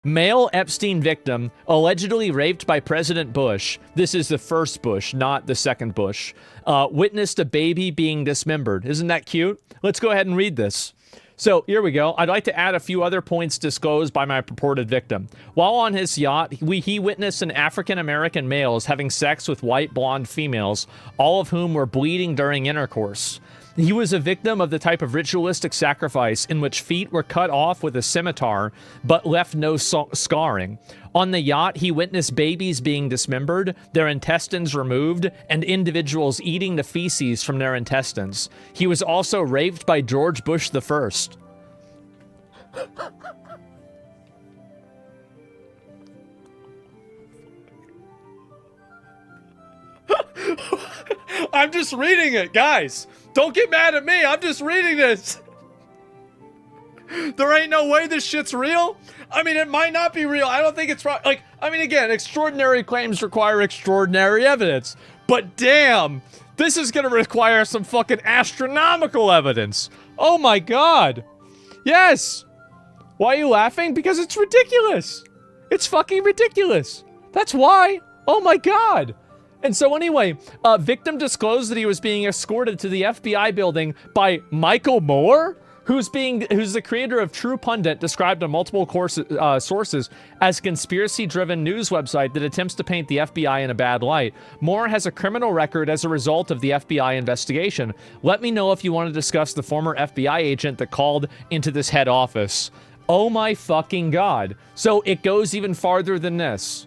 Male Epstein victim allegedly raped by President Bush. This is the first Bush, not the second Bush. Witnessed a baby being dismembered. Isn't that cute? Let's go ahead and read this. So here we go. I'd like to add a few other points disclosed by my purported victim. While on his yacht, he witnessed an African-American males having sex with white blonde females, all of whom were bleeding during intercourse. He was a victim of the type of ritualistic sacrifice in which feet were cut off with a scimitar, but left no scarring. On the yacht, he witnessed babies being dismembered, their intestines removed, and individuals eating the feces from their intestines. He was also raped by George Bush I. I'm just reading it, guys. Don't get mad at me. I'm just reading this. There ain't no way this shit's real. I mean, it might not be real. I don't think it's right. Like, I mean, again, extraordinary claims require extraordinary evidence. But damn, this is gonna require some fucking astronomical evidence. Oh my god. Yes. Why are you laughing? Because it's ridiculous. It's fucking ridiculous. That's why. Oh my god. And so anyway, victim disclosed that he was being escorted to the FBI building by Michael Moore, who's the creator of True Pundit, described on multiple sources as a conspiracy-driven news website that attempts to paint the FBI in a bad light. Moore has a criminal record as a result of the FBI investigation. Let me know if you want to discuss the former FBI agent that called into this head office. Oh my fucking god. So it goes even farther than this.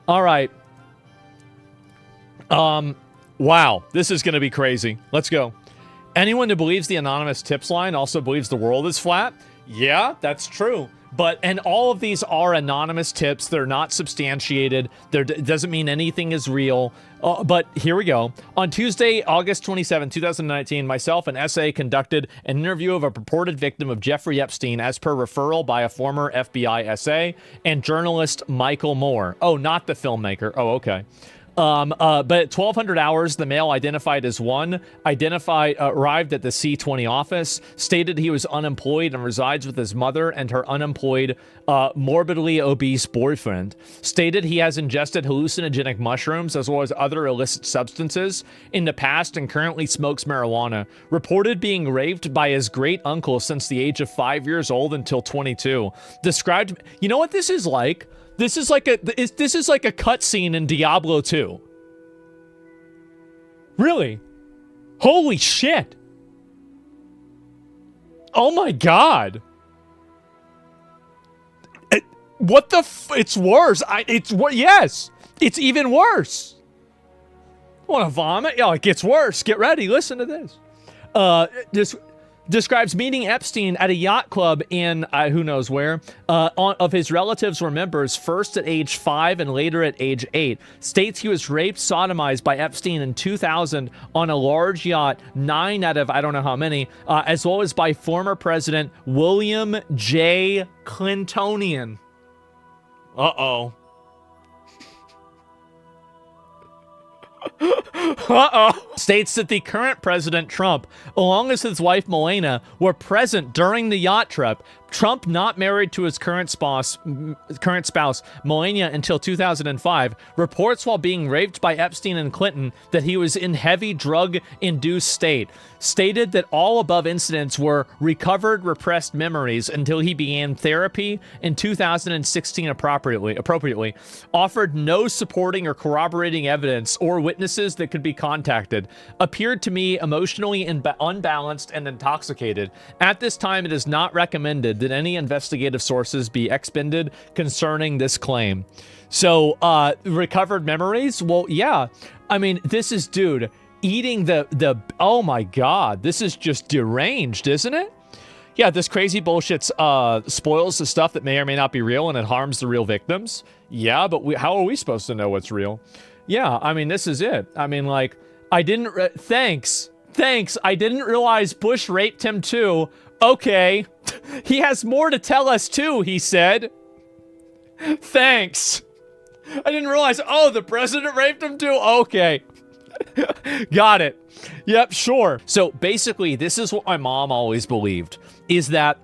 All right. Wow, this is gonna be crazy. Let's go. Anyone who believes the anonymous tips line also believes the world is flat? Yeah, that's true. And all of these are anonymous tips. They're not substantiated. It doesn't mean anything is real. But here we go. On Tuesday, August 27, 2019, myself and SA conducted an interview of a purported victim of Jeffrey Epstein as per referral by a former FBI SA and journalist Michael Moore. Oh, not the filmmaker. Oh, okay. But at 1200 hours, the male identified as one, arrived at the C20 office, stated he was unemployed and resides with his mother and her unemployed, morbidly obese boyfriend, stated he has ingested hallucinogenic mushrooms as well as other illicit substances in the past and currently smokes marijuana, reported being raped by his great uncle since the age of 5 years old until 22, described, you know what this is like? This is like a cutscene in Diablo 2. Really? Holy shit. Oh my god. What the it's worse. Yes. It's even worse. Want to vomit? Oh, it gets worse. Get ready. Listen to this. Describes meeting Epstein at a yacht club in who knows where. Of his relatives were members, first at age 5 and later at age 8. States he was raped, sodomized by Epstein in 2000 on a large yacht, 9 out of I don't know how many, as well as by former President William J. Clintonian. Uh-oh. States that the current President Trump, along with his wife Melania, were present during the yacht trip. Trump not married to his current spouse Melania until 2005, reports while being raped by Epstein and Clinton that he was in heavy drug-induced state. Stated that all above incidents were recovered repressed memories until he began therapy in 2016 appropriately. Offered no supporting or corroborating evidence or witnesses that could be contacted. Appeared to me emotionally unbalanced and intoxicated. At this time, it is not recommended that any investigative sources be expended concerning this claim. So, recovered memories? Well, yeah. I mean, this is, dude, eating oh my god, this is just deranged, isn't it? Yeah, this crazy bullshit spoils the stuff that may or may not be real and it harms the real victims. Yeah, but how are we supposed to know what's real? Yeah, I mean, this is it. I mean, like, thanks, I didn't realize Bush raped him too. Okay. He has more to tell us too, he said. Thanks. I didn't realize, oh, the president raped him too? Okay. Got it. Yep, sure. So basically, this is what my mom always believed, is that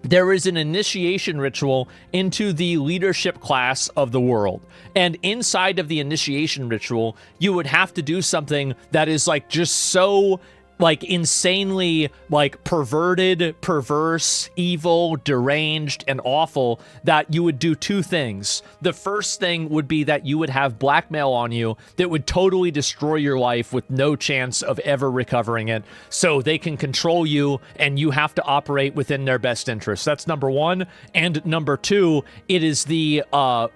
there is an initiation ritual into the leadership class of the world. And inside of the initiation ritual, you would have to do something that is like just so like insanely like perverted, perverse, evil, deranged, and awful that you would do two things. The first thing would be that you would have blackmail on you that would totally destroy your life with no chance of ever recovering it, so they can control you and you have to operate within their best interests. That's number one. And number two, it is the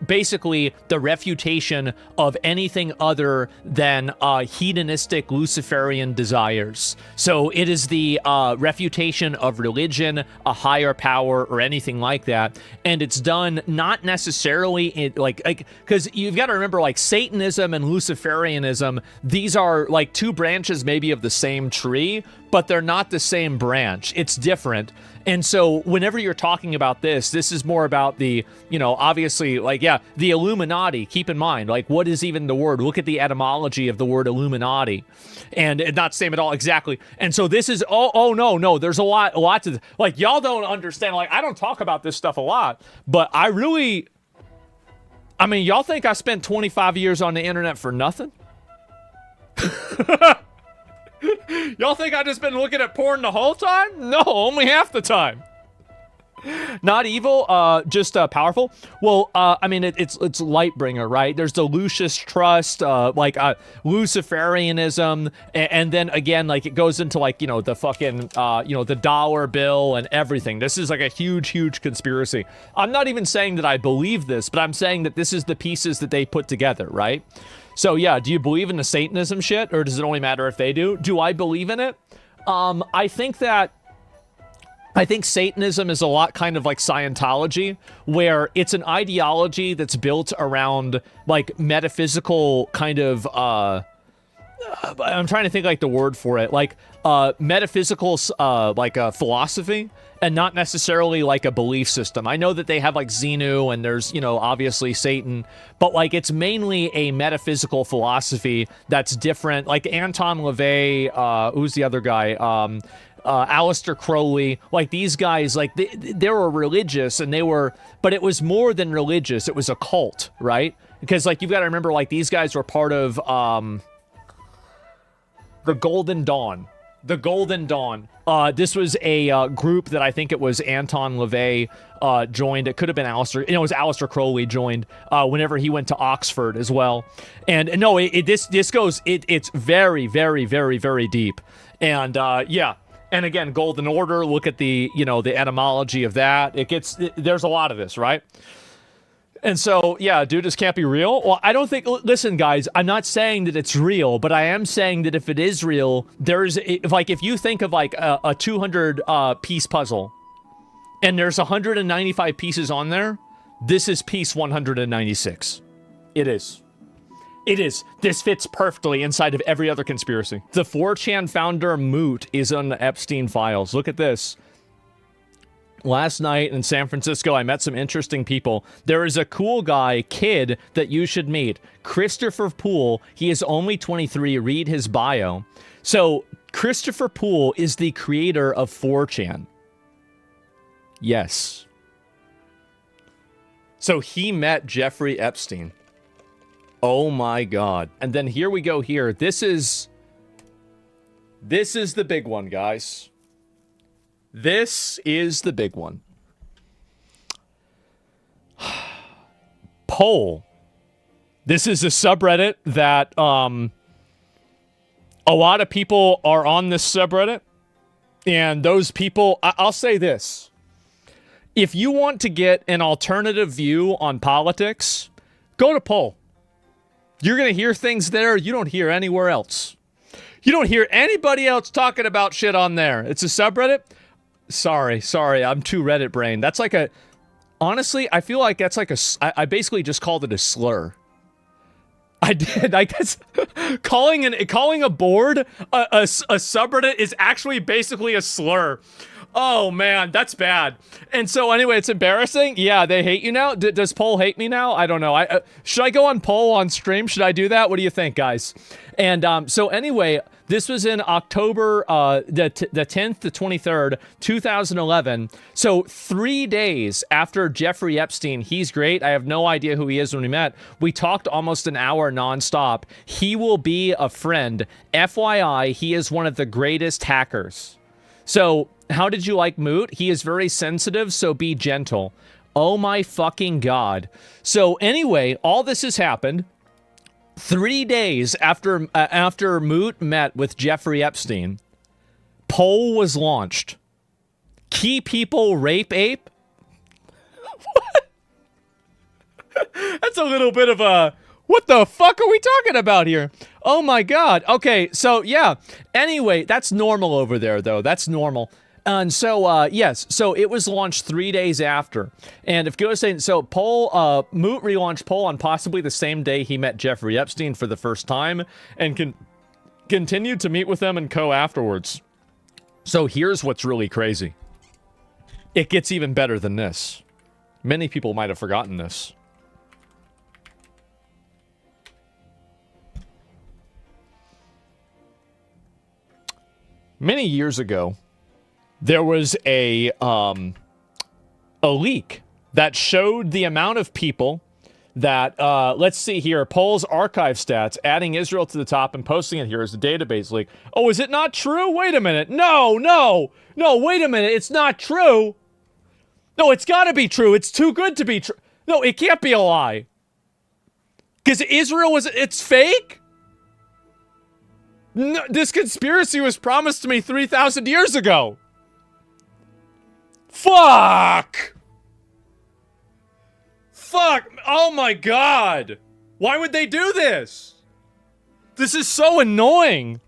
basically the refutation of anything other than hedonistic Luciferian desires. So it is the refutation of religion, a higher power, or anything like that. And it's done not necessarily in like because you've got to remember, like, Satanism and Luciferianism, these are like two branches maybe of the same tree, but they're not the same branch. It's different. And so whenever you're talking about this is more about the, you know, obviously, like, yeah, the Illuminati. Keep in mind, like, what is even the word? Look at the etymology of the word Illuminati. And not the same at all, exactly. And so this is, no, there's a lot to, like, y'all don't understand. Like, I don't talk about this stuff a lot, but I mean, y'all think I spent 25 years on the internet for nothing? Y'all think I just been looking at porn the whole time? No, only half the time. Not evil, just powerful. Well, I mean, it's Lightbringer, right? There's the Lucius Trust, Luciferianism, and then again, like, it goes into, like, you know, the fucking, you know, the dollar bill and everything. This is like a huge, huge conspiracy. I'm not even saying that I believe this, but I'm saying that this is the pieces that they put together, right? So yeah, do you believe in the Satanism shit, or does it only matter if they do? Do I believe in it? I think Satanism is a lot kind of like Scientology, where it's an ideology that's built around, like, metaphysical kind of, I'm trying to think, like, the word for it, like, metaphysical, like, philosophy, and not necessarily like a belief system. I know that they have, like, Xenu, and there's, you know, obviously Satan, but, like, it's mainly a metaphysical philosophy that's different. Like Anton LaVey, who's the other guy? Aleister Crowley, like, these guys, like, they were religious, and but it was more than religious. It was a cult, right? Because, like, you've got to remember, like, these guys were part of the Golden Dawn. The Golden Dawn. This was a group that I think it was Anton LaVey joined. It could have been Aleister. You know, it was Aleister Crowley joined whenever he went to Oxford as well. And no, this goes. It's very, very, very, very deep. And yeah. And again, Golden Order. Look at the, you know, the etymology of that. There's a lot of this, right? And so, yeah, dude, this can't be real. Well, I don't think, listen, guys, I'm not saying that it's real, but I am saying that if it is real, if you think of, like, a 200 piece puzzle, and there's 195 pieces on there, this is piece 196. It is. It is. This fits perfectly inside of every other conspiracy. The 4chan founder Moot is on the Epstein Files. Look at this. Last night in San Francisco, I met some interesting people. There is a cool guy, kid, that you should meet. Christopher Poole. He is only 23. Read his bio. So, Christopher Poole is the creator of 4chan. Yes. So, he met Jeffrey Epstein. Oh my god. And then here we go here. This is the big one, guys. This is the big one. Poll. This is a subreddit that a lot of people are on this subreddit. And those people, I'll say this. If you want to get an alternative view on politics, go to Poll. You're going to hear things there you don't hear anywhere else. You don't hear anybody else talking about shit on there. It's a subreddit. Sorry, I'm too Reddit brain. That's like a, honestly, I feel like that's like I basically just called it a slur. I did, I guess. calling a board a subreddit is actually basically a slur. Oh, man, that's bad. And so, anyway, it's embarrassing. Yeah, they hate you now. Does Poll hate me now? I don't know. Should I go on Poll on stream? Should I do that? What do you think, guys? And so, anyway, this was in October the 10th to 23rd, 2011. So 3 days after Jeffrey Epstein, he's great. I have no idea who he is when we met. We talked almost an hour nonstop. He will be a friend. FYI, he is one of the greatest hackers. So how did you like Moot? He is very sensitive, so be gentle. Oh my fucking God. So anyway, all this has happened 3 days after Moot met with Jeffrey Epstein. Poll was launched. Key people rape ape? What? That's a little bit of a... What the fuck are we talking about here? Oh my God. Okay, so yeah. Anyway, that's normal over there, though. That's normal. And so, yes, so it was launched 3 days after. And if you go saying, so Moot relaunched Poll on possibly the same day he met Jeffrey Epstein for the first time and continued to meet with them and co afterwards. So here's what's really crazy. It gets even better than this. Many people might have forgotten this. Many years ago, there was a leak that showed the amount of people that, let's see here, Poll's archive stats, adding Israel to the top and posting it here as a database leak. Oh, is it not true? Wait a minute. No, wait a minute. It's not true. No, it's got to be true. It's too good to be true. No, it can't be a lie. Because Israel it's fake? No, this conspiracy was promised to me 3,000 years ago. Fuck! Oh my God! Why would they do this? This is so annoying.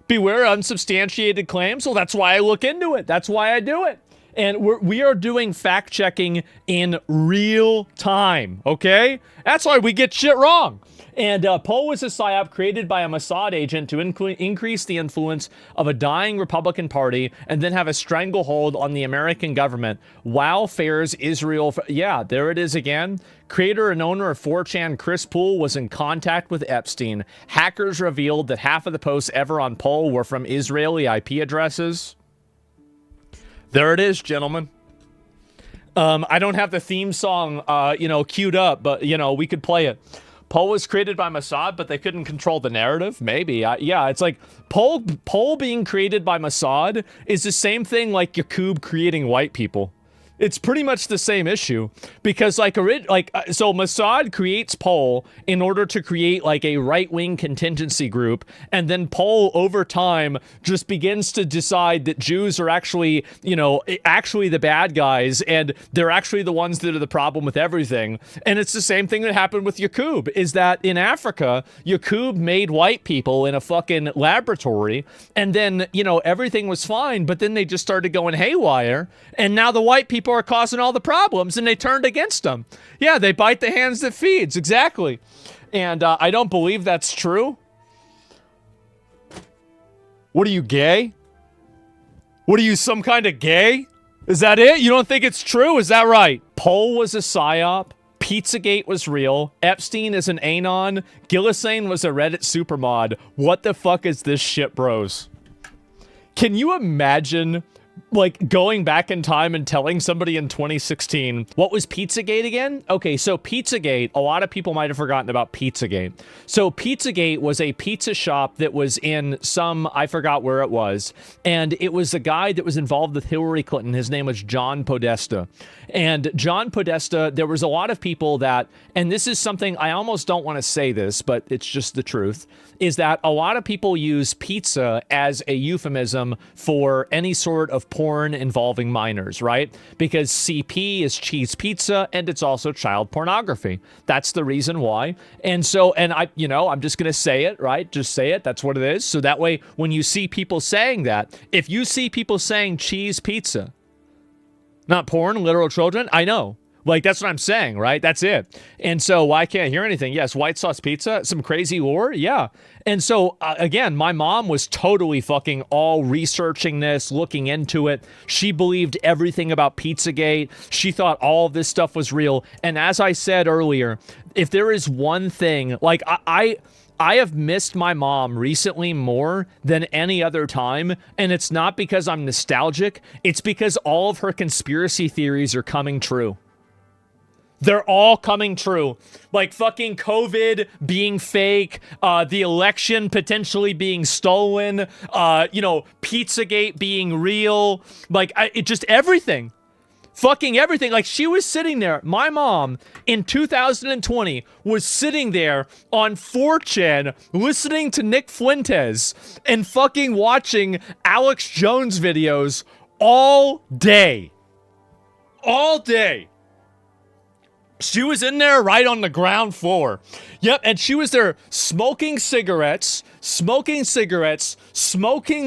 Beware unsubstantiated claims. Well, that's why I look into it. That's why I do it. And we are doing fact checking in real time, okay? That's why we get shit wrong. And Poll was a psyop created by a Mossad agent to increase the influence of a dying Republican Party and then have a stranglehold on the American government. Wow fares Israel. Yeah, there it is again. Creator and owner of 4chan Chris Poole was in contact with Epstein. Hackers revealed that half of the posts ever on Poll were from Israeli IP addresses. There it is, gentlemen. I don't have the theme song, queued up, but, we could play it. Poll was created by Mossad, but they couldn't control the narrative? Maybe. Yeah, it's like Poll being created by Mossad is the same thing like Yakub creating white people. It's pretty much the same issue because so Mossad creates Poll in order to create like a right-wing contingency group, and then Poll over time just begins to decide that Jews are actually the bad guys and they're actually the ones that are the problem with everything. And it's the same thing that happened with Yakub, is that in Africa, Yakub made white people in a fucking laboratory, and then, everything was fine, but then they just started going haywire, and now the white people are causing all the problems, and they turned against them. Yeah, they bite the hands that feeds, exactly. And I don't believe that's true. What are you, gay? What are you, some kind of gay? Is that it? You don't think it's true? Is that right? Poll was a psyop. Pizzagate was real. Epstein is an anon. Gillisane was a Reddit supermod. What the fuck is this shit, bros? Can you imagine going back in time and telling somebody in 2016, what was Pizzagate again? Okay, so Pizzagate, a lot of people might have forgotten about Pizzagate. So Pizzagate was a pizza shop that was in I forgot where it was, and it was a guy that was involved with Hillary Clinton. His name was John Podesta. And John Podesta, there was a lot of people that, and this is something, I almost don't want to say this, but it's just the truth, is that a lot of people use pizza as a euphemism for any sort of porn involving minors, right? Because CP is cheese pizza and it's also child pornography. That's the reason why. And so, I'm just going to say it, right? Just say it. That's what it is. So that way, when you see people saying that, if you see people saying cheese pizza, not porn, literal children, I know. Like, that's what I'm saying, right? That's it. And so why can't I hear anything? Yes, white sauce pizza, some crazy lore. Yeah. And so, again, my mom was totally fucking all researching this, looking into it. She believed everything about Pizzagate. She thought all of this stuff was real. And as I said earlier, if there is one thing, like, I have missed my mom recently more than any other time, and it's not because I'm nostalgic. It's because all of her conspiracy theories are coming true. They're all coming true. Like fucking COVID being fake, the election potentially being stolen, Pizzagate being real, like it just everything. Fucking everything. Like, she was sitting there. My mom in 2020 was sitting there on 4chan listening to Nick Fuentes and fucking watching Alex Jones videos all day. All day. She was in there right on the ground floor. Yep, and she was there smoking cigarettes, smoking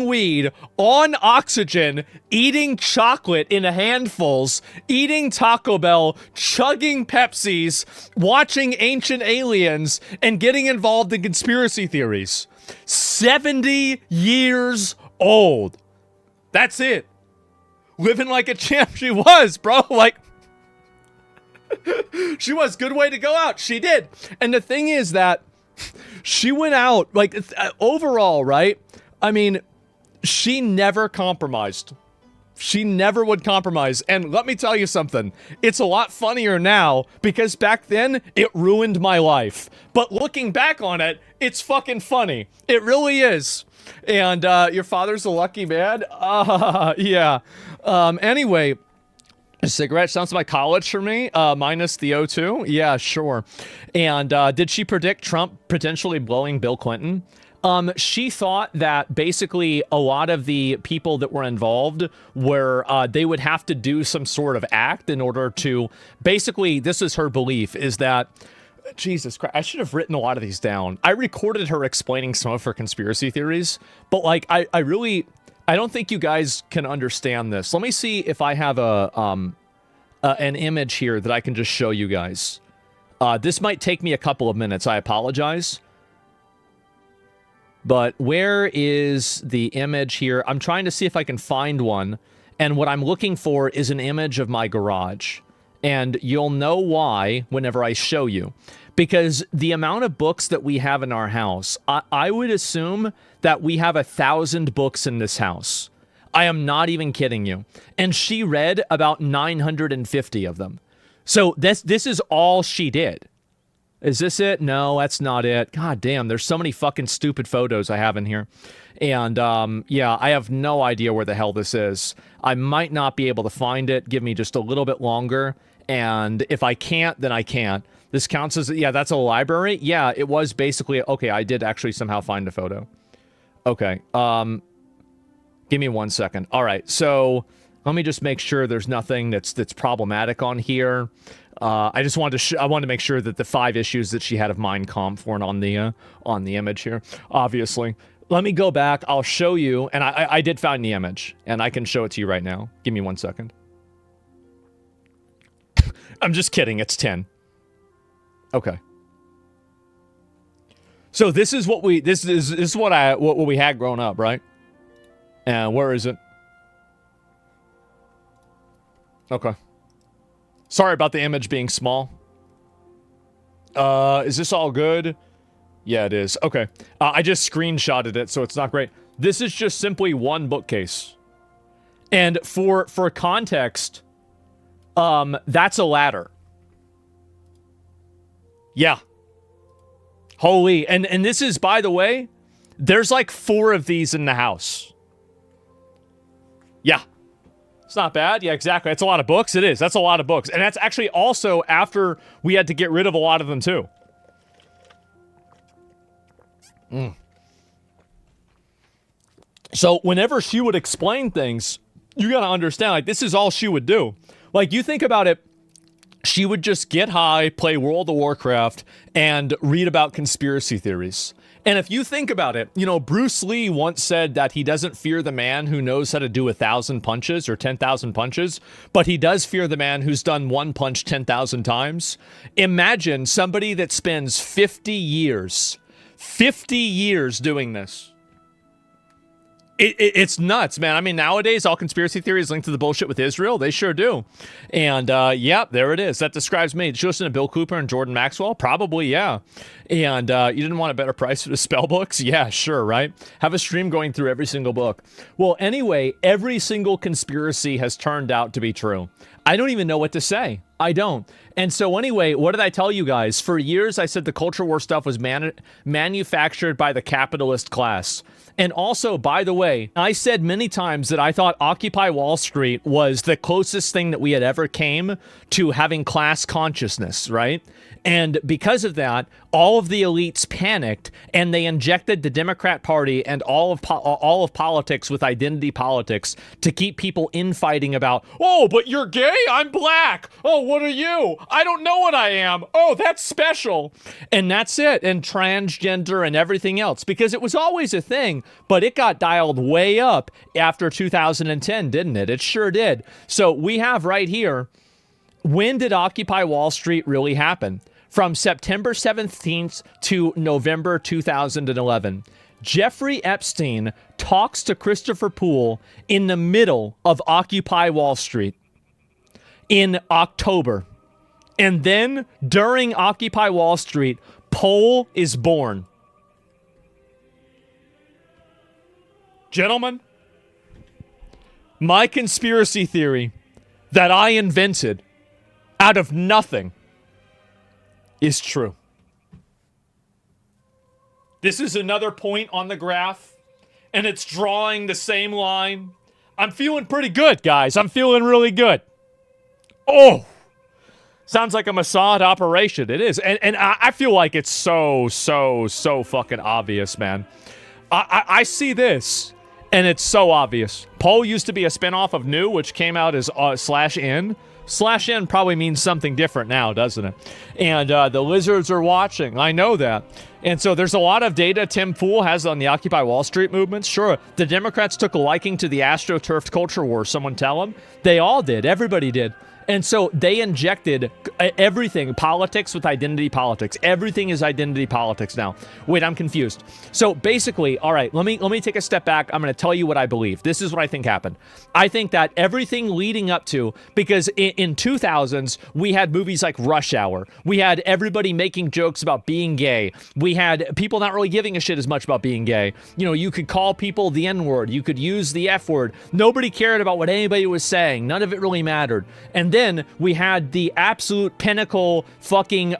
weed, on oxygen, eating chocolate in handfuls, eating Taco Bell, chugging Pepsis, watching Ancient Aliens, and getting involved in conspiracy theories. 70 years old. That's it. Living like a champ she was, bro. Like, she was. Good way to go out. She did. And the thing is that she went out, like, overall, right? I mean, she never compromised. She never would compromise. And let me tell you something. It's a lot funnier now because back then it ruined my life. But looking back on it, it's fucking funny. It really is. And your father's a lucky man? Yeah. Anyway, a cigarette sounds like college for me, minus the O2. Yeah, sure. And did she predict Trump potentially blowing Bill Clinton? She thought that basically a lot of the people that were involved were, they would have to do some sort of act in order to, basically, this is her belief, is that, Jesus Christ, I should have written a lot of these down. I recorded her explaining some of her conspiracy theories, but like, I don't think you guys can understand this. Let me see if I have an image here that I can just show you guys. This might take me a couple of minutes. I apologize. But where is the image here? I'm trying to see if I can find one. And what I'm looking for is an image of my garage. And you'll know why whenever I show you. Because the amount of books that we have in our house, I would assume that we have 1,000 books in this house. I am not even kidding you. And she read about 950 of them. So this is all she did. Is this it? No, that's not it. God damn, there's so many fucking stupid photos I have in here. And yeah, I have no idea where the hell this is. I might not be able to find it. Give me just a little bit longer. And if I can't, then I can't. This counts as, yeah, that's a library. Yeah, it was basically, okay, I did actually somehow find a photo. Okay, give me 1 second. All right, so let me just make sure there's nothing that's problematic on here. I just wanted to I wanted to make sure that the 5 issues that she had of Mein Kampf weren't on the image here. Obviously, let me go back. I'll show you, and I did find the image, and I can show it to you right now. Give me 1 second. I'm just kidding. It's 10. Okay. So this is what we this is what we had growing up, right? And where is it? Okay. Sorry about the image being small. Is this all good? Yeah, it is. Okay. I just screenshotted it, so it's not great. This is just simply one bookcase. And for context, that's a ladder. Yeah. Holy. And this is, by the way, there's like 4 of these in the house. Yeah. It's not bad. Yeah, exactly. That's a lot of books. It is. That's a lot of books. And that's actually also after we had to get rid of a lot of them, too. So whenever she would explain things, you gotta understand, like, this is all she would do. Like, you think about it, she would just get high, play World of Warcraft, and read about conspiracy theories. And if you think about it, Bruce Lee once said that he doesn't fear the man who knows how to do 1,000 punches or 10,000 punches, but he does fear the man who's done one punch 10,000 times. Imagine somebody that spends 50 years doing this. It's nuts, man. I mean, nowadays, all conspiracy theories linked to the bullshit with Israel. They sure do. And, yeah, there it is. That describes me. Did you listen to Bill Cooper and Jordan Maxwell? Probably, yeah. And you didn't want a better price for the spell books? Yeah, sure, right? Have a stream going through every single book. Well, anyway, every single conspiracy has turned out to be true. I don't even know what to say. I don't. And so anyway, what did I tell you guys? For years, I said the culture war stuff was manufactured by the capitalist class. And also, by the way, I said many times that I thought Occupy Wall Street was the closest thing that we had ever came to having class consciousness, right? And because of that, all of the elites panicked and they injected the Democrat Party and all of politics with identity politics to keep people infighting about, oh, but you're gay? I'm black. Oh, what are you? I don't know what I am. Oh, that's special. And that's it. And transgender and everything else, because it was always a thing, but it got dialed way up after 2010, didn't it? It sure did. So we have right here, when did Occupy Wall Street really happen? From September 17th to November 2011. Jeffrey Epstein talks to Christopher Poole in the middle of Occupy Wall Street in October. And then during Occupy Wall Street, Poole is born. Gentlemen, my conspiracy theory that I invented out of nothing is true. This is another point on the graph, and it's drawing the same line. I'm feeling pretty good, guys. I'm feeling really good. Oh, sounds like a Mossad operation. It is. And I feel like it's so fucking obvious, man. I see this, and it's so obvious. Poe used to be a spinoff of New, which came out as /N. /N probably means something different now, doesn't it? And the lizards are watching. I know that. And so there's a lot of data Tim Poole has on the Occupy Wall Street movement. Sure, the Democrats took a liking to the AstroTurf culture war. Someone tell them? They all did. Everybody did. And so they injected everything, politics with identity politics. Everything is identity politics now. Wait, I'm confused. So basically, all right, let me take a step back. I'm going to tell you what I believe. This is what I think happened. I think that everything leading up to, because in 2000s, we had movies like Rush Hour. We had everybody making jokes about being gay. We had people not really giving a shit as much about being gay. You know, you could call people the N-word. You could use the F-word. Nobody cared about what anybody was saying. None of it really mattered. And then we had the absolute pinnacle fucking,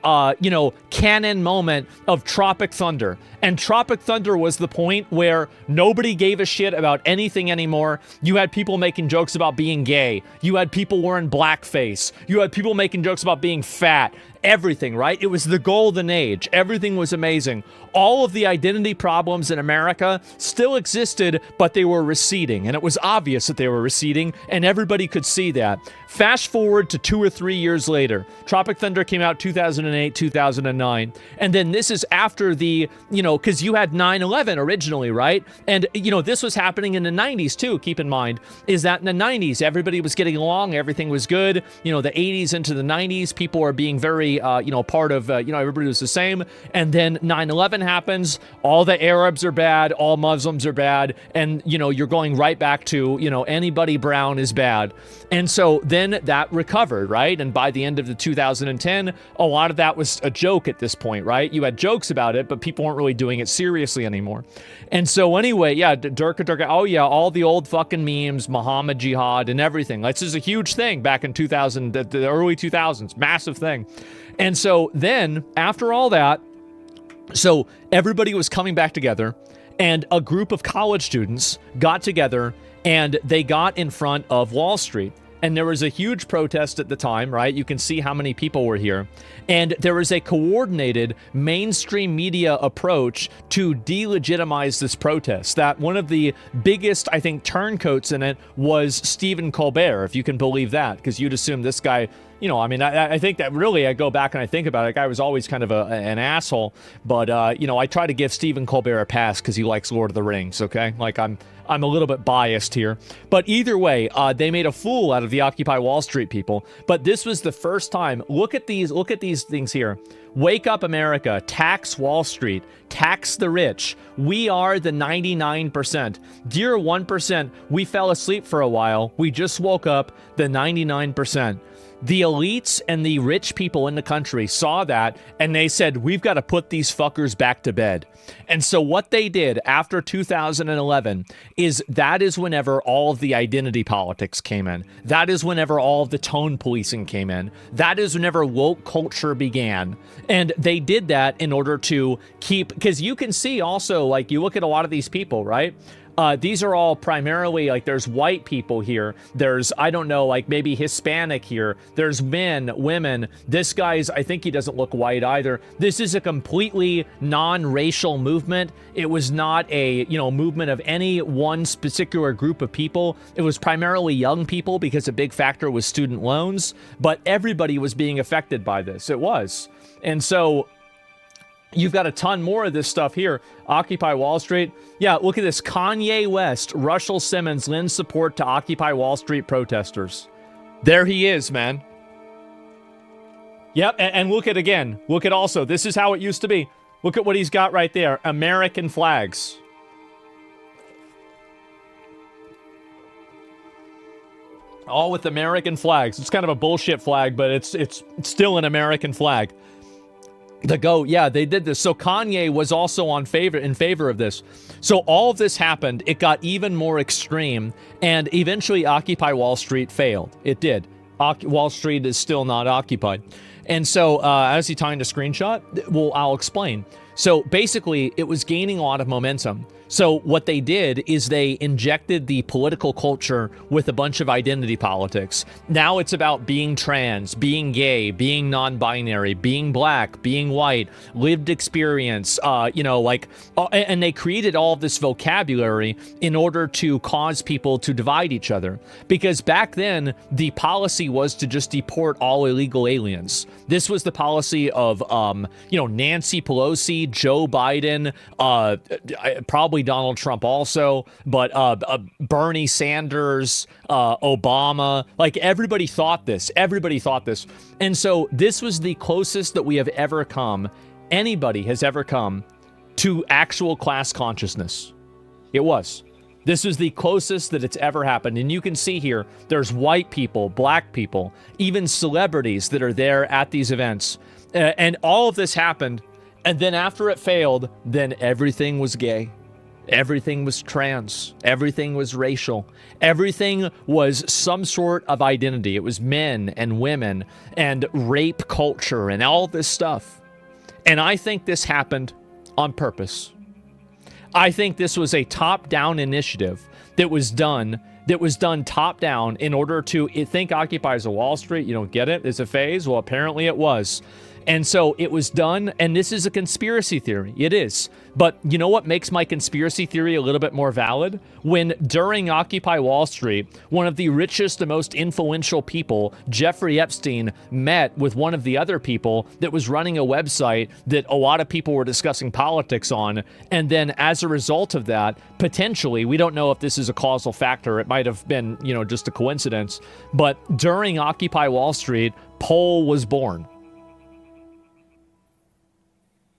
canon moment of Tropic Thunder. And Tropic Thunder was the point where nobody gave a shit about anything anymore. You had people making jokes about being gay. You had people wearing blackface. You had people making jokes about being fat. Everything, right? It was the golden age. Everything was amazing. All of the identity problems in America still existed, but they were receding. And it was obvious that they were receding, and everybody could see that. Fast forward to 2 or 3 years later. Tropic Thunder came out 2008, 2009. And then this is after the, because you had 9/11 originally, right? And, this was happening in the 90s too, keep in mind, is that in the 90s, everybody was getting along, everything was good. The 80s into the 90s, people are being very, part of, everybody was the same. And then 9/11 happens, all the Arabs are bad, all Muslims are bad, and, you're going right back to, anybody brown is bad. And so then that recovered, right? And by the end of the 2010, a lot of that was a joke at this point, right? You had jokes about it, but people weren't really doing it seriously anymore. And so anyway, yeah, Durka, oh yeah, all the old fucking memes, Muhammad Jihad and everything. This is a huge thing back in 2000, the early 2000s, massive thing. And so then, after all that, so everybody was coming back together, and a group of college students got together, and they got in front of Wall Street. And there was a huge protest at the time, right? You can see how many people were here. And there was a coordinated mainstream media approach to delegitimize this protest. That one of the biggest, I think, turncoats in it was Stephen Colbert, if you can believe that, because you'd assume this guy, you know, I mean, I think that really, I go back and I think about it, the guy was always kind of an asshole, but, you know, I try to give Stephen Colbert a pass because he likes Lord of the Rings, okay? Like, I'm a little bit biased here. But either way, they made a fool out of the Occupy Wall Street people. But this was the first time. Look at these things here. Wake up, America. Tax Wall Street. Tax the rich. We are the 99%. Dear 1%, we fell asleep for a while. We just woke up, the 99%. The elites and the rich people in the country saw that, and they said, we've got to put these fuckers back to bed. And so what they did after 2011 is that is whenever all of the identity politics came in. That is whenever all of the tone policing came in. That is whenever woke culture began. And they did that in order to keep, because you can see also, like, you look at a lot of these people, right? These are all primarily, like, there's white people here. There's, I don't know, like, maybe Hispanic here. There's men, women. This guy's, I think he doesn't look white either. This is a completely non-racial movement. It was not a, you know, movement of any one particular group of people. It was primarily young people because a big factor was student loans, but everybody was being affected by this. It was. And so you've got a ton more of this stuff here. Occupy Wall Street. Yeah, look at this. Kanye West, Russell Simmons lends support to Occupy Wall Street protesters. There he is, man. Yep, and look at again. Look at also, this is how it used to be. Look at what he's got right there. American flags. All with American flags. It's kind of a bullshit flag, but it's still an American flag. The GOAT, yeah, they did this. So Kanye was also in favor of this. So all of this happened. It got even more extreme, and eventually Occupy Wall Street failed. It did. Wall Street is still not occupied. And so, as he timed a screenshot, well, I'll explain. So basically, it was gaining a lot of momentum. So what they did is they injected the political culture with a bunch of identity politics. Now it's about being trans, being gay, being non-binary, being black, being white, lived experience, you know, like, and they created all of this vocabulary in order to cause people to divide each other. Because back then, the policy was to just deport all illegal aliens. This was the policy of, you know, Nancy Pelosi, Joe Biden, probably Donald Trump also, but Bernie Sanders, Obama, like everybody thought this. Everybody thought this. And so this was the closest that we have ever come, anybody has ever come, to actual class consciousness. It was. This was the closest that it's ever happened. And you can see here, there's white people, black people, even celebrities that are there at these events. And all of this happened. And then after it failed, then everything was gay. Everything was trans. Everything was racial. Everything was some sort of identity. It was men and women and rape culture and all this stuff. And I think this happened on purpose. I think this was a top-down initiative that was done top-down in order to think Occupies a Wall Street. You don't get it? It's a phase? Well, apparently it was. And so it was done, and this is a conspiracy theory. It is. But you know what makes my conspiracy theory a little bit more valid? When during Occupy Wall Street, one of the richest and most influential people, Jeffrey Epstein, met with one of the other people that was running a website that a lot of people were discussing politics on. And then as a result of that, potentially, we don't know if this is a causal factor. It might have been, you know, just a coincidence. But during Occupy Wall Street, Poll was born.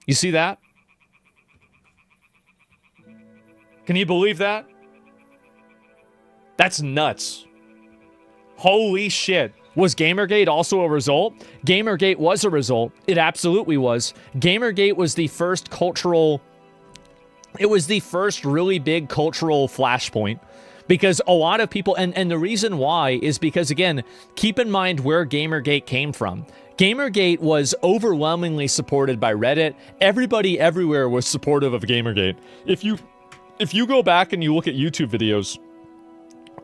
You see that? Can you believe that? That's nuts. Holy shit. Was Gamergate also a result? Gamergate was a result. It absolutely was. Gamergate was the first cultural... It was the first really big cultural flashpoint. Because a lot of people... And the reason why is because, again, keep in mind where Gamergate came from. Gamergate was overwhelmingly supported by Reddit. Everybody everywhere was supportive of Gamergate. If you go back and you look at YouTube videos,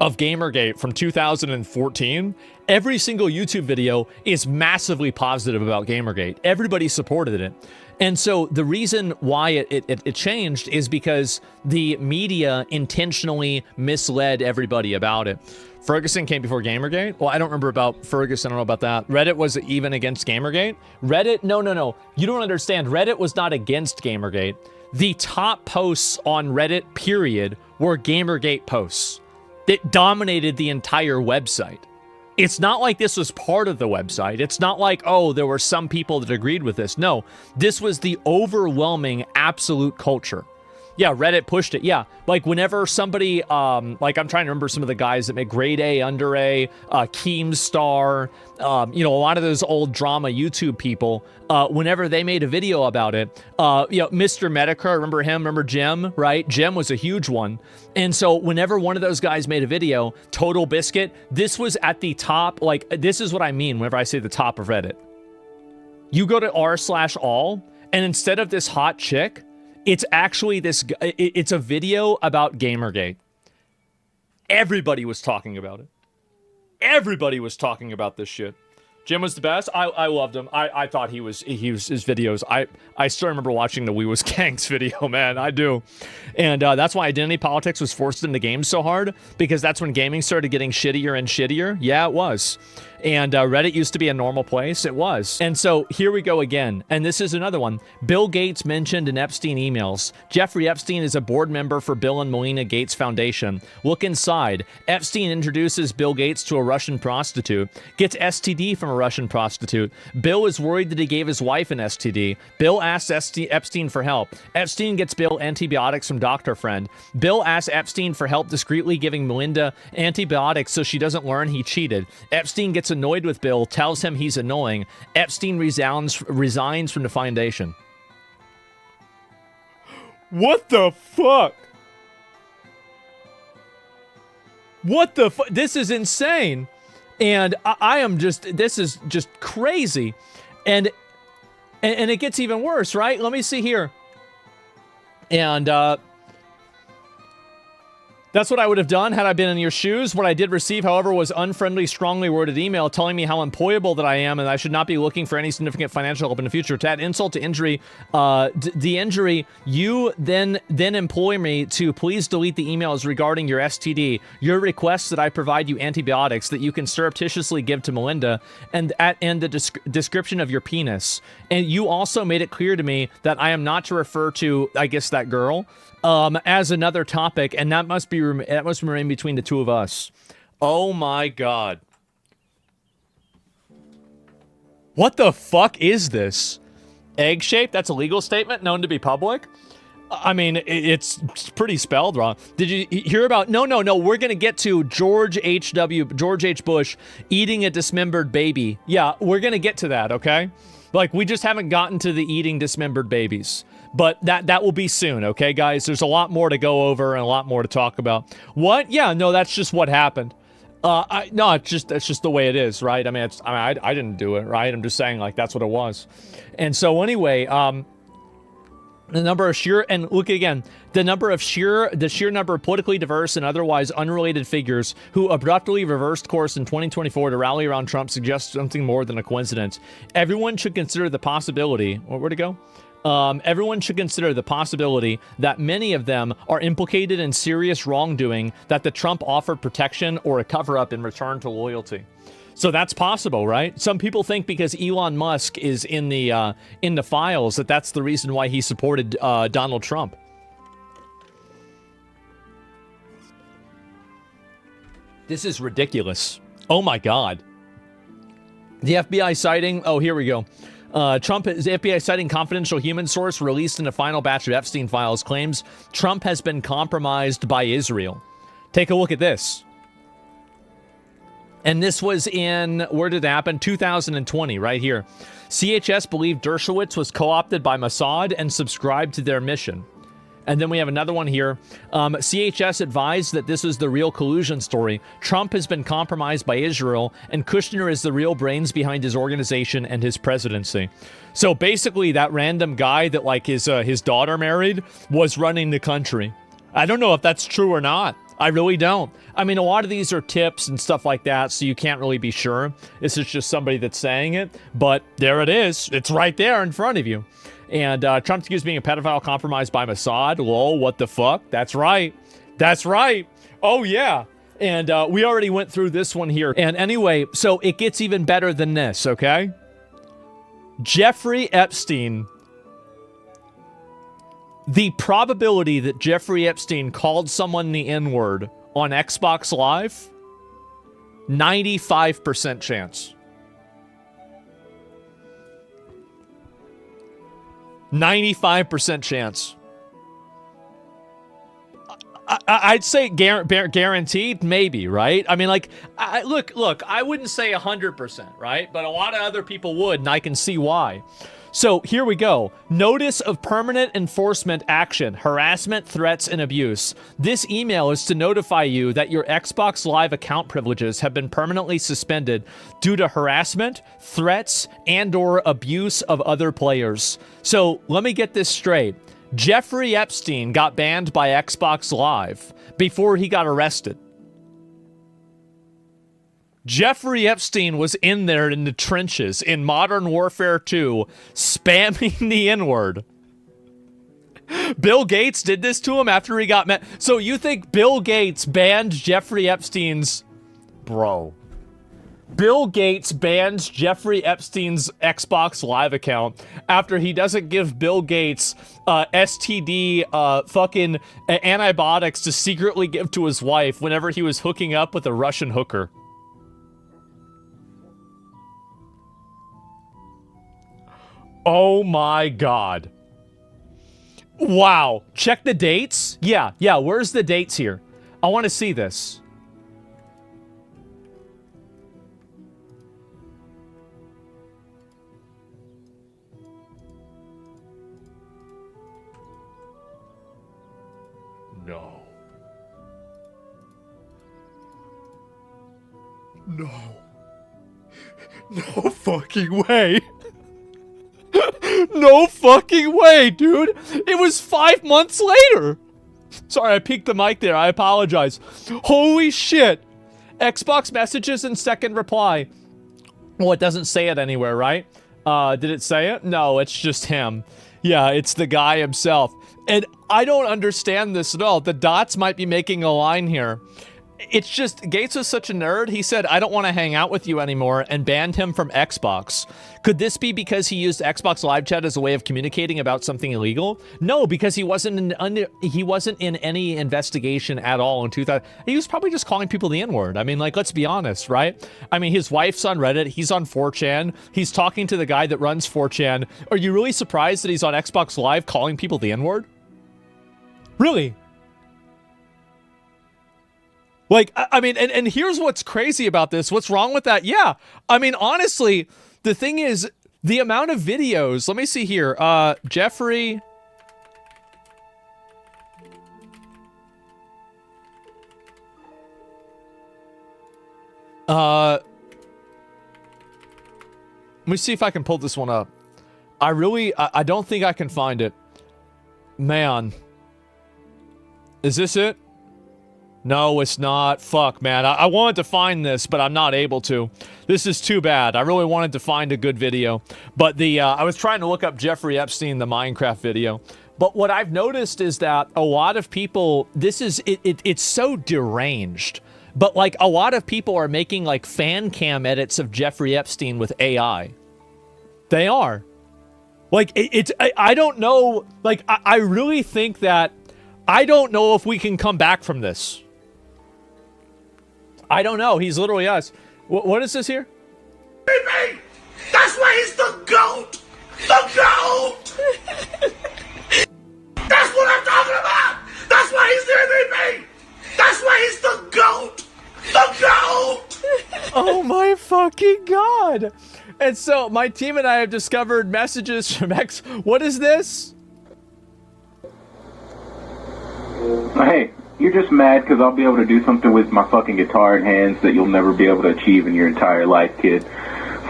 of Gamergate from 2014, every single YouTube video is massively positive about Gamergate. Everybody supported it. And so the reason why it changed is because the media intentionally misled everybody about it. Ferguson came before Gamergate? Well, I don't remember about Ferguson. I don't know about that. Reddit was even against Gamergate? Reddit? No. You don't understand. Reddit was not against Gamergate. The top posts on Reddit, period, were Gamergate posts. It dominated the entire website. It's not like this was part of the website. It's not like, oh, there were some people that agreed with this. No, this was the overwhelming absolute culture. Yeah, Reddit pushed it. Yeah, like whenever somebody, like I'm trying to remember some of the guys that make Grade A, Under A, Keemstar, you know, a lot of those old drama YouTube people, whenever they made a video about it, you know, Mr. Medica, remember him? Remember Jim, right? Jim was a huge one. And so whenever one of those guys made a video, Total Biscuit, this was at the top. Like, this is what I mean whenever I say the top of Reddit. You go to r/all, and instead of this hot chick, it's actually this, it's a video about Gamergate. Everybody was talking about it. Everybody was talking about this shit. Jim was the best. I loved him. I thought he was his videos. I still remember watching the We Was Gangs video, man. I do. And that's why identity politics was forced into games so hard, because that's when gaming started getting shittier and shittier. Yeah, it was. And Reddit used to be a normal place. It was. And so here we go again. And this is another one. Bill Gates mentioned in Epstein emails. Jeffrey Epstein is a board member for Bill and Melinda Gates Foundation. Look inside. Epstein introduces Bill Gates to a Russian prostitute. Gets STD from a Russian prostitute. Bill is worried that he gave his wife an STD. Bill asks Epstein for help. Epstein gets Bill antibiotics from doctor friend. Bill asks Epstein for help discreetly giving Melinda antibiotics so she doesn't learn he cheated. Epstein gets annoyed with Bill, tells him he's annoying. Epstein resigns from the foundation. What the fuck? What the fuck? This is insane. And I am just, this is just crazy. And it gets even worse, right? Let me see here. And, that's what I would have done had I been in your shoes. What I did receive, however, was unfriendly, strongly worded email telling me how employable that I am and I should not be looking for any significant financial help in the future. To add insult to injury, the injury, you then employ me to please delete the emails regarding your STD, your request that I provide you antibiotics that you can surreptitiously give to Melinda, and the description of your penis. And you also made it clear to me that I am not to refer to, I guess, that girl, as another topic, and that must remain between the two of us. Oh my god. What the fuck is this? Egg shape? That's a legal statement known to be public? I mean, it's pretty spelled wrong. Did you hear about... No, we're gonna get to George H. Bush eating a dismembered baby. Yeah, we're gonna get to that, okay? Like, we just haven't gotten to the eating dismembered babies. But that will be soon, okay, guys? There's a lot more to go over and a lot more to talk about. What? Yeah, no, that's just what happened. No, it's just the way it is, right? I mean, I didn't do it, right? I'm just saying, like, that's what it was. And so anyway, the number of sheer, and look again, the sheer number of politically diverse and otherwise unrelated figures who abruptly reversed course in 2024 to rally around Trump suggests something more than a coincidence. Everyone should consider the possibility, where'd it go? Everyone should consider the possibility that many of them are implicated in serious wrongdoing, that the Trump offered protection or a cover-up in return to loyalty. So that's possible, right? Some people think because Elon Musk is in the files that that's the reason why he supported Donald Trump. This is ridiculous. Oh my God. The FBI citing, oh, here we go. Trump is FBI citing confidential human source released in a final batch of Epstein Files claims Trump has been compromised by Israel. Take a look at this. And this was in, where did it happen? 2020, right here. CHS believed Dershowitz was co-opted by Mossad and subscribed to their mission. And then we have another one here. CHS advised that this is the real collusion story. Trump has been compromised by Israel, and Kushner is the real brains behind his organization and his presidency. So basically, that random guy that, like, his daughter married was running the country. I don't know if that's true or not. I really don't. I mean, a lot of these are tips and stuff like that, so you can't really be sure. This is just somebody that's saying it, but there it is. It's right there in front of you. And Trump's accused of being a pedophile compromised by Mossad. Lol, what the fuck? That's right. That's right. Oh, yeah. And we already went through this one here. And anyway, so it gets even better than this, okay? Jeffrey Epstein. The probability that Jeffrey Epstein called someone the N-word on Xbox Live, 95% chance. 95% chance. I'd say guaranteed, maybe, right? I mean, like, look, I wouldn't say 100%, right? But a lot of other people would, and I can see why. So here we go. Notice of permanent enforcement action, harassment, threats, and abuse. This email is to notify you that your Xbox Live account privileges have been permanently suspended due to harassment, threats, and/or abuse of other players. So let me get this straight. Jeffrey Epstein got banned by Xbox Live before he got arrested. Jeffrey Epstein was in there in the trenches in Modern Warfare 2, spamming the N-word. Bill Gates did this to him after he got met. So you think Bill Gates banned Jeffrey Epstein's... Bro. Bill Gates bans Jeffrey Epstein's Xbox Live account after he doesn't give Bill Gates STD fucking antibiotics to secretly give to his wife whenever he was hooking up with a Russian hooker. Oh my God. Wow. Check the dates? Yeah, where's the dates here? I want to see this. No. No. No fucking way. No fucking way, dude. It was 5 months later. Sorry, I peeked the mic there. I apologize. Holy shit. Xbox messages and second reply. Well, it doesn't say it anywhere, right? Did it say it? No, it's just him. Yeah, it's the guy himself. And I don't understand this at all. The dots might be making a line here. It's just, Gates was such a nerd, he said, I don't want to hang out with you anymore, and banned him from Xbox. Could this be because he used Xbox Live Chat as a way of communicating about something illegal? No, because he wasn't in any investigation at all in 2000. He was probably just calling people the N-word. I mean, like, let's be honest, right? I mean, his wife's on Reddit, he's on 4chan, he's talking to the guy that runs 4chan. Are you really surprised that he's on Xbox Live calling people the N-word? Really? Like, I mean, and here's what's crazy about this. What's wrong with that? Yeah. I mean, honestly, the thing is, the amount of videos, let me see here. Jeffrey. Let me see if I can pull this one up. I don't think I can find it. Man. Is this it? No, it's not. Fuck, man. I wanted to find this, but I'm not able to. This is too bad. I really wanted to find a good video. But I was trying to look up Jeffrey Epstein, the Minecraft video. But what I've noticed is that a lot of people, it's so deranged. But, like, a lot of people are making, like, fan cam edits of Jeffrey Epstein with AI. They are. Like, I don't know. Like, I really think that I don't know if we can come back from this. I don't know. He's literally us. What is this here? Baby! That's why he's the GOAT! The GOAT! That's what I'm talking about! That's why he's the MVP! That's why he's the GOAT! The GOAT! Oh my fucking god! And so, my team and I have discovered messages from X. What is this? Hey, you're just mad because I'll be able to do something with my fucking guitar in hands that you'll never be able to achieve in your entire life, kid.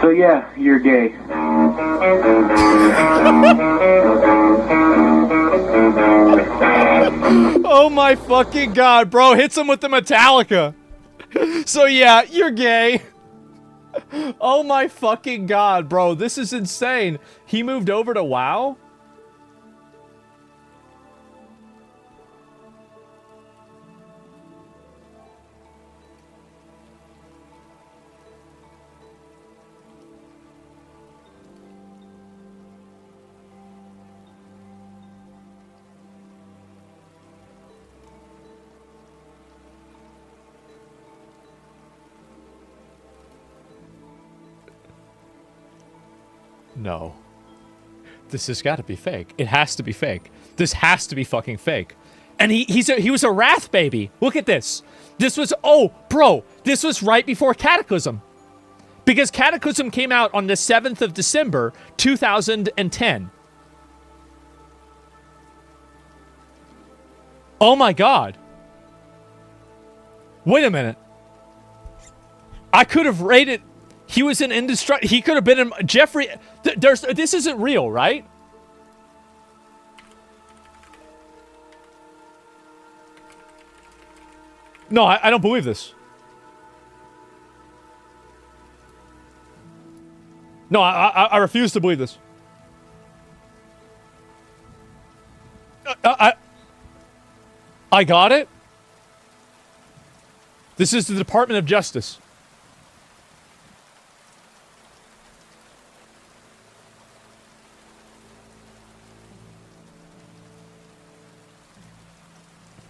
So yeah, you're gay. Oh my fucking god, bro. Hits him with the Metallica. So yeah, you're gay. Oh my fucking god, bro. This is insane. He moved over to WoW? No. This has got to be fake. It has to be fake. This has to be fucking fake. And he was a Wrath baby. Look at this. This was, oh, bro, this was right before Cataclysm. Because Cataclysm came out on the 7th of December, 2010. Oh my god. Wait a minute. I could have rated... He was an indestructible. He could have been in Jeffrey. This isn't real, right? No, I don't believe this. No, I refuse to believe this. I got it. This is the Department of Justice.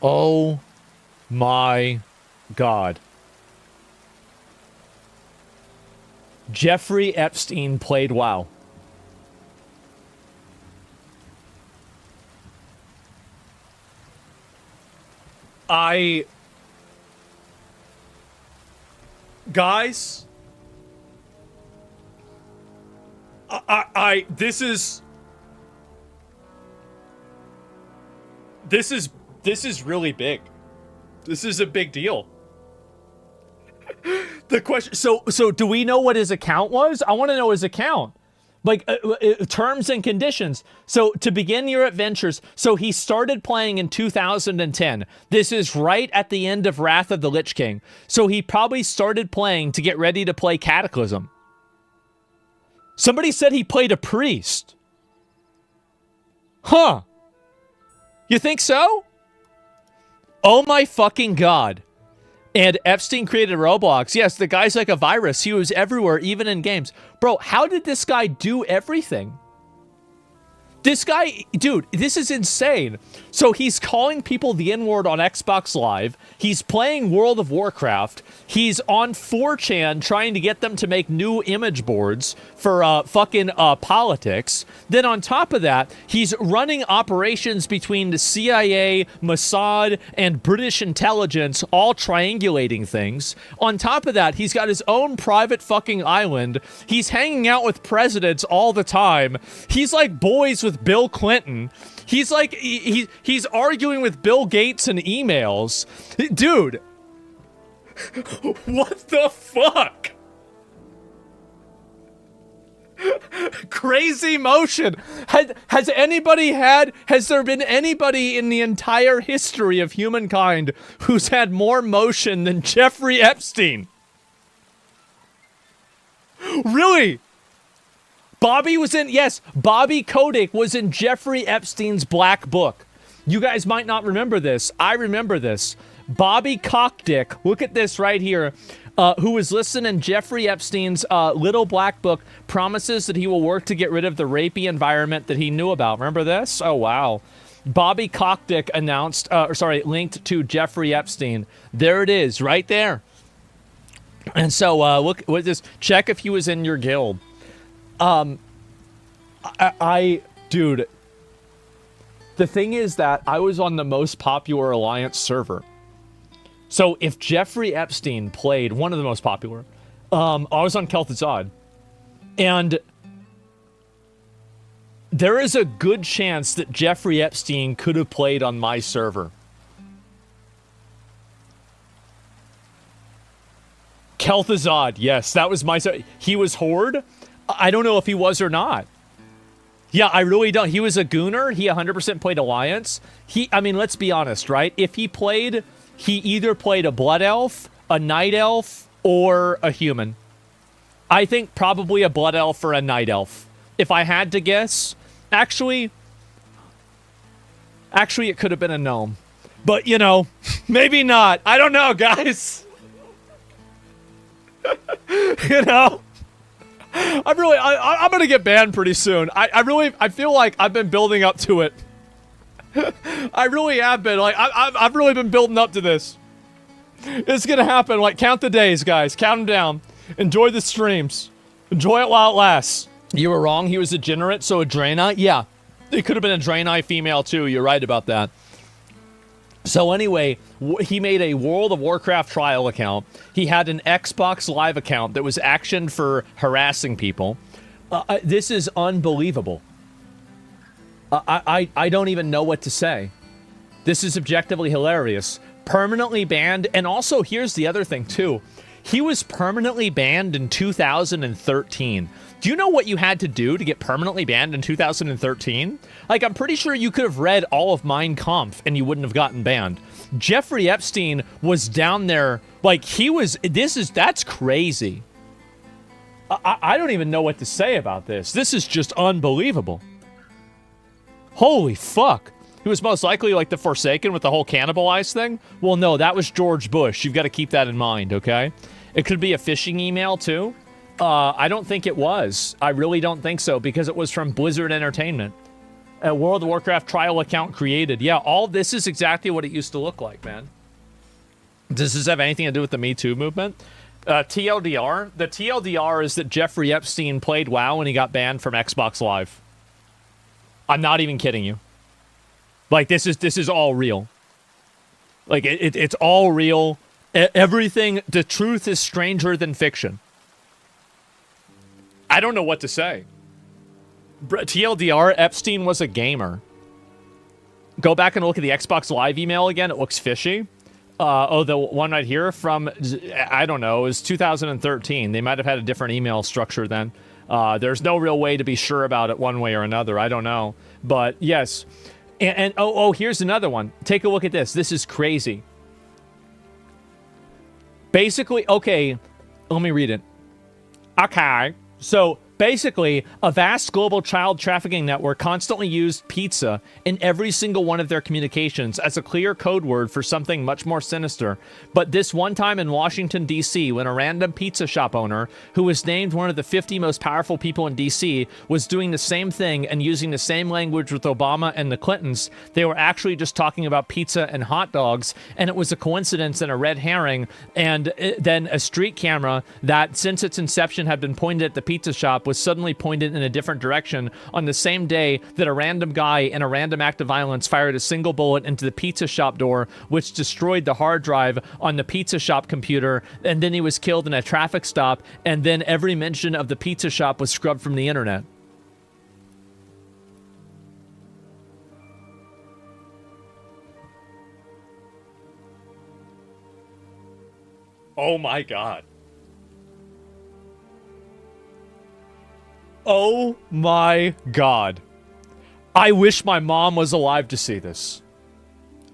Oh my god. Jeffrey Epstein played WoW. Guys, this is really big. This is a big deal. The question, so do we know what his account was? I want to know his account. Like, terms and conditions. So, to begin your adventures, so he started playing in 2010. This is right at the end of Wrath of the Lich King. So, he probably started playing to get ready to play Cataclysm. Somebody said he played a priest. Huh. You think so? Oh my fucking god. And Epstein created Roblox. Yes, the guy's like a virus. He was everywhere, even in games. Bro, how did this guy do everything? This guy, dude, this is insane. So he's calling people the N-word on Xbox Live. He's playing World of Warcraft. He's on 4chan trying to get them to make new image boards for fucking politics. Then on top of that, he's running operations between the CIA, Mossad, and British intelligence, all triangulating things. On top of that, he's got his own private fucking island. He's hanging out with presidents all the time. He's like boys with Bill Clinton. He's like, he's arguing with Bill Gates in emails. Dude. What the fuck? Crazy motion. Has there been anybody in the entire history of humankind who's had more motion than Jeffrey Epstein? Really? Bobby Kotick was in Jeffrey Epstein's Black Book. You guys might not remember this. I remember this. Bobby Cockdick, look at this right here, who was listed in Jeffrey Epstein's Little Black Book, promises that he will work to get rid of the rapey environment that he knew about. Remember this? Oh, wow. Bobby Cockdick announced, linked to Jeffrey Epstein. There it is, right there. And so, look, what is this? Check if he was in your guild. Dude, the thing is that I was on the most popular Alliance server. So if Jeffrey Epstein played one of the most popular, I was on Kel'Thuzad, and there is a good chance that Jeffrey Epstein could have played on my server. Kel'Thuzad, yes, that was my server. He was Horde. I don't know if he was or not. Yeah, I really don't. He was a gooner. He 100% played Alliance. I mean, let's be honest, right? If he either played a Blood Elf, a Night Elf, or a human. I think probably a Blood Elf or a Night Elf. If I had to guess, actually, it could have been a gnome. But, you know, maybe not. I don't know, guys. You know? I'm going to get banned pretty soon. I feel like I've been building up to it. I really have been. Like, I've really been building up to this. It's going to happen. Like, count the days, guys. Count them down. Enjoy the streams. Enjoy it while it lasts. You were wrong. He was a degenerate, so a Draenei? Yeah. It could have been a Draenei female, too. You're right about that. So anyway, he made a World of Warcraft trial account. He had an Xbox Live account that was actioned for harassing people. This is unbelievable. I don't even know what to say. This is objectively hilarious. Permanently banned, and also here's the other thing too. He was permanently banned in 2013. Do you know what you had to do to get permanently banned in 2013? Like, I'm pretty sure you could have read all of Mein Kampf and you wouldn't have gotten banned. Jeffrey Epstein was down there, like, that's crazy. I don't even know what to say about this. This is just unbelievable. Holy fuck. He was most likely, like, the Forsaken with the whole cannibalize thing? Well, no, that was George Bush. You've got to keep that in mind, okay? It could be a phishing email, too. I don't think it was. I really don't think so, because it was from Blizzard Entertainment. A World of Warcraft trial account created. Yeah, all this is exactly what it used to look like, man. Does this have anything to do with the Me Too movement? TLDR? The TLDR is that Jeffrey Epstein played WoW and he got banned from Xbox Live. I'm not even kidding you. Like, this is all real. Like, it's all real. Everything, the truth is stranger than fiction. I don't know what to say. TLDR, Epstein was a gamer. Go back and look at the Xbox Live email again. It looks fishy. The one right here from, I don't know, it was 2013. They might have had a different email structure then. There's no real way to be sure about it one way or another. I don't know. But, yes. And here's another one. Take a look at this. This is crazy. Basically, okay, let me read it. Okay, so basically, a vast global child trafficking network constantly used pizza in every single one of their communications as a clear code word for something much more sinister. But this one time in Washington, D.C., when a random pizza shop owner, who was named one of the 50 most powerful people in D.C., was doing the same thing and using the same language with Obama and the Clintons, they were actually just talking about pizza and hot dogs, and it was a coincidence and a red herring, and then a street camera that, since its inception, had been pointed at the pizza shop was suddenly pointed in a different direction on the same day that a random guy in a random act of violence fired a single bullet into the pizza shop door, which destroyed the hard drive on the pizza shop computer, and then he was killed in a traffic stop, and then every mention of the pizza shop was scrubbed from the internet. Oh my god. Oh my god. I wish my mom was alive to see this.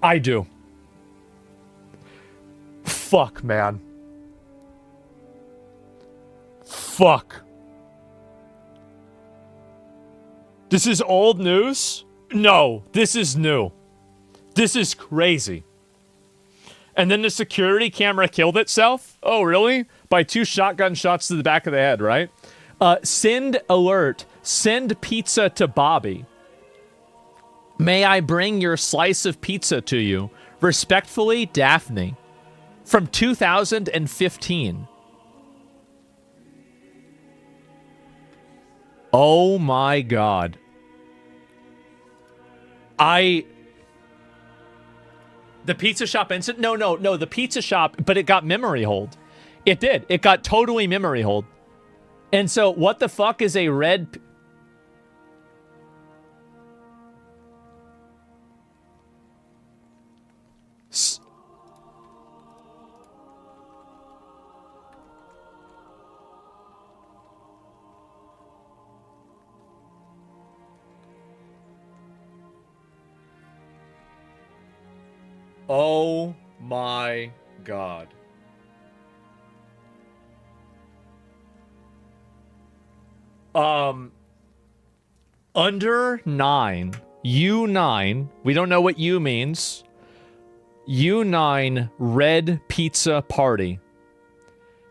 I do. Fuck, man. Fuck. This is old news? No, this is new. This is crazy. And then the security camera killed itself? Oh, really? By 2 shotgun shots to the back of the head, right? Send alert. Send pizza to Bobby. May I bring your slice of pizza to you? Respectfully, Daphne. From 2015. Oh my god. The pizza shop incident? No, the pizza shop, but it got memory hold. It did. It got totally memory hold. And so, what the fuck is a red... Oh my God. Under 9. U9. We don't know what U means. U9 Red Pizza Party.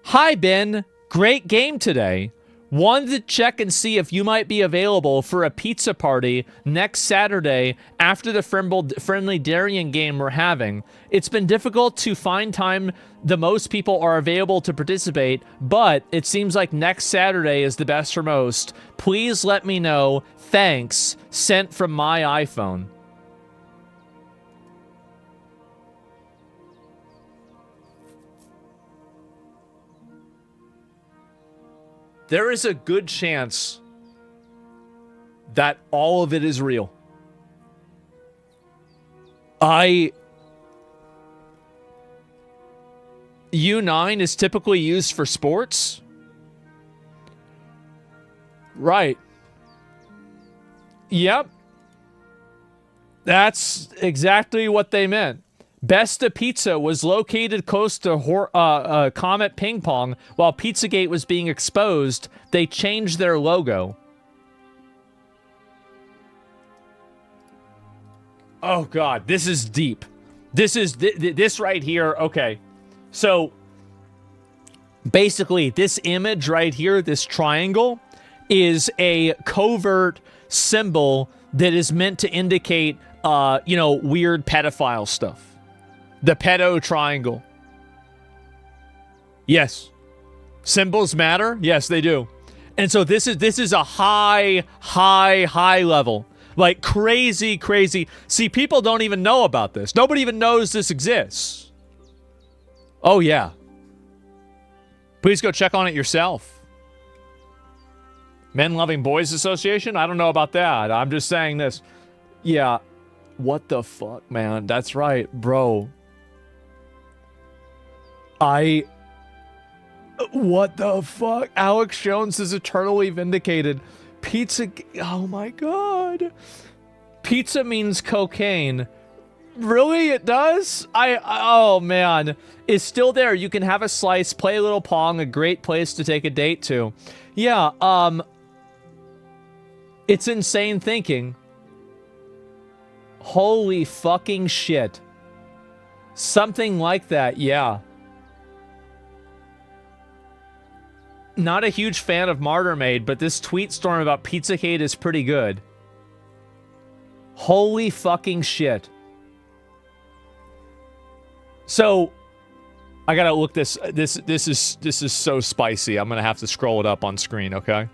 Hi, Ben. Great game today. Wanted to check and see if you might be available for a pizza party next Saturday after the friendly Darien game we're having. It's been difficult to find time the most people are available to participate, but it seems like next Saturday is the best for most. Please let me know. Thanks. Sent from my iPhone. There is a good chance that all of it is real. U9 is typically used for sports. Right. Yep. That's exactly what they meant. Besta Pizza was located close to Comet Ping Pong. While Pizzagate was being exposed, they changed their logo. Oh God, this is deep. This is this right here. Okay, so basically, this image right here, this triangle, is a covert symbol that is meant to indicate, weird pedophile stuff. The pedo triangle. Yes. Symbols matter? Yes, they do. And so this is a high level. Like crazy. See, people don't even know about this. Nobody even knows this exists. Oh, yeah. Please go check on it yourself. Men Loving Boys Association? I don't know about that. I'm just saying this. Yeah. What the fuck, man? That's right, bro. What the fuck? Alex Jones is eternally vindicated. Pizza, oh my God. Pizza means cocaine. Really? It does? Oh man. It's still there. You can have a slice, play a little Pong, a great place to take a date to. Yeah, it's insane thinking. Holy fucking shit. Something like that, yeah. Not a huge fan of Martyr Maid, but this tweet storm about Pizzagate is pretty good. Holy fucking shit. So, I gotta look this is so spicy. I'm gonna have to scroll it up on screen, okay?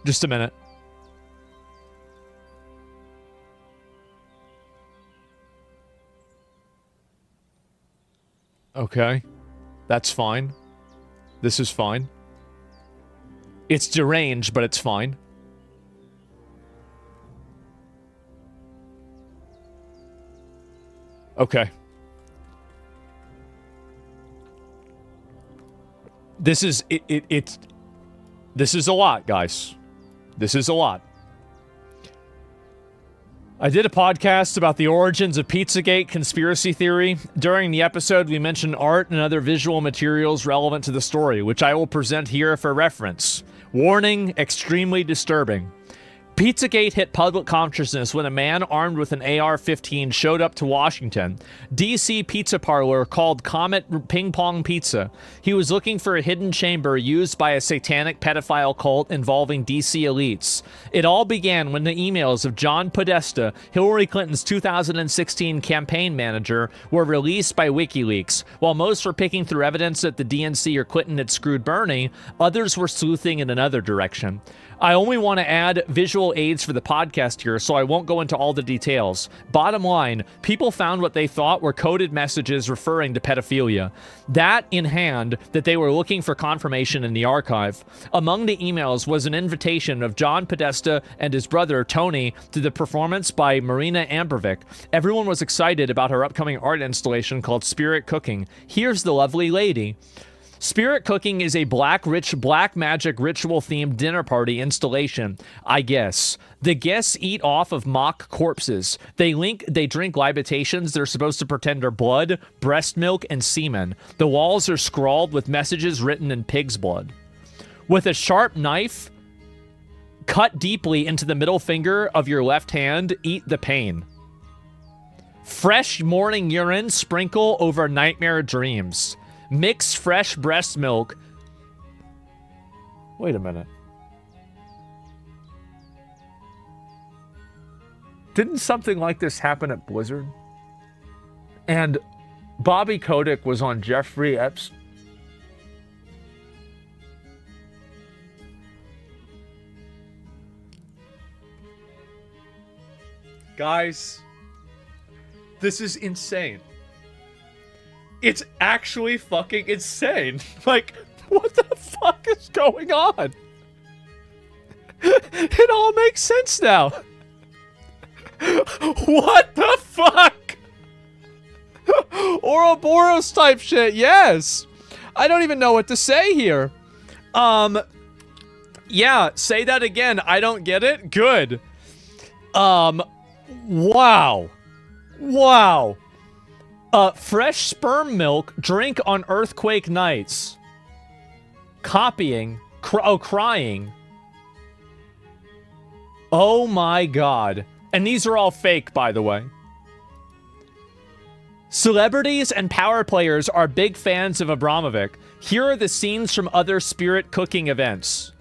Just a minute. Okay. That's fine. This is fine. It's deranged, but it's fine. Okay. This is this is a lot, guys. This is a lot. I did a podcast about the origins of Pizzagate conspiracy theory. During the episode, we mentioned art and other visual materials relevant to the story, which I will present here for reference. Warning, extremely disturbing. Pizzagate hit public consciousness when a man armed with an AR-15 showed up to Washington, D.C. pizza parlor called Comet Ping Pong Pizza. He was looking for a hidden chamber used by a satanic pedophile cult involving D.C. elites. It all began when the emails of John Podesta, Hillary Clinton's 2016 campaign manager, were released by WikiLeaks. While most were picking through evidence that the DNC or Clinton had screwed Bernie, others were sleuthing in another direction. I only want to add visual aids for the podcast here, so I won't go into all the details. Bottom line, people found what they thought were coded messages referring to pedophilia. That in hand, that they were looking for confirmation in the archive. Among the emails was an invitation of John Podesta and his brother, Tony, to the performance by Marina Ambervik. Everyone was excited about her upcoming art installation called Spirit Cooking. Here's the lovely lady. Spirit cooking is a black magic ritual-themed dinner party installation, I guess. The guests eat off of mock corpses. They drink libations they're supposed to pretend are blood, breast milk, and semen. The walls are scrawled with messages written in pig's blood. With a sharp knife, cut deeply into the middle finger of your left hand, eat the pain. Fresh morning urine sprinkle over nightmare dreams. Mix fresh breast milk. Wait a minute. Didn't something like this happen at Blizzard? And Bobby Kotick was on Jeffrey Epstein. Guys, this is insane. It's actually fucking insane. Like, what the fuck is going on? It all makes sense now. What the fuck? Ouroboros type shit, yes. I don't even know what to say here. Yeah, say that again. I don't get it. Good. Wow. Wow. Fresh sperm milk, drink on earthquake nights. Copying. Crying. Oh my god. And these are all fake, by the way. Celebrities and power players are big fans of Abramovic. Here are the scenes from other spirit cooking events.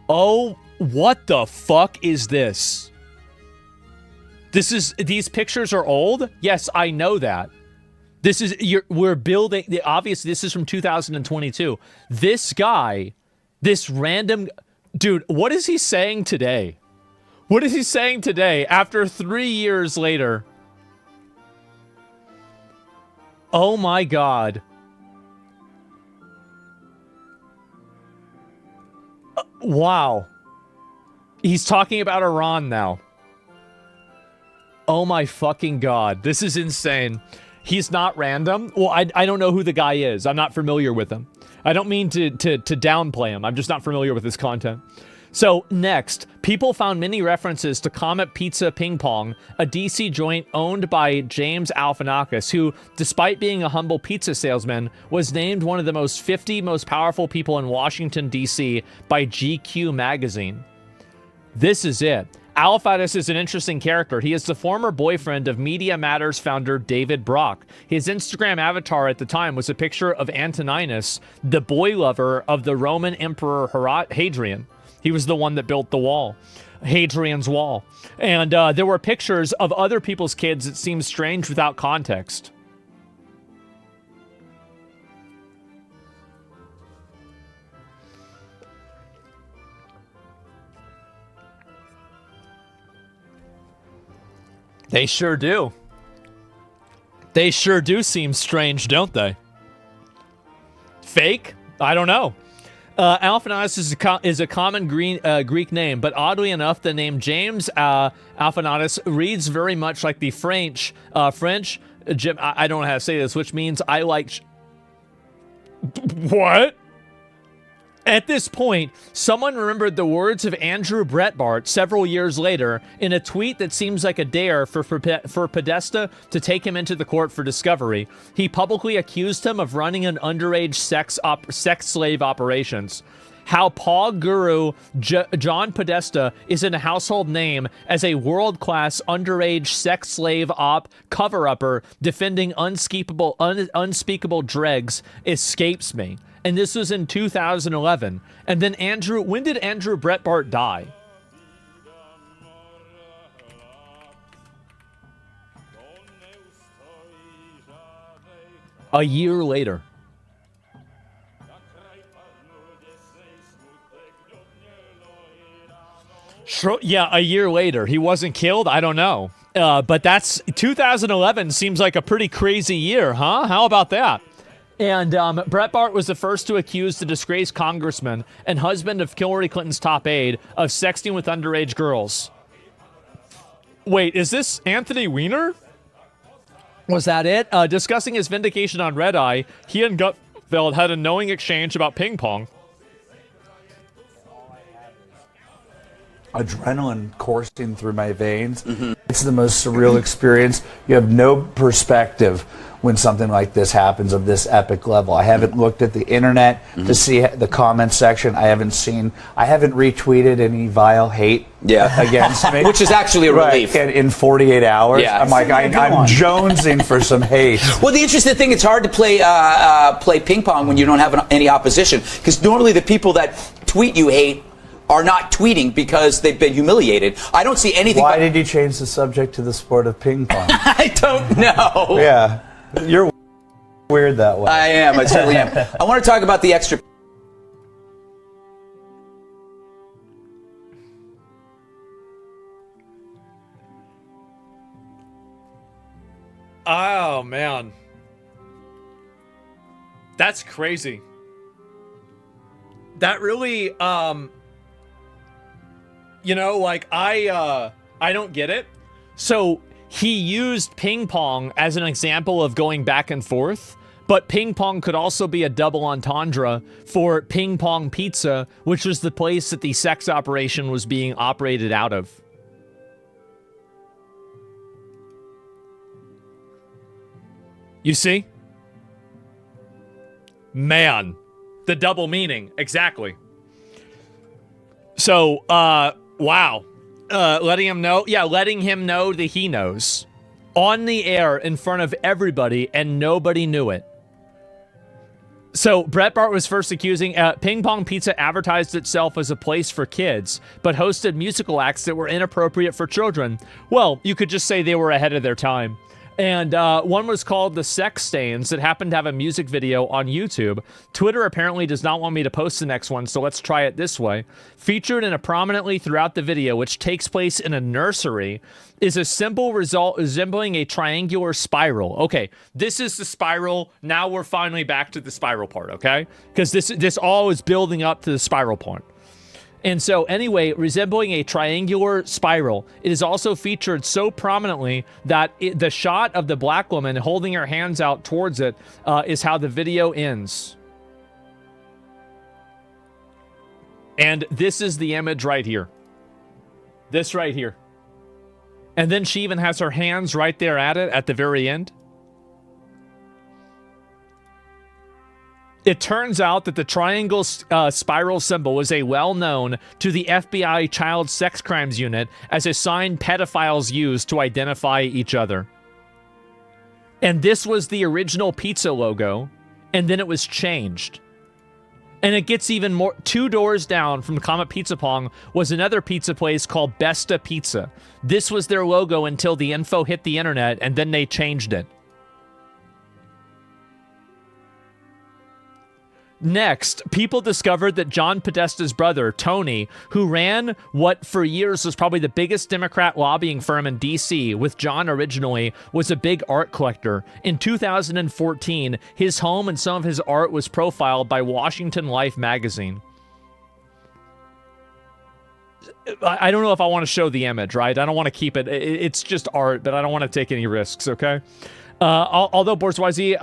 Oh, what the fuck is this? These pictures are old? Yes, I know that. We're building, obviously this is from 2022. This guy, this random, dude, what is he saying today? What is he saying today after 3 years later? Oh my god. Wow. He's talking about Iran now. Oh my fucking god. This is insane. He's not random. Well, I don't know who the guy is. I'm not familiar with him. I don't mean to downplay him. I'm just not familiar with his content. So, next, people found many references to Comet Pizza Ping Pong, a DC joint owned by James Galifianakis, who, despite being a humble pizza salesman, was named one of the 50 most powerful people in Washington, D.C. by GQ magazine. This is it. Galifianakis is an interesting character. He is the former boyfriend of Media Matters founder David Brock. His Instagram avatar at the time was a picture of Antoninus, the boy lover of the Roman Emperor Hadrian. He was the one that built the wall, Hadrian's Wall. And there were pictures of other people's kids that seemed strange without context. They sure do. They sure do seem strange, don't they? Fake? I don't know. Galifianakis is a common Greek name, but oddly enough, the name James Galifianakis reads very much like the French, I don't know how to say this, which means I like... What? At this point, someone remembered the words of Andrew Breitbart several years later in a tweet that seems like a dare for Podesta to take him into the court for discovery. He publicly accused him of running an underage sex slave operations. How Pog Guru John Podesta is in a household name as a world-class underage sex slave cover-upper defending unspeakable dregs escapes me. And this was in 2011. And then when did Andrew Breitbart die? A year later. Sure, yeah, a year later. He wasn't killed? I don't know. But that's 2011 seems like a pretty crazy year, huh? How about that? And Breitbart was the first to accuse the disgraced congressman and husband of Hillary Clinton's top aide of sexting with underage girls. Wait, is this Anthony Weiner? Was that it? Discussing his vindication on Red Eye, he and Gutfeld had a knowing exchange about ping pong. Adrenaline coursing through my veins. It's the most surreal experience. You have no perspective when something like this happens of this epic level. I haven't looked at the internet to see the comment section. I haven't retweeted any vile hate against me. Which is actually a relief. Right. In 48 hours. Yeah. I'm like, I'm jonesing for some hate. Well, the interesting thing, it's hard to play ping pong when you don't have any opposition. Because normally the people that tweet you hate are not tweeting because they've been humiliated. I don't see anything. Why did you change the subject to the sport of ping pong? I don't know. Yeah. You're weird that way. I am. I certainly am. I want to talk about the extra. Oh, man. That's crazy. That really, you know, like, I don't get it. So he used ping pong as an example of going back and forth, but ping pong could also be a double entendre for Ping Pong Pizza, which was the place that the sex operation was being operated out of. You see? Man, the double meaning, exactly. So, wow. Letting him know that he knows. On the air in front of everybody, and nobody knew it. So, Breitbart was first accusing Ping Pong Pizza advertised itself as a place for kids, but hosted musical acts that were inappropriate for children. Well, you could just say they were ahead of their time. And one was called The Sex Stains that happened to have a music video on YouTube. Twitter apparently does not want me to post the next one, so let's try it this way. Featured in a prominently throughout the video, which takes place in a nursery, is a simple result resembling a triangular spiral. Okay, this is the spiral. Now we're finally back to the spiral part, okay? Because this all is building up to the spiral point. And so, anyway, resembling a triangular spiral, it is also featured so prominently that the shot of the black woman holding her hands out towards it is how the video ends. And this is the image right here. This right here. And then she even has her hands right there at it at the very end. It turns out that the triangle spiral symbol was a well-known to the FBI Child Sex Crimes Unit as a sign pedophiles use to identify each other. And this was the original pizza logo, and then it was changed. And it gets even more. 2 doors down from Comet Pizza Pong was another pizza place called Besta Pizza. This was their logo until the info hit the internet, and then they changed it. Next, people discovered that John Podesta's brother, Tony, who ran what for years was probably the biggest Democrat lobbying firm in D.C., with John originally, was a big art collector. In 2014, his home and some of his art was profiled by Washington Life magazine. I don't know if I want to show the image, right? I don't want to keep it. It's just art, but I don't want to take any risks, okay? Although Bourgeoisie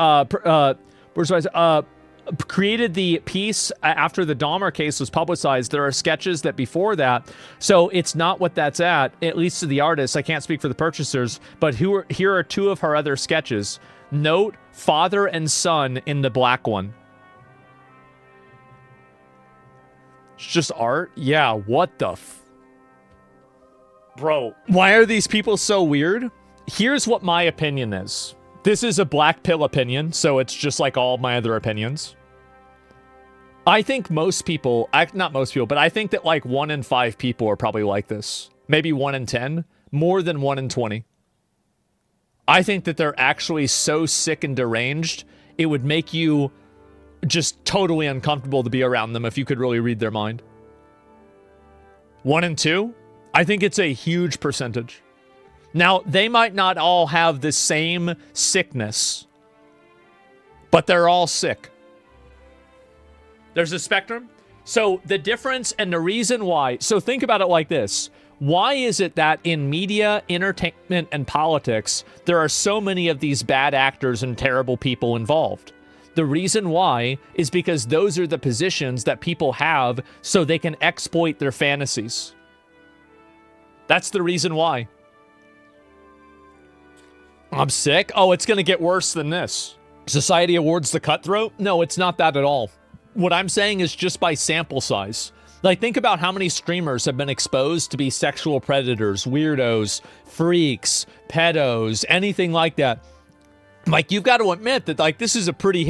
created the piece after the Dahmer case was publicized, there are sketches that before that, so it's not what that's at least to the artist. I can't speak for the purchasers, but here are 2 of her other sketches. Note father and son in the black one. It's just art? Yeah, what the Bro, why are these people so weird? Here's what my opinion is. This is a black pill opinion, so it's just like all my other opinions. I think most people, not most people, but I think that like 1 in 5 people are probably like this. Maybe 1 in 10, more than 1 in 20. I think that they're actually so sick and deranged, it would make you just totally uncomfortable to be around them if you could really read their mind. 1 in 2? I think it's a huge percentage. Now, they might not all have the same sickness, but they're all sick. There's a spectrum. So the difference and the reason why, so think about it like this. Why is it that in media, entertainment, and politics, there are so many of these bad actors and terrible people involved? The reason why is because those are the positions that people have so they can exploit their fantasies. That's the reason why. I'm sick? Oh, it's going to get worse than this. Society awards the cutthroat? No, it's not that at all. What I'm saying is just by sample size. Like, think about how many streamers have been exposed to be sexual predators, weirdos, freaks, pedos, anything like that. Like, you've got to admit that, like, this is a pretty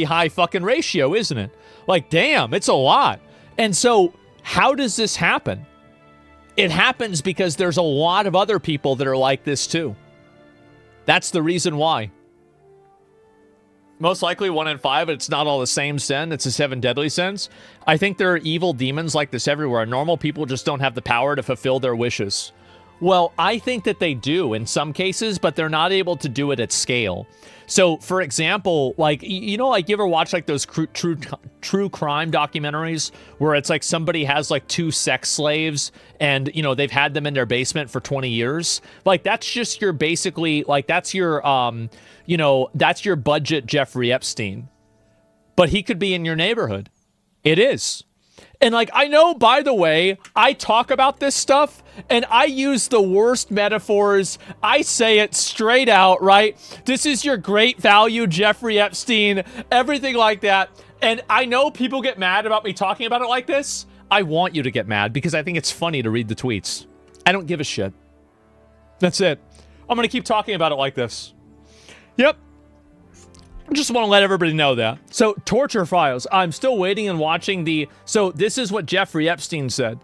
high fucking ratio, isn't it? Like, damn, it's a lot. And so, how does this happen? It happens because there's a lot of other people that are like this too. That's the reason why. Most likely 1 in 5, it's not all the same sin. It's the 7 deadly sins. I think there are evil demons like this everywhere. Normal people just don't have the power to fulfill their wishes. Well, I think that they do in some cases, but they're not able to do it at scale. So, for example, like, you know, like, you ever watch, like, those true crime documentaries where it's like somebody has, like, 2 sex slaves and, you know, they've had them in their basement for 20 years? Like, that's just your basically, like, that's your, you know, that's your budget Jeffrey Epstein. But he could be in your neighborhood. It is. And, like, I know, by the way, I talk about this stuff, and I use the worst metaphors. I say it straight out, right? This is your great value, Jeffrey Epstein, everything like that. And I know people get mad about me talking about it like this. I want you to get mad because I think it's funny to read the tweets. I don't give a shit. That's it. I'm going to keep talking about it like this. Yep. I just want to let everybody know that. So, torture files. I'm still waiting and watching the... So, this is what Jeffrey Epstein said.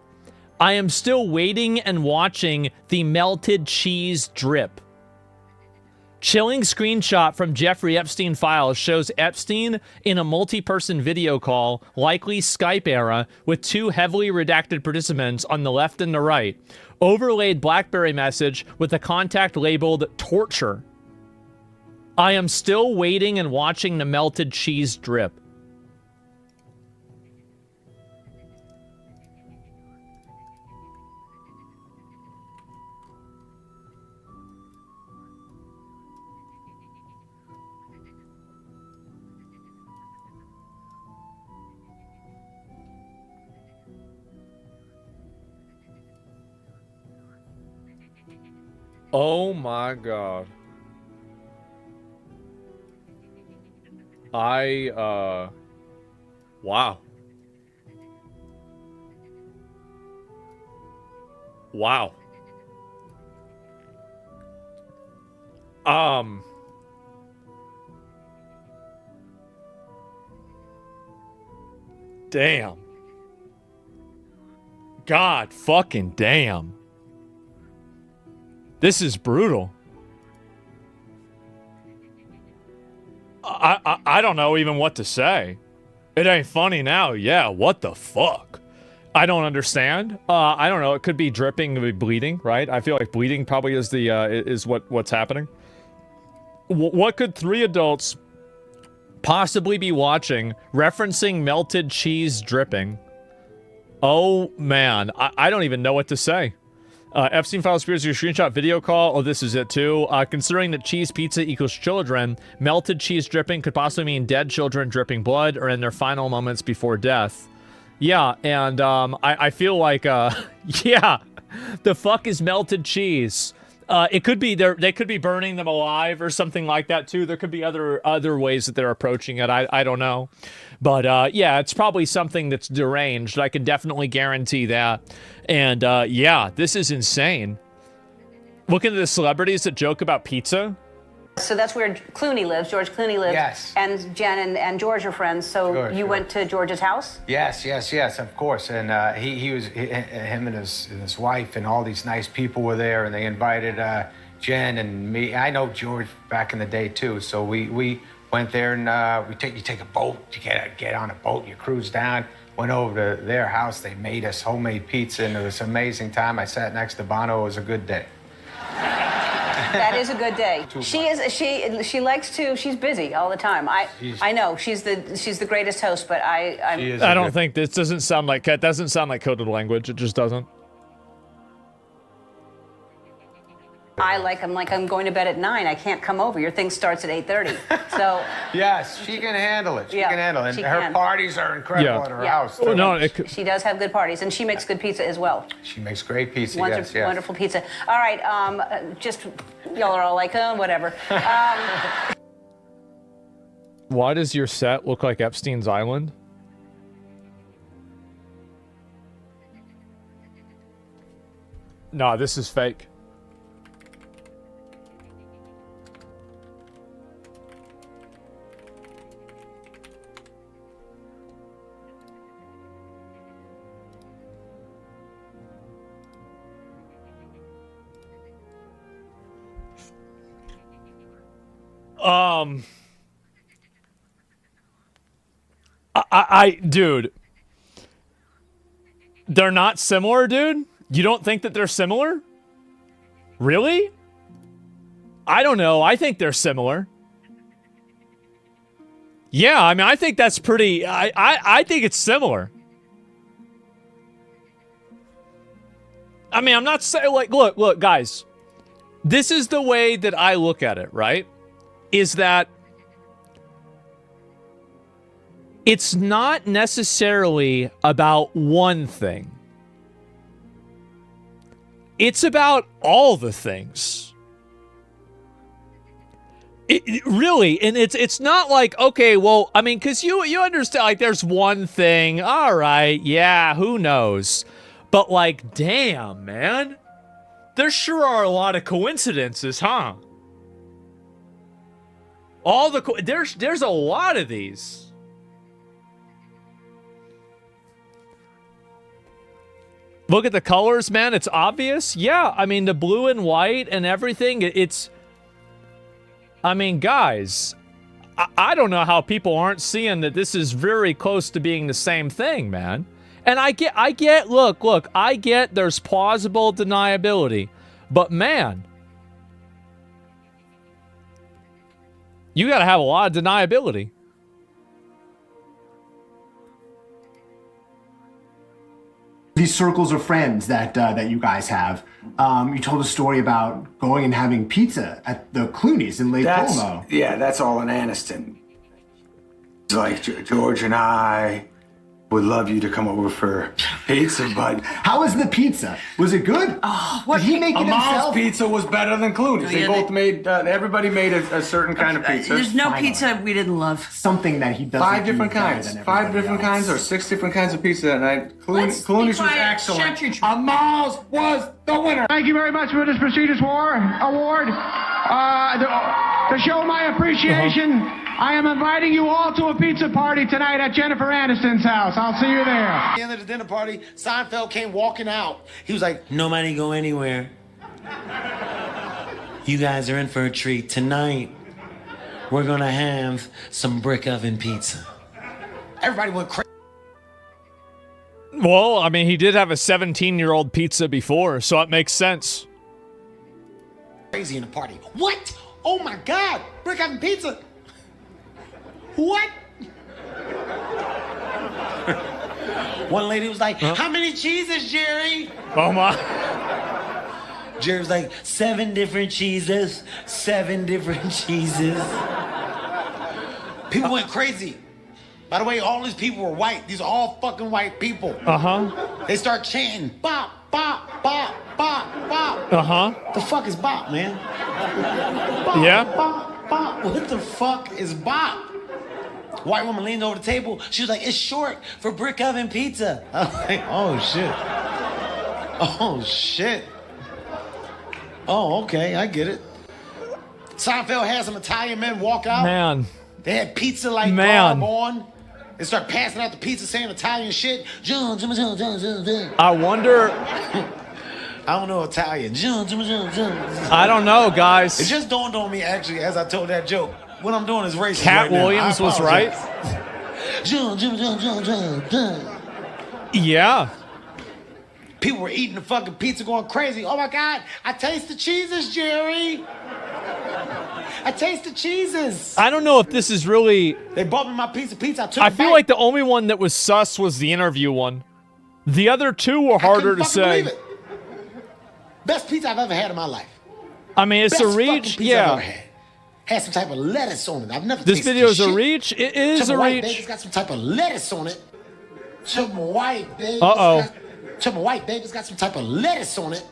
I am still waiting and watching the melted cheese drip. Chilling screenshot from Jeffrey Epstein Files shows Epstein in a multi-person video call, likely Skype era, with 2 heavily redacted participants on the left and the right. Overlaid BlackBerry message with a contact labeled torture. I am still waiting and watching the melted cheese drip. Oh my God. Wow. Wow. Damn. God fucking damn. This is brutal. I don't know even what to say. It ain't funny now. Yeah, what the fuck? I don't understand. I don't know. It could be dripping, could be bleeding, right? I feel like bleeding probably is the is what's happening. What could 3 adults possibly be watching referencing melted cheese dripping? Oh man, I don't even know what to say. Epstein Files conspiracy screenshot video call. Oh, this is it too. Considering that cheese pizza equals children, melted cheese dripping could possibly mean dead children dripping blood or in their final moments before death. Yeah, and I feel like, yeah, the fuck is melted cheese? It could be they could be burning them alive or something like that too. There could be other ways that they're approaching it. I don't know. But yeah, it's probably something that's deranged. I can definitely guarantee that. And yeah, this is insane. Look at the celebrities that joke about pizza. So that's where Clooney lives, George Clooney lives. Yes. And Jen and George are friends. So Sure, you sure. went to George's house? Yes, of course. And him and his wife and all these nice people were there, and they invited Jen and me. I know George back in the day too. So we went there, and you take a boat, you get on a boat, you cruise down. Went over to their house. They made us homemade pizza, and it was an amazing time. I sat next to Bono. It was a good day. That is a good day. She likes to. She's busy all the time. I know she's the greatest host, but She is I don't think this doesn't sound like coded language. It just doesn't. I'm like, I'm going to bed at 9. I can't come over. Your thing starts at 8:30. So. Yes, she can handle it. She Yeah, can handle it. And she her can. parties are incredible at her house. Oh, too. no, She does have good parties, and she makes good pizza as well. She makes great pizza. Wonderful, yes. wonderful pizza. All right, just y'all are all like, whatever. Why does your set look like Epstein's Island? Nah, this is fake. Dude, they're not similar, dude? You don't think that they're similar? Really? I don't know. I think they're similar. Yeah, I mean, I think that's pretty... I think it's similar. I mean, I'm not saying... Like, look, guys. This is the way that I look at it, right? Is that... It's not necessarily about one thing. It's about all the things. It really, and it's not like, okay, well, I mean, because you understand, like, there's one thing, all right, yeah, who knows? But, like, damn, man. There sure are a lot of coincidences, huh? There's a lot of these. Look at the colors, man. It's obvious. Yeah, I mean, the blue and white and everything, it's... I mean, guys, I don't know how people aren't seeing that this is very close to being the same thing, man. And I get, look, I get there's plausible deniability. But, man, you gotta have a lot of deniability. These circles of friends that you guys have. You told a story about going and having pizza at the Clooney's in Lake Como. Yeah, that's all in Aniston. It's like George and I would love you to come over for pizza, but How was the pizza? Was it good? Oh, Did he make it Amal's himself? pizza was better than Clooney's. They Yeah, both made, everybody made a certain kind of pizza. There's no Finally. pizza we didn't love. Something that he doesn't Five do different better kinds. than Five everybody different else. kinds or 6 different kinds of pizza that night. Let's be Clooney's was quiet. excellent. Shut your tr- Amal's was the winner. Thank you very much for this prestigious award. To show my appreciation, I am inviting you all to a pizza party tonight at Jennifer Aniston's house. I'll see you there. At the end of the dinner party, Seinfeld came walking out. He was like, Nobody go anywhere. You guys are in for a treat. Tonight, we're gonna have some brick oven pizza. everybody went crazy. Well, I mean, he did have a 17-year-old pizza before, so it makes sense. In the party. What? Oh my God! Brick oven pizza. What? One lady was like, How many cheeses, Jerry? Oh, my. Jerry was like, 7 different cheeses. 7 different cheeses. People went crazy. By the way, all these people were white. These are all fucking white people. Uh-huh. They start chanting, bop, bop, bop, bop, bop. Uh-huh. The fuck is bop, man? Bop, Yeah? Bop, bop. What the fuck is bop? White woman leaned over the table. She was like, it's short for brick oven pizza. I was like, oh, shit. Oh, shit. Oh, okay, I get it. Seinfeld had some Italian men walk out. Man. They had pizza like Man. garb on. They start passing out the pizza saying Italian shit. I wonder... I don't know Italian. I don't know, guys. It just dawned on me, actually, as I told that joke. What I'm doing is racist. Cat right now. Williams I was right. apologize. Yeah. People were eating the fucking pizza going crazy. Oh my God, I taste the cheeses, Jerry. I taste the cheeses. I don't know if this is really... They bought me my piece of pizza. I took I a feel bite. like the only one that was sus was the interview one. The other two were harder to I couldn't fucking say. believe it. Best pizza I've ever had in my life. I mean, it's Best a fucking reach. pizza I've ever Yeah. had some type of lettuce on it. I've never This tasted video is a shit. reach. It is Chubba a White Baby's reach. got some type of lettuce on it. Chubba White Baby's Uh-oh. Chubba White Baby's got some type of lettuce on it.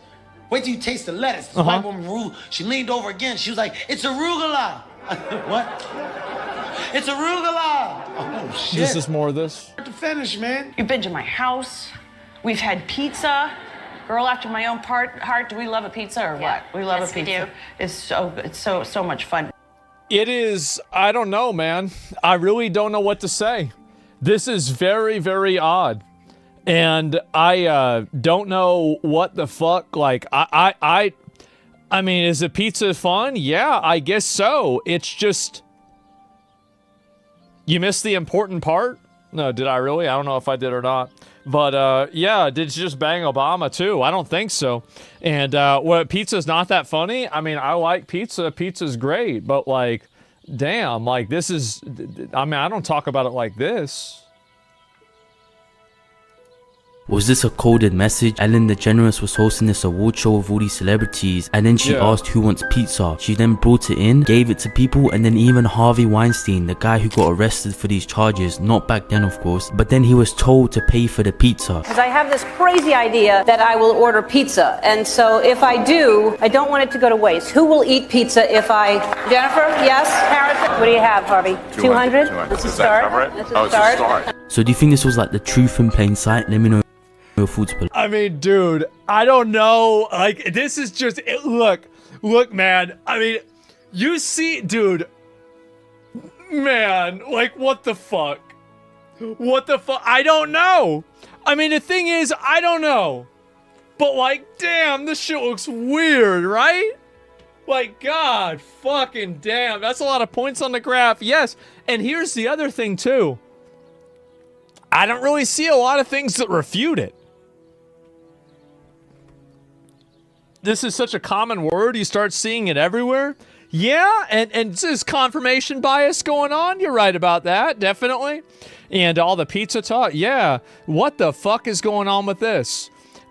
Wait till you taste the lettuce. This white woman, she leaned over again. She was like, "It's arugula." What? It's arugula. Oh shit. This is more of this. To finish, man. You've been to my house. We've had pizza. Girl after my own heart. Do we love a pizza or what? We love a pizza. It's so much fun. It is, I don't know, man. I really don't know what to say. This is very, very odd. And I don't know what the fuck, like, I mean, is a pizza fun? Yeah, I guess so. It's just, you missed the important part? No, did I really? I don't know if I did or not. But, yeah, did you just bang Obama, too? I don't think so. And, what, pizza's not that funny? I mean, I like pizza. Pizza's great. But, like, damn, like, this is, I mean, I don't talk about it like this. Was this a coded message? Ellen DeGeneres was hosting this award show with all these celebrities, and then she asked who wants pizza. She then brought it in, gave it to people, and then even Harvey Weinstein, the guy who got arrested for these charges, not back then of course, but then he was told to pay for the pizza. Because I have this crazy idea that I will order pizza. And so if I do, I don't want it to go to waste. Who will eat pizza if I... Jennifer? Yes? Harrison? What do you have, Harvey? 200? That's a start. That's a start. So do you think this was like the truth in plain sight? Let me know your thoughts below. I mean, dude, I don't know. Like, this is just, look, man. I mean, you see, dude, man, like, what the fuck? What the fuck? I don't know. I mean, the thing is, I don't know. But, like, damn, this shit looks weird, right? Like, God fucking damn. That's a lot of points on the graph. Yes. And here's the other thing, too. I don't really see a lot of things that refute it. This is such a common word. You start seeing it everywhere. Yeah, and this confirmation bias going on. You're right about that, definitely. And all the pizza talk. Yeah, what the fuck is going on with this?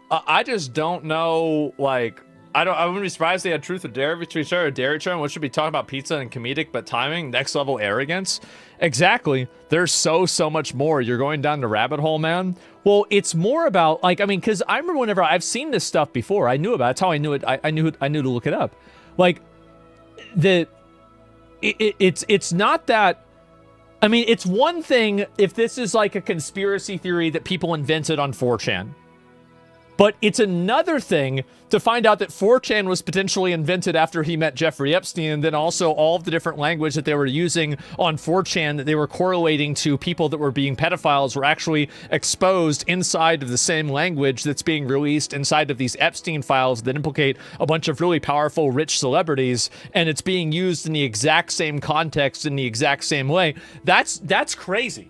I just don't know. Like, I wouldn't be surprised they had truth or dare between each other. Dare each other. What should be talking about pizza and comedic, but timing, next level arrogance. Exactly. There's so much more. You're going down the rabbit hole, man. Well, it's more about, like, I mean, because I remember whenever I've seen this stuff before, I knew about it. That's how I knew it. I knew to look it up. Like, it's not that. I mean, it's one thing if this is like a conspiracy theory that people invented on 4chan. But it's another thing to find out that 4chan was potentially invented after he met Jeffrey Epstein, and then also all of the different language that they were using on 4chan that they were correlating to people that were being pedophiles were actually exposed inside of the same language that's being released inside of these Epstein files that implicate a bunch of really powerful, rich celebrities, and it's being used in the exact same context in the exact same way. That's crazy.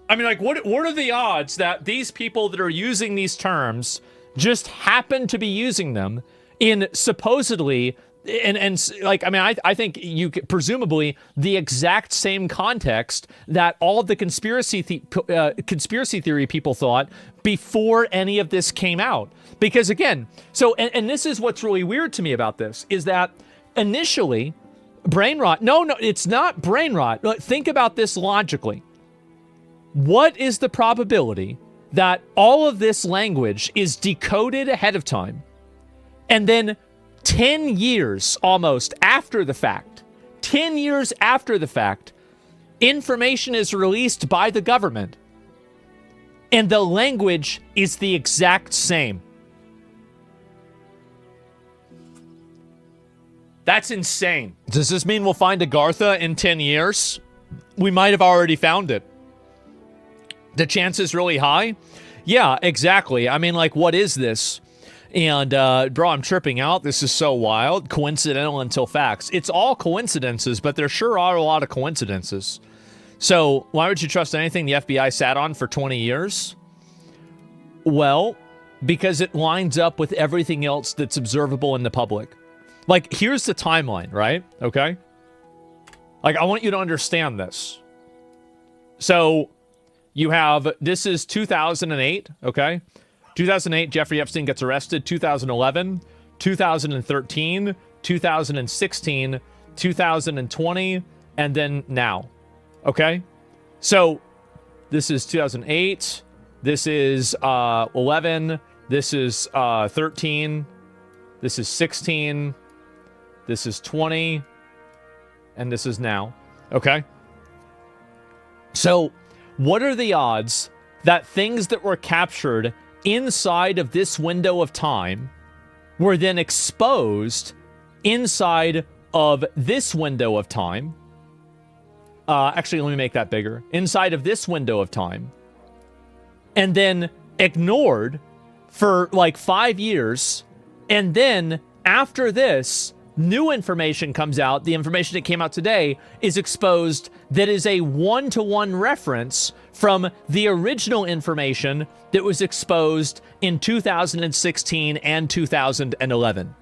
I mean, like, what are the odds that these people that are using these terms just happen to be using them in supposedly, and like, I mean, I think you could, presumably the exact same context that all of the conspiracy theory people thought before any of this came out. Because again, so, and this is what's really weird to me about this, is that initially, brain rot, no, it's not brain rot. Think about this logically. What is the probability that all of this language is decoded ahead of time, and then 10 years almost after the fact, 10 years after the fact, information is released by the government, and the language is the exact same? That's insane. Does this mean we'll find Agartha in 10 years? We might have already found it. The chance is really high? Yeah, exactly. I mean, like, what is this? And, bro, I'm tripping out. This is so wild. Coincidental until facts. It's all coincidences, but there sure are a lot of coincidences. So, why would you trust anything the FBI sat on for 20 years? Well, because it lines up with everything else that's observable in the public. Like, here's the timeline, right? Okay? Like, I want you to understand this. So, you have, this is 2008, okay? 2008, Jeffrey Epstein gets arrested. 2011, 2013, 2016, 2020, and then now. Okay? So, this is 2008. This is 11. This is 13. This is 16. This is 20. And this is now. Okay? So, what are the odds that things that were captured inside of this window of time were then exposed inside of this window of time? Actually, let me make that bigger. Inside of this window of time. And then ignored for like 5 years. And then after this, new information comes out. The information that came out today is exposed that is a one-to-one reference from the original information that was exposed in 2016 and 2011.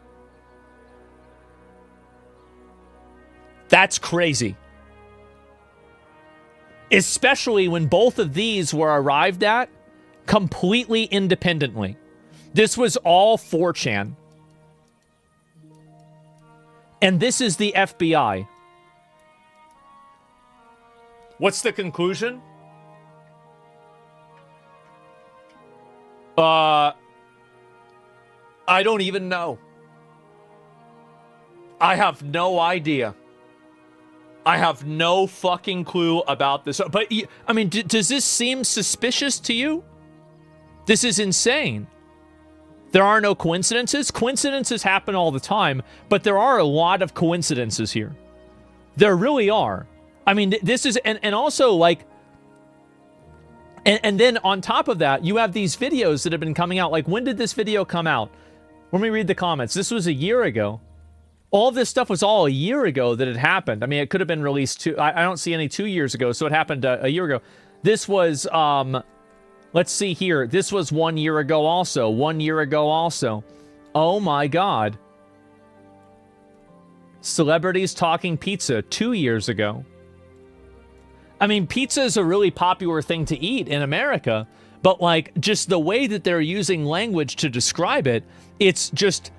That's crazy. Especially when both of these were arrived at completely independently. This was all 4chan. And this is the FBI. What's the conclusion? I don't even know. I have no idea. I have no fucking clue about this. But, I mean, does this seem suspicious to you? This is insane. There are no coincidences. Coincidences happen all the time, but there are a lot of coincidences here. There really are. I mean, this is, and also, like, and then on top of that, you have these videos that have been coming out. Like, when did this video come out? Let me read the comments. This was a year ago. All this stuff was all a year ago that it happened. I mean, it could have been released I don't see any 2 years ago, so it happened a year ago. This was, let's see here. This was 1 year ago also. 1 year ago also. Oh my God. Celebrities talking pizza 2 years ago. I mean, pizza is a really popular thing to eat in America, but like just the way that they're using language to describe it, it's just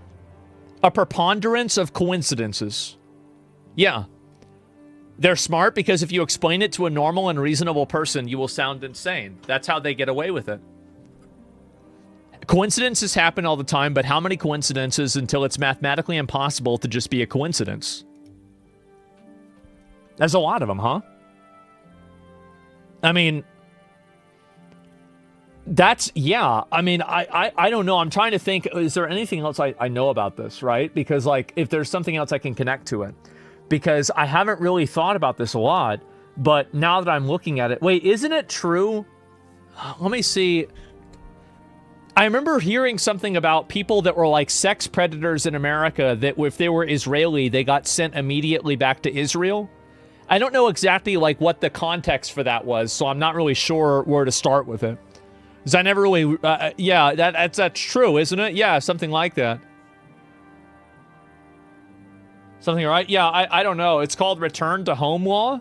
a preponderance of coincidences. Yeah. They're smart because if you explain it to a normal and reasonable person, you will sound insane. That's how they get away with it. Coincidences happen all the time, but how many coincidences until it's mathematically impossible to just be a coincidence? There's a lot of them, huh? I mean, that's, yeah. I mean, I don't know. I'm trying to think, is there anything else I know about this, right? Because, like, if there's something else I can connect to it. Because I haven't really thought about this a lot, but now that I'm looking at it, wait, isn't it true? Let me see. I remember hearing something about people that were like sex predators in America that if they were Israeli, they got sent immediately back to Israel. I don't know exactly like what the context for that was, so I'm not really sure where to start with it. Because I never really, yeah, that's true, isn't it? Yeah, something like that. Something, right? Yeah, I don't know. It's called Return to Home Law.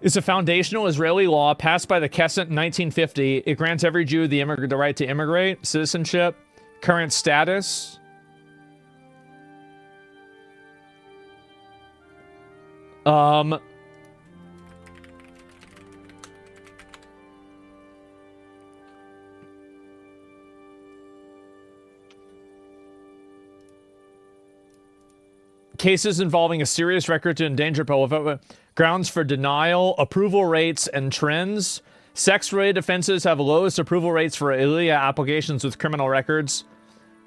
It's a foundational Israeli law passed by the Knesset in 1950. It grants every Jew the right to immigrate, citizenship, current status. Cases involving a serious record to endanger public grounds for denial, approval rates, and trends. Sex-related offenses have lowest approval rates for ILEA applications with criminal records.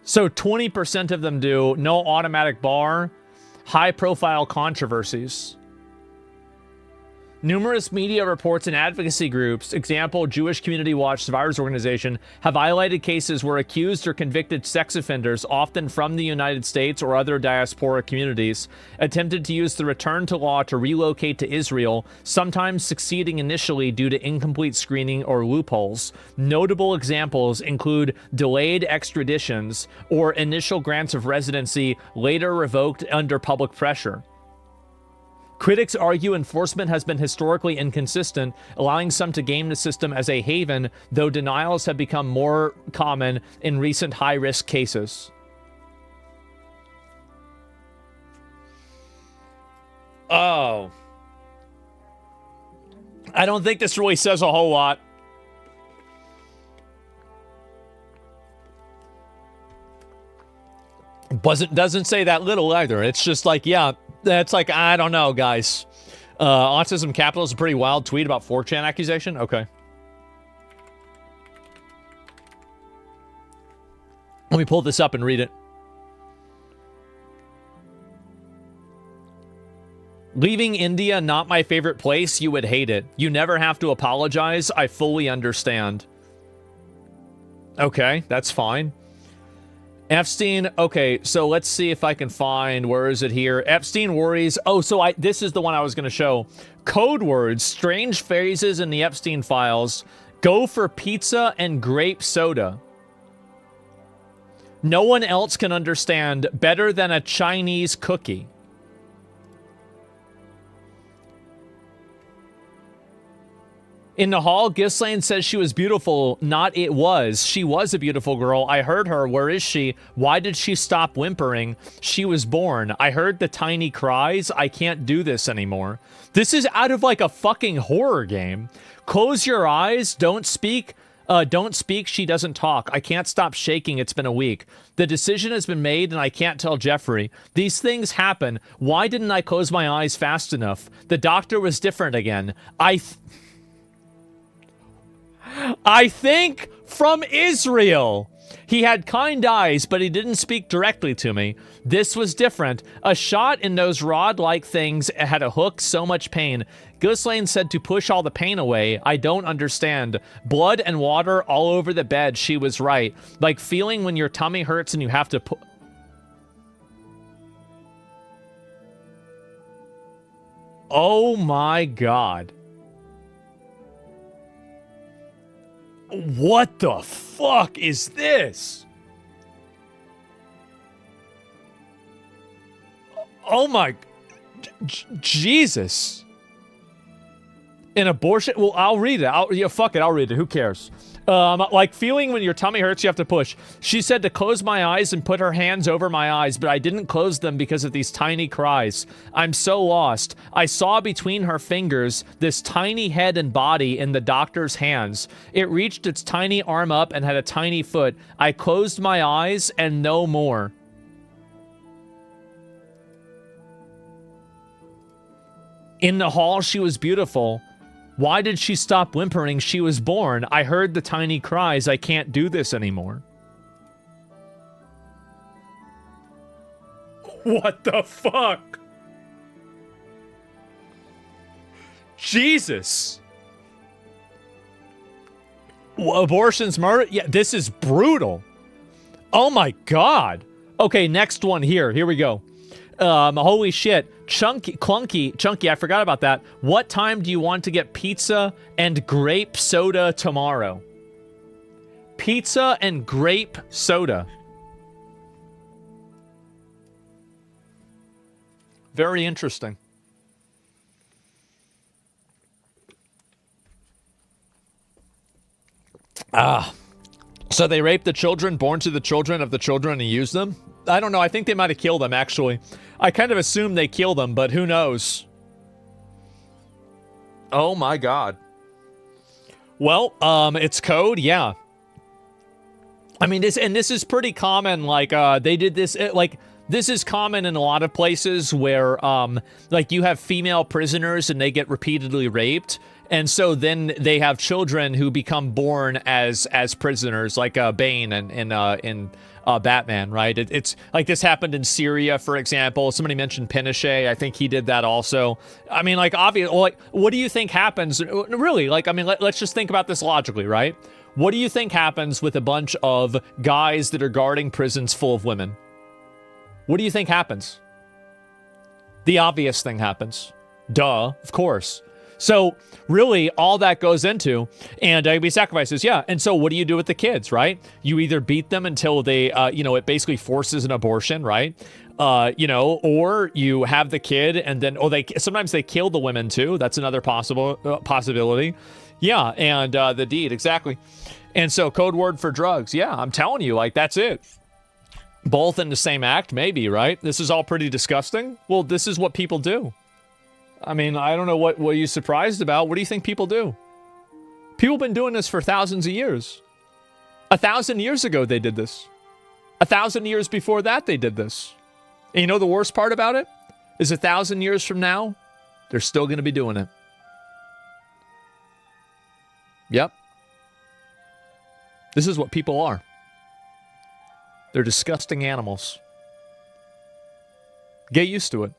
So 20% of them do. No automatic bar. High-profile controversies. Numerous media reports and advocacy groups, example Jewish Community Watch Survivors Organization, have highlighted cases where accused or convicted sex offenders, often from the United States or other diaspora communities, attempted to use the return to law to relocate to Israel, sometimes succeeding initially due to incomplete screening or loopholes. Notable examples include delayed extraditions or initial grants of residency later revoked under public pressure. Critics argue enforcement has been historically inconsistent, allowing some to game the system as a haven, though denials have become more common in recent high-risk cases. Oh. I don't think this really says a whole lot. Doesn't say that little either. It's just like, yeah, that's like, I don't know, guys. Autism Capital is a pretty wild tweet about 4chan accusation. Okay. Let me pull this up and read it. Leaving India, not my favorite place. You would hate it. You never have to apologize. I fully understand. Okay, that's fine. Epstein, okay, so let's see if I can find, where is it here? Epstein worries, oh, so this is the one I was going to show. Code words, strange phrases in the Epstein Files. Go for pizza and grape soda. No one else can understand better than a Chinese cookie. In the hall, Ghislaine says she was beautiful. Not it was. She was a beautiful girl. I heard her. Where is she? Why did she stop whimpering? She was born. I heard the tiny cries. I can't do this anymore. This is out of like a fucking horror game. Close your eyes. Don't speak. Don't speak. She doesn't talk. I can't stop shaking. It's been a week. The decision has been made and I can't tell Jeffrey. These things happen. Why didn't I close my eyes fast enough? The doctor was different again. I think from Israel. He had kind eyes, but he didn't speak directly to me. This was different. A shot in those rod-like things had a hook, so much pain. Ghislaine said to push all the pain away. I don't understand. Blood and water all over the bed. She was right. Like feeling when your tummy hurts and you have to Oh my God. What the fuck is this? Oh my... Jesus. An abortion? Well, I'll read it. Yeah, fuck it. I'll read it. Who cares? Like feeling when your tummy hurts, you have to push. She said to close my eyes and put her hands over my eyes, but I didn't close them because of these tiny cries. I'm so lost. I saw between her fingers this tiny head and body in the doctor's hands. It reached its tiny arm up and had a tiny foot. I closed my eyes and no more. In the hall, she was beautiful. Why did she stop whimpering? She was born. I heard the tiny cries. I can't do this anymore. What the fuck? Jesus. Abortion's murder? Yeah, this is brutal. Oh my God. Okay, next one here. Here we go. Holy shit. Chunky, I forgot about that. What time do you want to get pizza and grape soda tomorrow? Pizza and grape soda. Very interesting. So they raped the children born to the children of the children and used them? I don't know. I think they might have killed them, actually. I kind of assumed they killed them, but who knows? Oh my God. Well, it's code, yeah. I mean, this is pretty common. Like, they did this, like, This is common in a lot of places where, like, you have female prisoners and they get repeatedly raped, and so then they have children who become born as prisoners, like Bane in Batman, right? It's like this happened in Syria, for example. Somebody mentioned Pinochet. I think he did that also. I mean, like, obviously, like, what do you think happens? Really, like, I mean, let's just think about this logically, right? What do you think happens with a bunch of guys that are guarding prisons full of women? What do you think happens? The obvious thing happens. Duh, of course. So really, all that goes into, and we sacrifices, yeah. And so what do you do with the kids, right? You either beat them until they, it basically forces an abortion, right? Or you have the kid and then, sometimes they kill the women too. That's another possibility. Yeah, and the deed, exactly. And so code word for drugs. Yeah, I'm telling you, like, that's it. Both in the same act, maybe, right? This is all pretty disgusting. Well, this is what people do. I mean, I don't know what are you surprised about. What do you think people do? People have been doing this for thousands of years. 1,000 years ago, they did this. 1,000 years before that, they did this. And you know the worst part about it? Is 1,000 years from now, they're still going to be doing it. Yep. This is what people are. They're disgusting animals. Get used to it.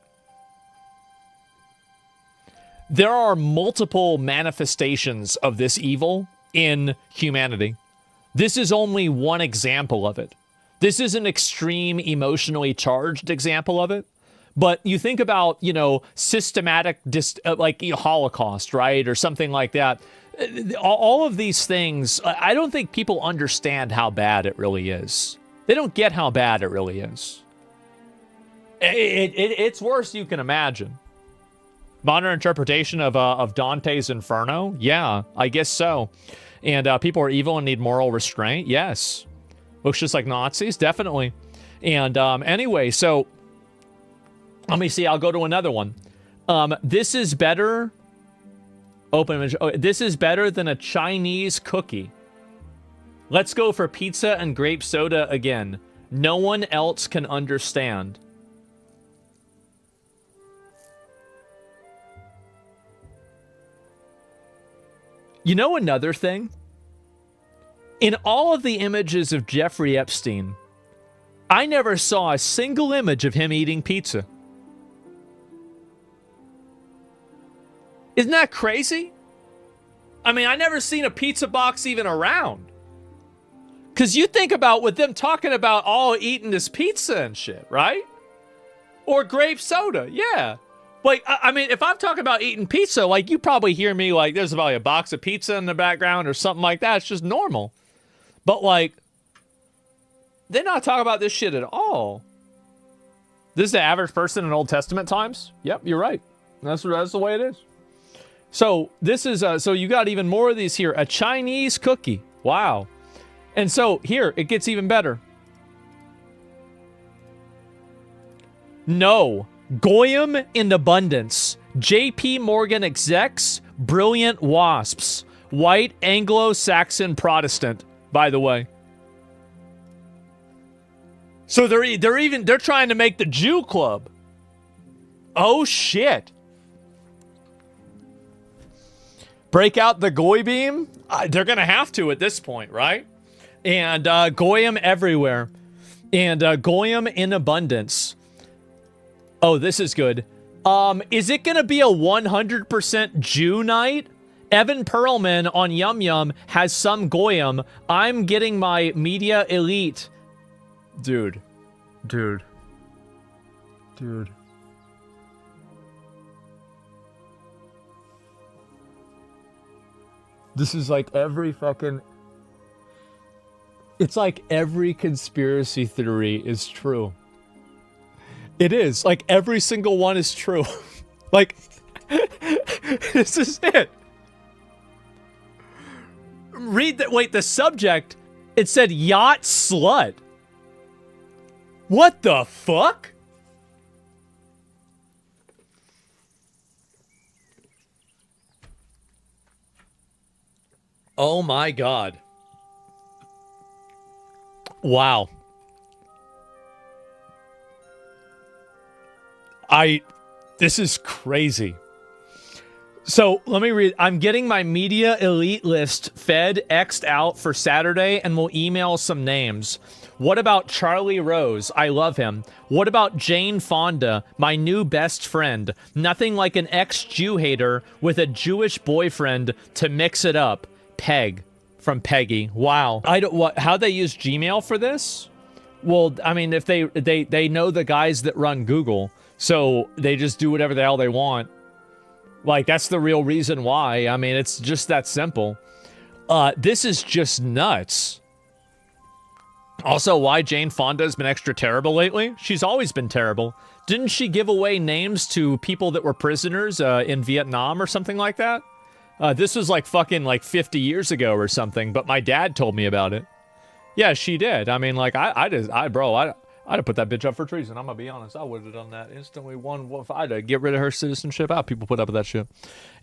There are multiple manifestations of this evil in humanity. This is only one example of it. This is an extreme, emotionally charged example of it. But you think about, systematic, Holocaust, right? Or something like that. All of these things, I don't think people understand how bad it really is. They don't get how bad it really is. It's worse you can imagine. Modern interpretation of Dante's Inferno? Yeah, I guess so. And people are evil and need moral restraint? Yes. Looks just like Nazis? Definitely. And anyway, so let me see. I'll go to another one. This is better. Open image. Oh, this is better than a Chinese cookie. Let's go for pizza and grape soda again. No one else can understand. You know another thing? In all of the images of Jeffrey Epstein, I never saw a single image of him eating pizza. Isn't that crazy? I mean, I never seen a pizza box even around. Because you think about with them talking about all eating this pizza and shit, right? Or grape soda, yeah. Like, I mean, if I'm talking about eating pizza, like, you probably hear me, like, there's probably a box of pizza in the background or something like that. It's just normal. But, like, they're not talking about this shit at all. This is the average person in Old Testament times? Yep, you're right. That's the way it is. So, this is, so you got even more of these here. A Chinese cookie. Wow. And so, here, it gets even better. No. Goyim in abundance. J.P. Morgan execs, brilliant wasps. White Anglo-Saxon Protestant, by the way. So they're trying to make the Jew Club. Oh shit. Break out the Goy beam? They're gonna have to at this point, right? And Goyim everywhere. And Goyim in abundance. Oh, this is good. Is it gonna be a 100% Jew night? Evan Perlman on Yum Yum has some Goyim. I'm getting my media elite. Dude. This is like every fucking... It's like every conspiracy theory is true. It is. Like, every single one is true. Like, this is it. Read that. Wait, the subject, it said yacht slut. What the fuck? Oh my God. Wow. This is crazy. So let me read. I'm getting my media elite list fed X'd out for Saturday, and we'll email some names. What about Charlie Rose? I love him. What about Jane Fonda, my new best friend? Nothing like an ex-Jew hater with a Jewish boyfriend to mix it up. Peg. From Peggy. Wow. How'd they use Gmail for this? Well, I mean, if they know the guys that run Google, so they just do whatever the hell they want. Like, that's the real reason why. I mean, it's just that simple. This is just nuts. Also, why Jane Fonda has been extra terrible lately? She's always been terrible. Didn't she give away names to people that were prisoners in Vietnam or something like that? This was like fucking like 50 years ago or something, but my dad told me about it. Yeah, she did. I mean, like, I'd have put that bitch up for treason. I'm gonna be honest. I would have done that instantly. I'd get rid of her citizenship. People put up with that shit.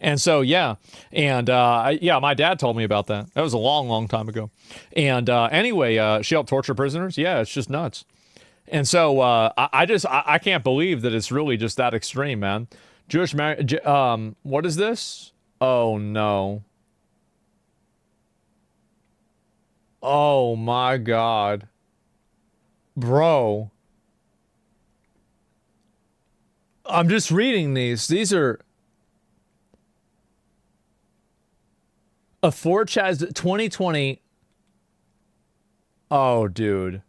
And so, yeah. And, yeah, my dad told me about that. That was a long, long time ago. And, anyway, she helped torture prisoners. Yeah, it's just nuts. And so, I can't believe that it's really just that extreme, man. Jewish marriage, what is this? Oh, no. Oh, my God. Bro. I'm just reading these. These are... A Ford Chaz 2020. Oh, dude.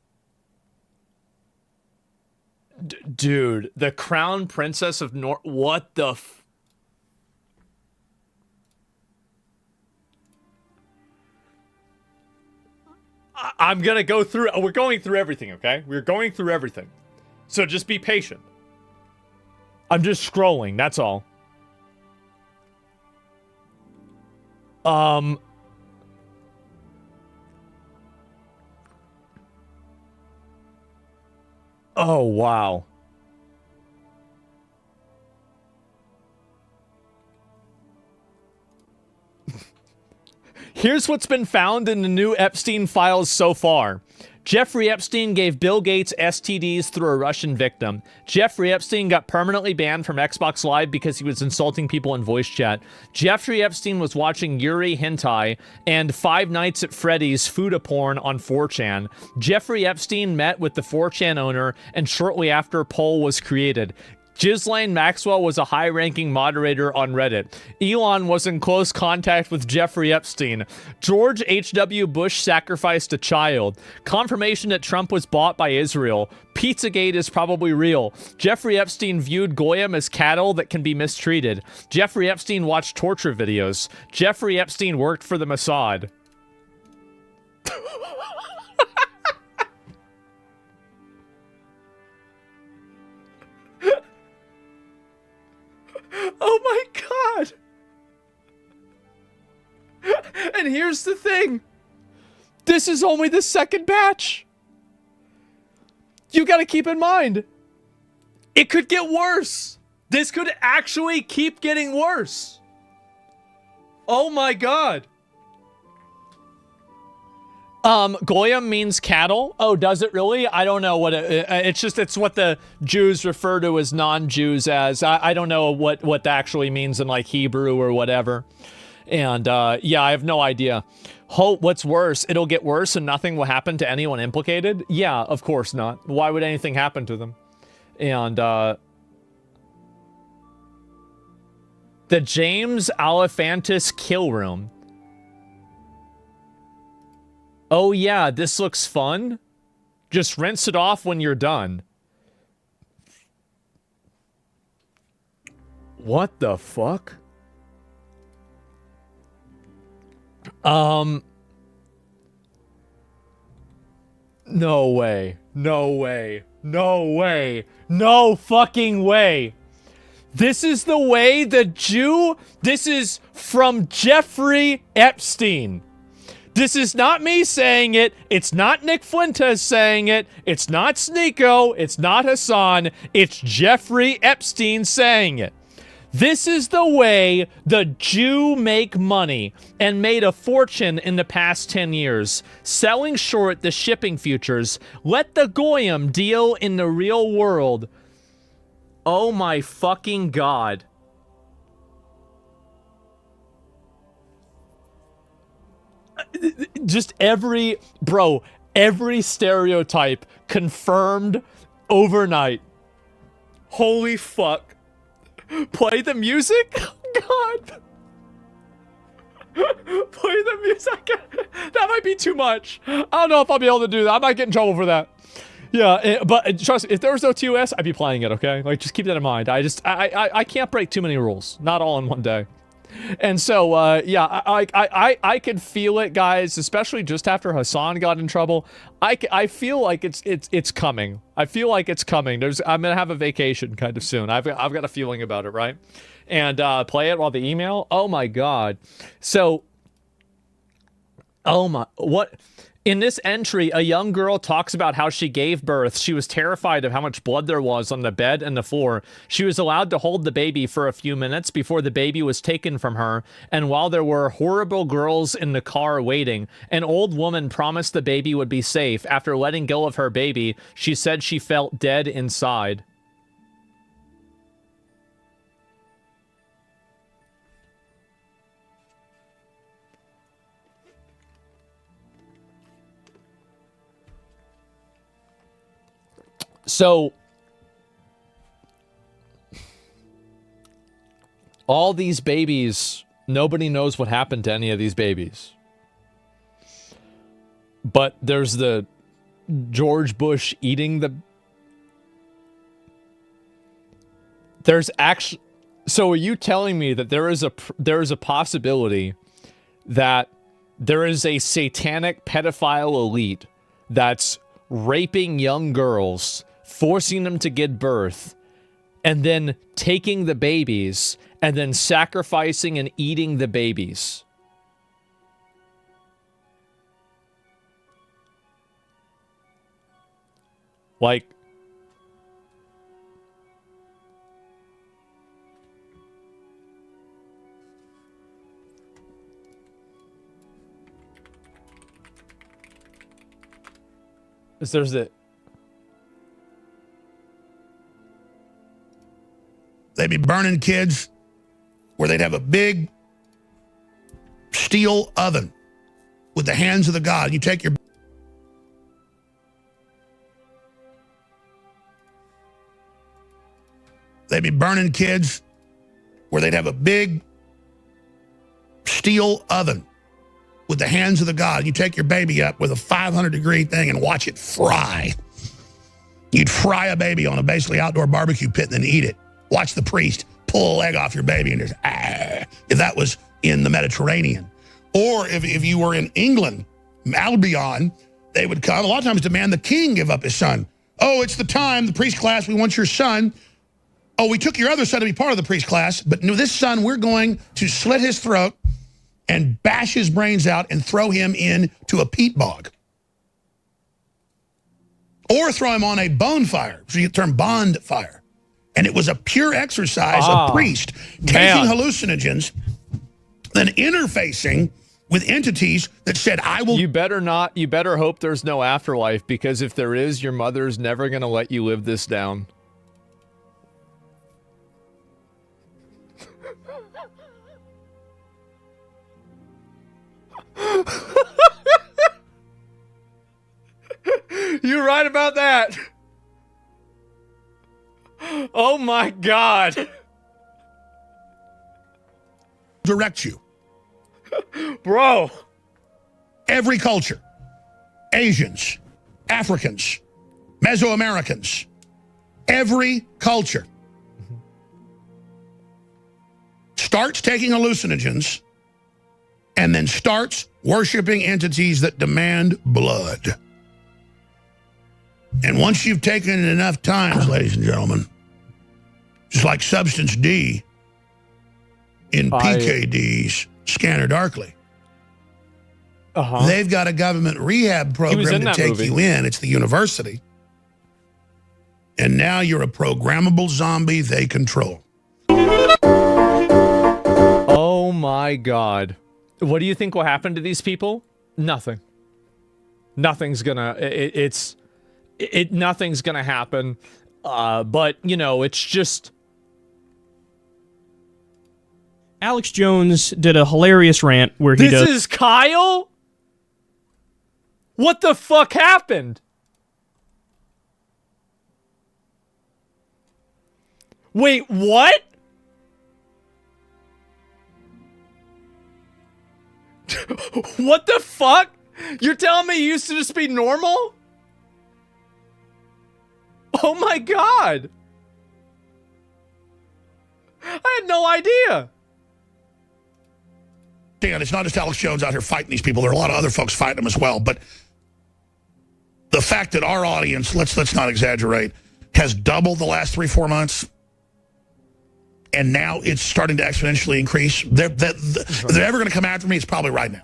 Dude, the Crown Princess of North... What the... I'm gonna go through... We're going through everything, okay? We're going through everything. So just be patient. I'm just scrolling, that's all. Oh, wow. Here's what's been found in the new Epstein Files so far. Jeffrey Epstein gave Bill Gates STDs through a Russian victim. Jeffrey Epstein got permanently banned from Xbox Live because he was insulting people in voice chat. Jeffrey Epstein was watching Yuri Hentai and Five Nights at Freddy's Food-a-Porn on 4chan. Jeffrey Epstein met with the 4chan owner, and shortly after, Poll was created. Ghislaine Maxwell was a high-ranking moderator on Reddit. Elon was in close contact with Jeffrey Epstein. George H.W. Bush sacrificed a child. Confirmation that Trump was bought by Israel. Pizzagate is probably real. Jeffrey Epstein viewed Goyim as cattle that can be mistreated. Jeffrey Epstein watched torture videos. Jeffrey Epstein worked for the Mossad. Oh my God! And here's the thing. This is only the second batch. You gotta keep in mind, it could get worse. This could actually keep getting worse. Oh my God. Goyim means cattle. Oh, does it really? I don't know what it's what the Jews refer to as non-Jews as. I don't know what that actually means in like Hebrew or whatever. And, yeah, I have no idea. Hope, what's worse? It'll get worse and nothing will happen to anyone implicated? Yeah, of course not. Why would anything happen to them? And, the James Alefantis Kill Room. Oh yeah, this looks fun. Just rinse it off when you're done. What the fuck? No way. No way. No way. No fucking way. This is the way the Jew... This is from Jeffrey Epstein. This is not me saying it. It's not Nick Fuentes saying it. It's not Sneeko. It's not Hassan. It's Jeffrey Epstein saying it. This is the way the Jew make money and made a fortune in the past 10 years. Selling short the shipping futures. Let the Goyim deal in the real world. Oh my fucking god. Just every stereotype confirmed overnight. Holy fuck. Play the music? God. Play the music. That might be too much. I don't know if I'll be able to do that. I might get in trouble for that. Yeah, but trust me, if there was no TOS, I'd be playing it, okay? Like, just keep that in mind. I can't break too many rules. Not all in one day. And so, yeah, I can feel it, guys, especially just after Hassan got in trouble. I feel like it's coming. I feel like it's coming. I'm gonna have a vacation kind of soon. I've got a feeling about it, right? And play it while the email. Oh my god. So, what? In this entry, a young girl talks about how she gave birth. She was terrified of how much blood there was on the bed and the floor. She was allowed to hold the baby for a few minutes before the baby was taken from her. And while there were horrible girls in the car waiting, an old woman promised the baby would be safe. After letting go of her baby, she said she felt dead inside. So, all these babies, nobody knows what happened to any of these babies. But there's the George Bush eating the... There's actually... So are you telling me that there is a possibility that there is a satanic pedophile elite that's raping young girls, forcing them to give birth, and then taking the babies, and then sacrificing and eating the babies? Like... There's the... They'd be burning kids where they'd have a big steel oven with the hands of the god. You take your... They'd be burning kids where they'd have a big steel oven with the hands of the god. You take your baby up with a 500-degree thing and watch it fry. You'd fry a baby on a basically outdoor barbecue pit and then eat it. Watch the priest pull a leg off your baby and just, if that was in the Mediterranean. Or if you were in England, Albion, they would come, a lot of times demand the king give up his son. Oh, it's the time, the priest class, we want your son. Oh, we took your other son to be part of the priest class, but no, this son, we're going to slit his throat and bash his brains out and throw him into a peat bog. Or throw him on a bonfire, so you get the term bond fire. And it was a pure exercise of priest taking hallucinogens, then interfacing with entities that said, I will... You better hope there's no afterlife, because if there is, your mother's never going to let you live this down. You're right about that. Oh my God. Direct you. Bro. Every culture. Asians, Africans, Mesoamericans. Every culture starts taking hallucinogens and then starts worshiping entities that demand blood. And once you've taken it enough times, ladies and gentlemen, just like Substance D in PKD's Scanner Darkly, they've got a government rehab program to take you in. It's the university. And now you're a programmable zombie they control. Oh my God. What do you think will happen to these people? Nothing. Nothing's gonna... Nothing's gonna happen. But, you know, it's just... Alex Jones did a hilarious rant where he This is Kyle? What the fuck happened? Wait, what? What the fuck? You're telling me you used to just be normal? Oh my god. I had no idea. Dan, it's not just Alex Jones out here fighting these people. There are a lot of other folks fighting them as well. But the fact that our audience, let's not exaggerate, has doubled the last 3-4 months, and now it's starting to exponentially increase. They're ever going to come after me, it's probably right now.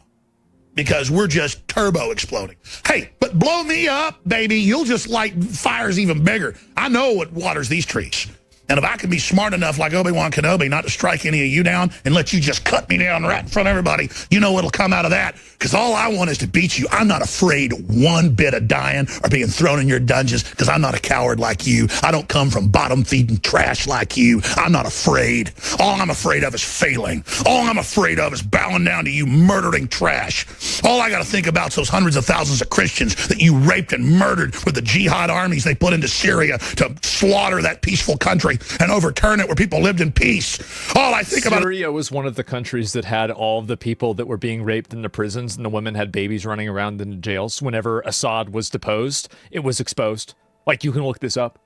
Because we're just turbo exploding. Hey, but blow me up, baby. You'll just light fires even bigger. I know what waters these trees. And if I can be smart enough like Obi-Wan Kenobi not to strike any of you down and let you just cut me down right in front of everybody, you know what'll come out of that. Because all I want is to beat you. I'm not afraid one bit of dying or being thrown in your dungeons because I'm not a coward like you. I don't come from bottom-feeding trash like you. I'm not afraid. All I'm afraid of is failing. All I'm afraid of is bowing down to you murdering trash. All I got to think about is those hundreds of thousands of Christians that you raped and murdered with the jihad armies they put into Syria to slaughter that peaceful country and overturn it where people lived in peace. All I think about... Syria was one of the countries that had all of the people that were being raped in the prisons, and the women had babies running around in the jails. Whenever Assad was deposed, it was exposed. Like, you can look this up.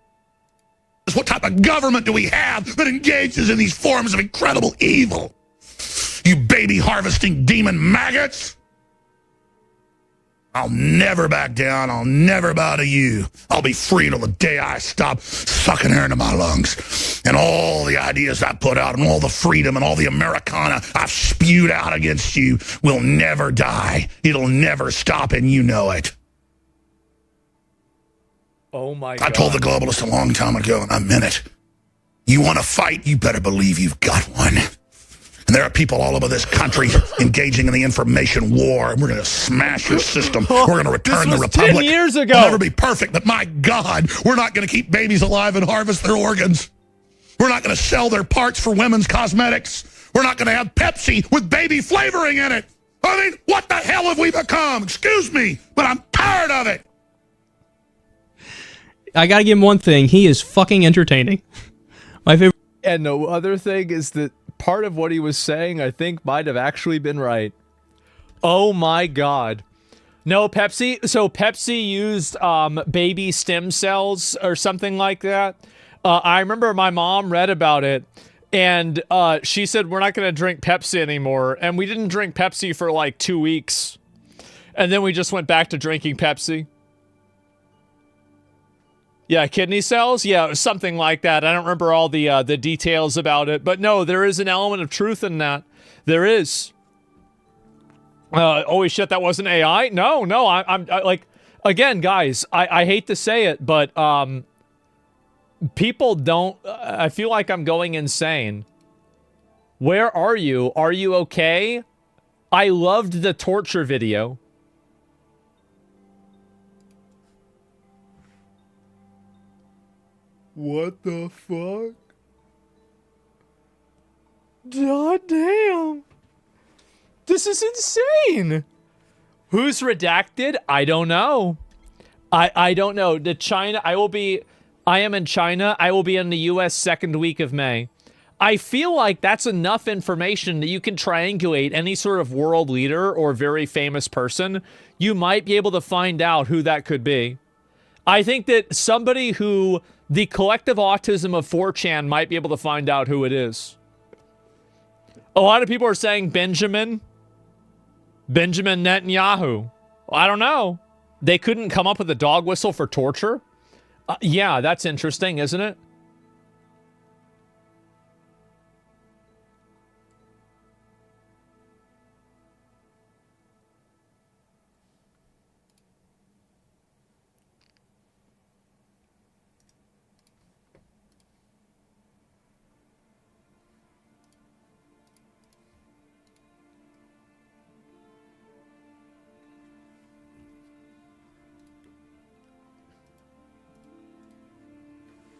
What type of government do we have that engages in these forms of incredible evil? You baby harvesting demon maggots? I'll never back down. I'll never bow to you. I'll be free until the day I stop sucking air into my lungs. And all the ideas I put out and all the freedom and all the Americana I've spewed out against you will never die. It'll never stop, and you know it. Oh my God. I told the globalists a long time ago, and I meant it. You want to fight, you better believe you've got one. And there are people all over this country engaging in the information war, and we're going to smash your system. We're going to return the republic. 10 years ago. We'll never be perfect, but my God, we're not going to keep babies alive and harvest their organs. We're not going to sell their parts for women's cosmetics. We're not going to have Pepsi with baby flavoring in it. I mean, what the hell have we become? Excuse me, but I'm tired of it. I gotta give him one thing. He is fucking entertaining. My favorite. And the other thing is that part of what he was saying, I think, might have actually been right. Oh my God. No, Pepsi. So Pepsi used baby stem cells or something like that. I remember my mom read about it, and she said, we're not going to drink Pepsi anymore. And we didn't drink Pepsi for like 2 weeks. And then we just went back to drinking Pepsi. Yeah, kidney cells? Yeah, something like that. I don't remember all the details about it. But no, there is an element of truth in that. There is. Holy shit, that wasn't AI? No, I'm like, again, guys, I hate to say it, but people don't, I feel like I'm going insane. Where are you? Are you okay? I loved the torture video. What the fuck? God damn. This is insane. Who's redacted? I don't know. I don't know. The China, I am in China. I will be in the US second week of May. I feel like that's enough information that you can triangulate any sort of world leader or very famous person. You might be able to find out who that could be. I think that somebody who the collective autism of 4chan might be able to find out who it is. A lot of people are saying Benjamin Netanyahu. I don't know. They couldn't come up with a dog whistle for torture? Yeah, that's interesting, isn't it?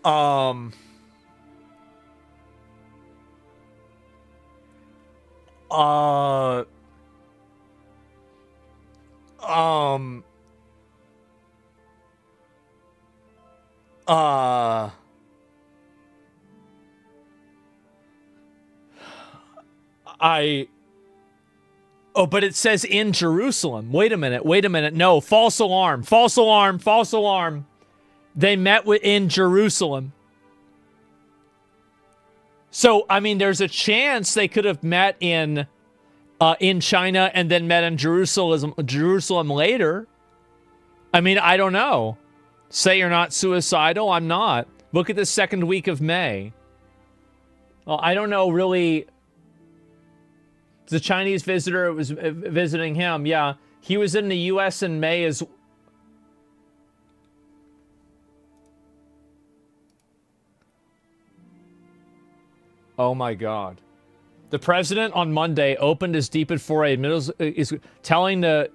Um. Uh. Um. Uh. Oh, but it says in Jerusalem. Wait a minute. Wait a minute. No, false alarm. False alarm. False alarm. They met in Jerusalem. So, I mean, there's a chance they could have met in China and then met in Jerusalem later. I mean, I don't know. Say you're not suicidal. I'm not. Look at the second week of May. Well, I don't know really. The Chinese visitor was visiting him. Yeah, he was in the U.S. in May as. Oh my God. The president on Monday opened his deep foray is telling the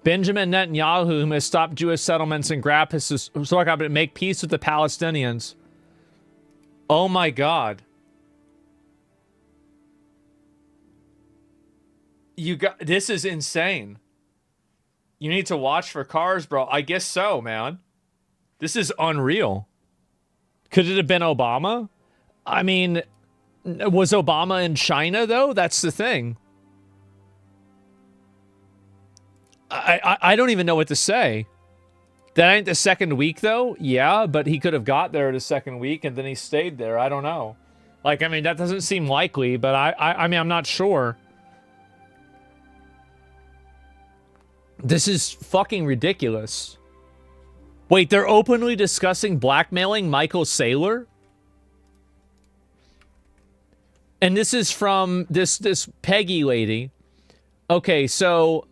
Benjamin Netanyahu, who has stopped Jewish settlements and grab his to make peace with the Palestinians. Oh my God. This is insane. You need to watch for cars, bro. I guess so, man. This is unreal. Could it have been Obama? I mean, was Obama in China, though? That's the thing. I don't even know what to say. That ain't the second week, though? Yeah, but he could have got there the second week, and then he stayed there. I don't know. Like, I mean, that doesn't seem likely, but I mean, I'm not sure. This is fucking ridiculous. Wait, they're openly discussing blackmailing Michael Saylor? And this is from this Peggy lady. Okay, so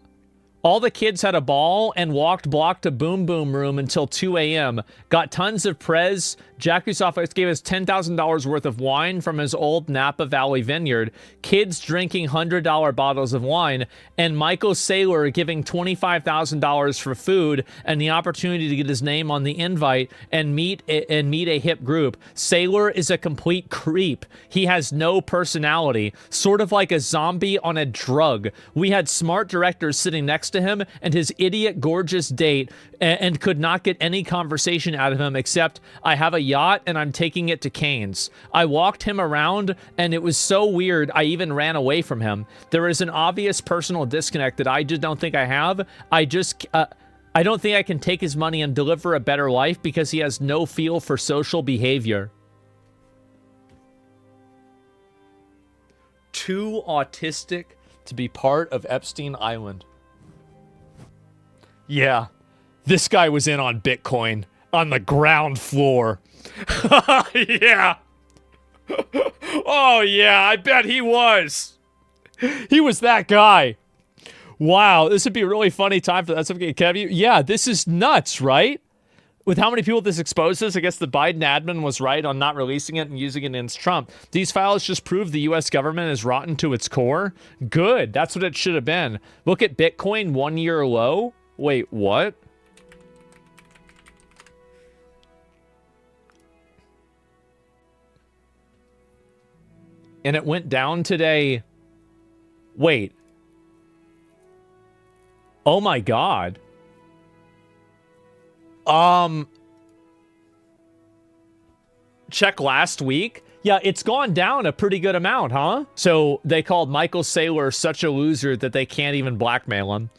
all the kids had a ball and blocked a boom boom room until 2 a.m. Got tons of prez. Jack Krzysztof gave us $10,000 worth of wine from his old Napa Valley vineyard. Kids drinking $100 bottles of wine. And Michael Saylor giving $25,000 for food and the opportunity to get his name on the invite and meet a hip group. Saylor is a complete creep. He has no personality. Sort of like a zombie on a drug. We had smart directors sitting next to him and his idiot gorgeous date and could not get any conversation out of him except, I have a yacht and I'm taking it to Canes. I walked him around and it was so weird I even ran away from him. There is an obvious personal disconnect that I just don't think I have. I don't think I can take his money and deliver a better life because he has no feel for social behavior. Too autistic to be part of Epstein Island. Yeah, this guy was in on Bitcoin on the ground floor. Yeah. Oh, yeah, I bet he was. He was that guy. Wow, this would be a really funny time for that. Kevin, yeah, this is nuts, right? With how many people this exposes, I guess the Biden admin was right on not releasing it and using it against Trump. These files just prove the U.S. government is rotten to its core. Good, that's what it should have been. Look at Bitcoin, 1 year low. Wait, what? And it went down today. Wait. Oh my God. Check last week. Yeah, it's gone down a pretty good amount, huh? So they called Michael Saylor such a loser that they can't even blackmail him.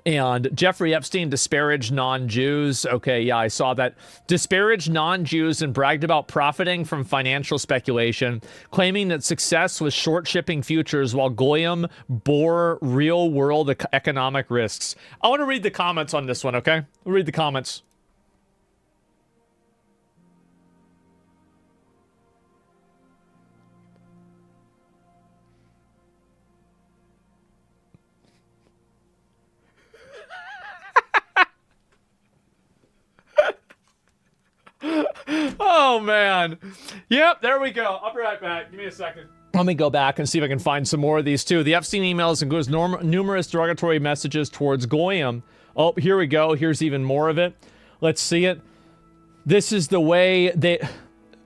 And Jeffrey Epstein disparaged non-Jews. Okay, yeah, I saw that. Disparaged non-Jews and bragged about profiting from financial speculation, claiming that success was short-shipping futures while Goyim bore real-world economic risks. I want to read the comments on this one, okay? I'll read the comments. Oh, man. Yep, there we go. I'll be right back. Give me a second. Let me go back and see if I can find some more of these, too. The Epstein emails includes numerous derogatory messages towards Goyim. Oh, here we go. Here's even more of it. Let's see it. This is the way they...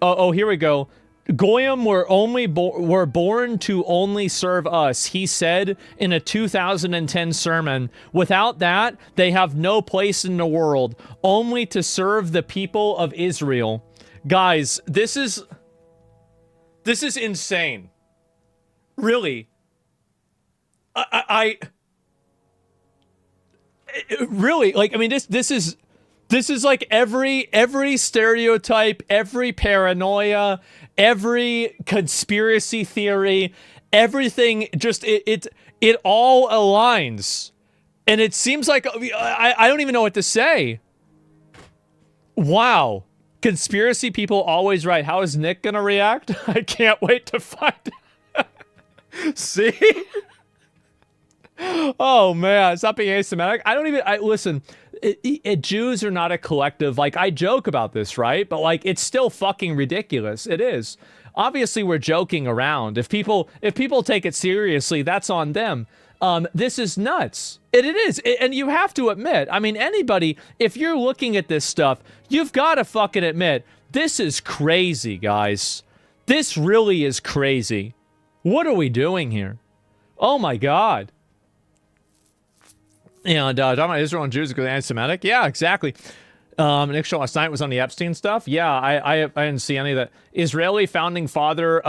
Oh, here we go. Goyim were born to only serve us, he said in a 2010 sermon. Without that, they have no place in the world, only to serve the people of Israel. Guys, this is insane. Really. Really, like, I mean, this is like every stereotype, every paranoia, every conspiracy theory, everything, just it all aligns. And it seems like I don't even know what to say. Wow. Conspiracy people always right. How is Nick gonna react? I can't wait to find out. See? Oh man, stop being asymmetric. Listen, Jews are not a collective. Like, I joke about this, right? But like, it's still fucking ridiculous. It is. Obviously, we're joking around. If people take it seriously, that's on them. This is nuts. It is. And you have to admit, I mean, anybody, if you're looking at this stuff, you've got to fucking admit, this is crazy, guys. This really is crazy. What are we doing here? Oh my God. And talking about Israel and Jews because they're anti-Semitic. Yeah, exactly. Nick show last night was on the Epstein stuff. Yeah, I didn't see any of that. Israeli founding father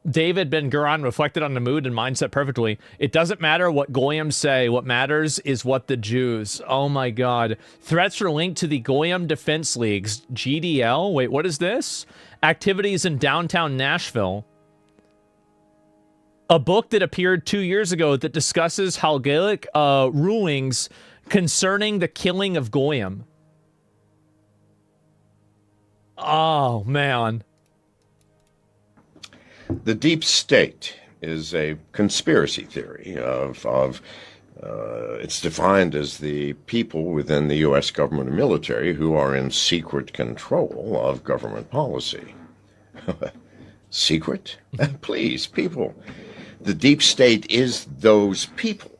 David Ben-Gurion reflected on the mood and mindset perfectly. It doesn't matter what Goyim say. What matters is what the Jews. Oh my God. Threats are linked to the Goyim Defense League's GDL. Wait, what is this? Activities in downtown Nashville. A book that appeared 2 years ago that discusses Hagalic rulings concerning the killing of Goyim. Oh, man. The deep state is a conspiracy theory it's defined as the people within the U.S. government and military who are in secret control of government policy. Secret? Please, people. The deep state is those people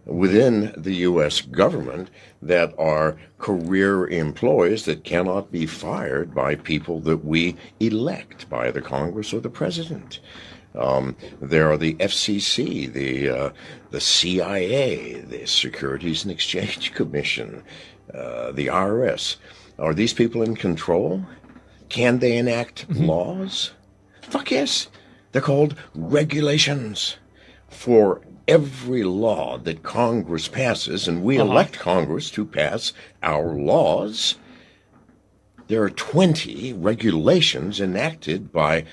within the U.S. government that are career employees that cannot be fired by people that we elect by the Congress or the president. There are the FCC, the CIA, the Securities and Exchange Commission, the IRS. Are these people in control? Can they enact laws? Fuck yes. They're called regulations. For every law that Congress passes, and we elect Congress to pass our laws, there are 20 regulations enacted by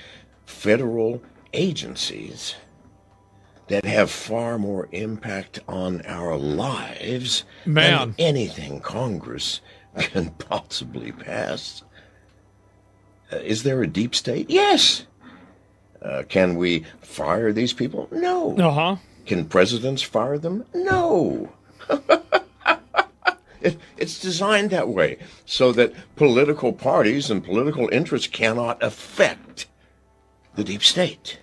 federal agencies that have far more impact on our lives than anything Congress can possibly pass. Is there a deep state? Yes. Can we fire these people? No. Can presidents fire them? No. It's designed that way so that political parties and political interests cannot affect the deep state.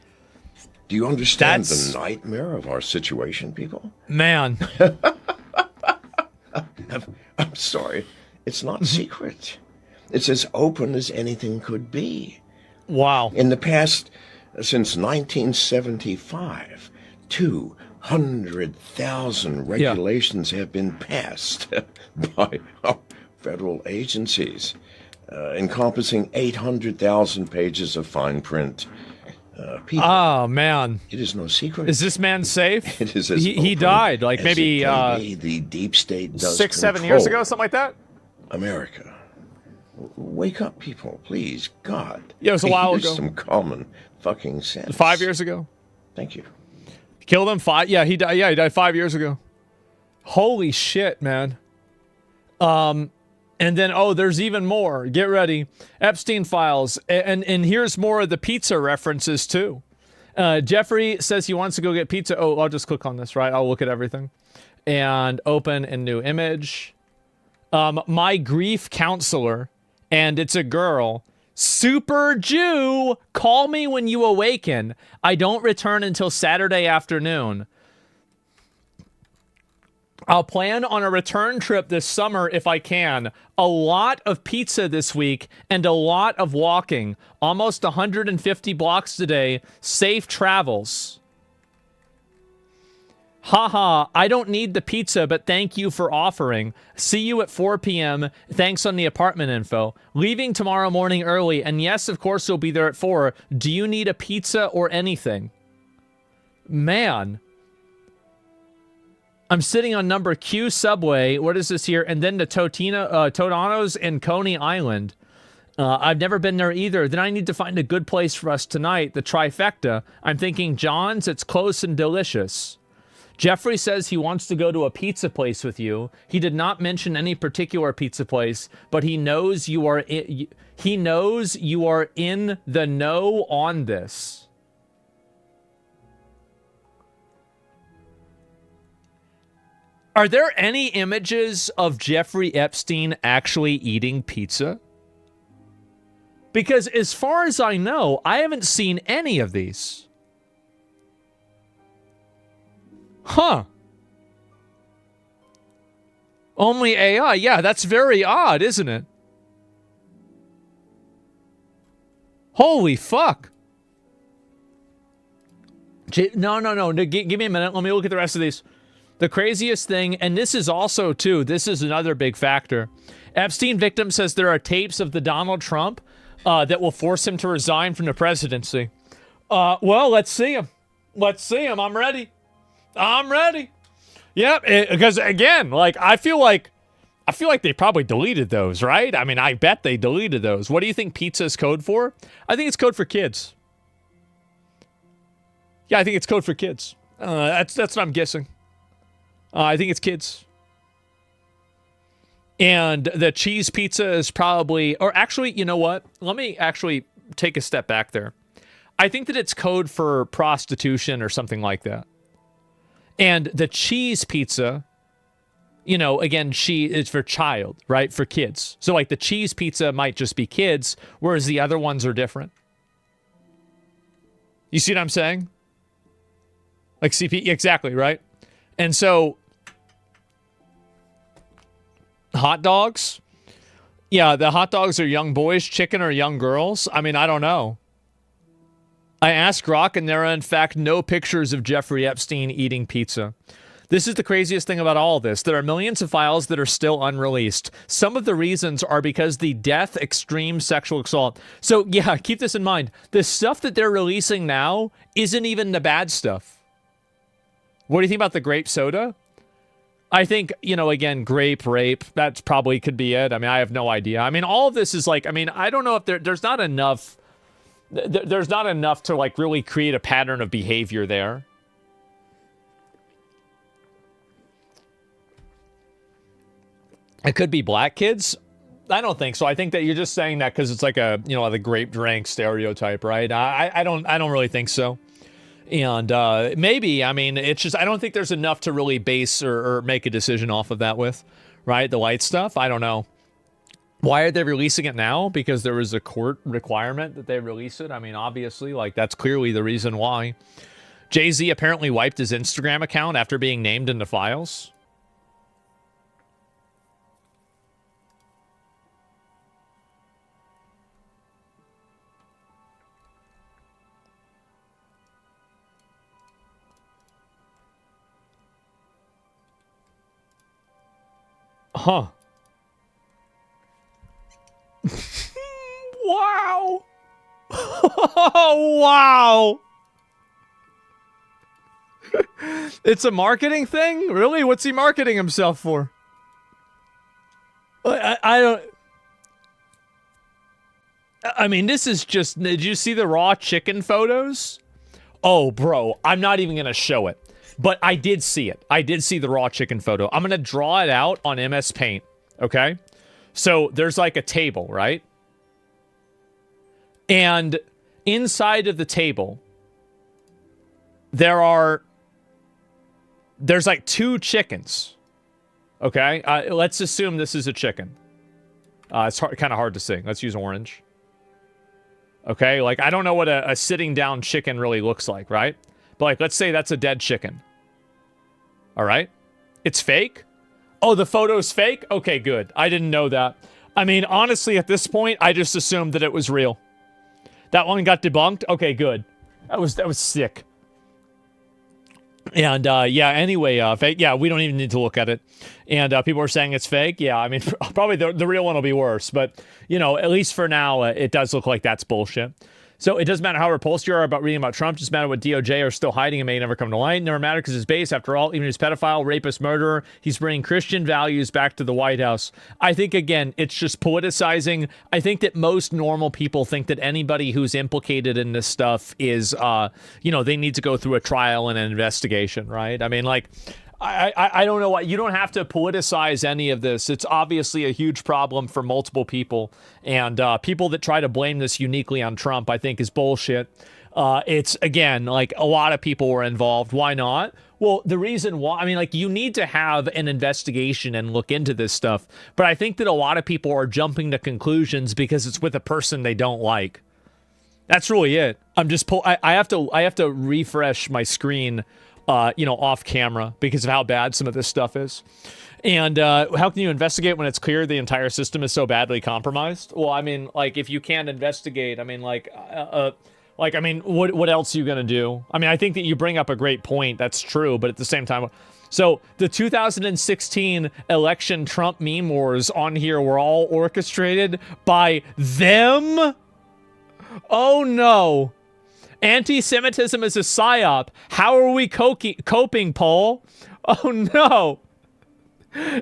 Do you understand the nightmare of our situation, people? Man. I'm sorry. It's not secret. It's as open as anything could be. Wow. In the past, since 1975, 200,000 regulations have been passed by our federal agencies, encompassing 800,000 pages of fine print. People. Oh, man. It is no secret. Is this man safe? It is as he died, like as maybe it can be. The deep state does 6-7 years ago, something like that? America. Wake up, people, please. God. Yeah, it was a while ago. Some common fucking sense. 5 years ago. Thank you. Killed him 5. Yeah, he died. Yeah, he died 5 years ago. Holy shit, man. And then there's even more. Get ready. Epstein Files, and here's more of the pizza references too. Jeffrey says he wants to go get pizza. Oh, I'll just click on this, right? I'll look at everything and open a new image. My grief counselor, and it's a girl. Super Jew, call me when you awaken. I don't return until Saturday afternoon. I'll plan on a return trip this summer if I can. A lot of pizza this week and a lot of walking. Almost 150 blocks today. Safe travels. Haha, I don't need the pizza, but thank you for offering. See you at 4 p.m. Thanks on the apartment info. Leaving tomorrow morning early, and yes, of course, you'll be there at 4. Do you need a pizza or anything? Man. I'm sitting on number Q subway. What is this here? And then to Totano's in Coney Island. I've never been there either. Then I need to find a good place for us tonight, the trifecta. I'm thinking John's, it's close and delicious. Jeffrey says he wants to go to a pizza place with you. He did not mention any particular pizza place, but he knows you are in the know on this. Are there any images of Jeffrey Epstein actually eating pizza? Because as far as I know, I haven't seen any of these. Huh. Only AI. Yeah, that's very odd, isn't it? Holy fuck. No. Give me a minute. Let me look at the rest of these. The craziest thing, and this is also, too, this is another big factor. Epstein victim says there are tapes of the Donald Trump that will force him to resign from the presidency. Well, let's see him. Let's see him. I'm ready. Yep, because again, like I feel like they probably deleted those, right? I mean, I bet they deleted those. What do you think pizza is code for? I think it's code for kids. Yeah, I think it's code for kids. That's what I'm guessing. I think it's kids. And the cheese pizza is probably, or actually, you know what? Let me actually take a step back there. I think that it's code for prostitution or something like that. And the cheese pizza, you know, again, it's for child, right? For kids. So like the cheese pizza might just be kids, whereas the other ones are different. You see what I'm saying? Like CP, exactly, right? And so hot dogs? Yeah, the hot dogs are young boys. Chicken are young girls. I mean, I don't know. I asked Grok, and there are, in fact, no pictures of Jeffrey Epstein eating pizza. This is the craziest thing about all this. There are millions of files that are still unreleased. Some of the reasons are because the death, extreme sexual assault. So, yeah, keep this in mind. The stuff that they're releasing now isn't even the bad stuff. What do you think about the grape soda? I think, you know, again, grape rape, that's probably could be it. I mean, I have no idea. I mean, all of this is like, I mean, I don't know if there's not enough... There's not enough to, like, really create a pattern of behavior there. It could be black kids. I don't think so. I think that you're just saying that because it's like a, you know, the grape drink stereotype, right? I don't really think so. And maybe, I mean, it's just, I don't think there's enough to really base or make a decision off of that with, right? The white stuff, I don't know. Why are they releasing it now? Because there was a court requirement that they release it. I mean, obviously, like, that's clearly the reason why. Jay-Z apparently wiped his Instagram account after being named in the files. Huh. Wow. Wow. It's a marketing thing? Really? What's he marketing himself for? I don't... I mean, this is just... Did you see the raw chicken photos? Oh, bro. I'm not even going to show it. But I did see it. I did see the raw chicken photo. I'm going to draw it out on MS Paint. Okay? So there's like a table, right? And inside of the table, there's like 2 chickens. Okay? Let's assume this is a chicken. It's kind of hard to see. Let's use orange. Okay? Like, I don't know what a sitting down chicken really looks like, right? But, like, let's say that's a dead chicken. All right? It's fake? Oh, the photo's fake? Okay, good. I didn't know that. I mean, honestly, at this point, I just assumed that it was real. That one got debunked? Okay, good. That was sick. And, yeah, anyway, fake. Yeah, we don't even need to look at it. And people are saying it's fake. Yeah, I mean, probably the real one will be worse. But, you know, at least for now, it does look like that's bullshit. So it doesn't matter how repulsed you are about reading about Trump. It doesn't matter what DOJ are still hiding and may never come to light. It never matter because his base, after all, even his pedophile, rapist, murderer, he's bringing Christian values back to the White House. I think, again, it's just politicizing. I think that most normal people think that anybody who's implicated in this stuff is, you know, they need to go through a trial and an investigation, right? I mean, like... I don't know why. You don't have to politicize any of this. It's obviously a huge problem for multiple people. And people that try to blame this uniquely on Trump, I think, is bullshit. It's, again, like, a lot of people were involved. Why not? Well, the reason why, I mean, like, you need to have an investigation and look into this stuff. But I think that a lot of people are jumping to conclusions because it's with a person they don't like. That's really it. I'm just I have to refresh my screen, you know, off camera because of how bad some of this stuff is. And how can you investigate when it's clear the entire system is so badly compromised? Well, I mean, like, if you can't investigate, I mean, like, I mean, what else are you gonna do? I mean, I think that you bring up a great point. That's true, but at the same time, so the 2016 election Trump meme wars on here were all orchestrated by them. Oh no. Anti-Semitism is a psyop. How are we coping, Paul? Oh, no.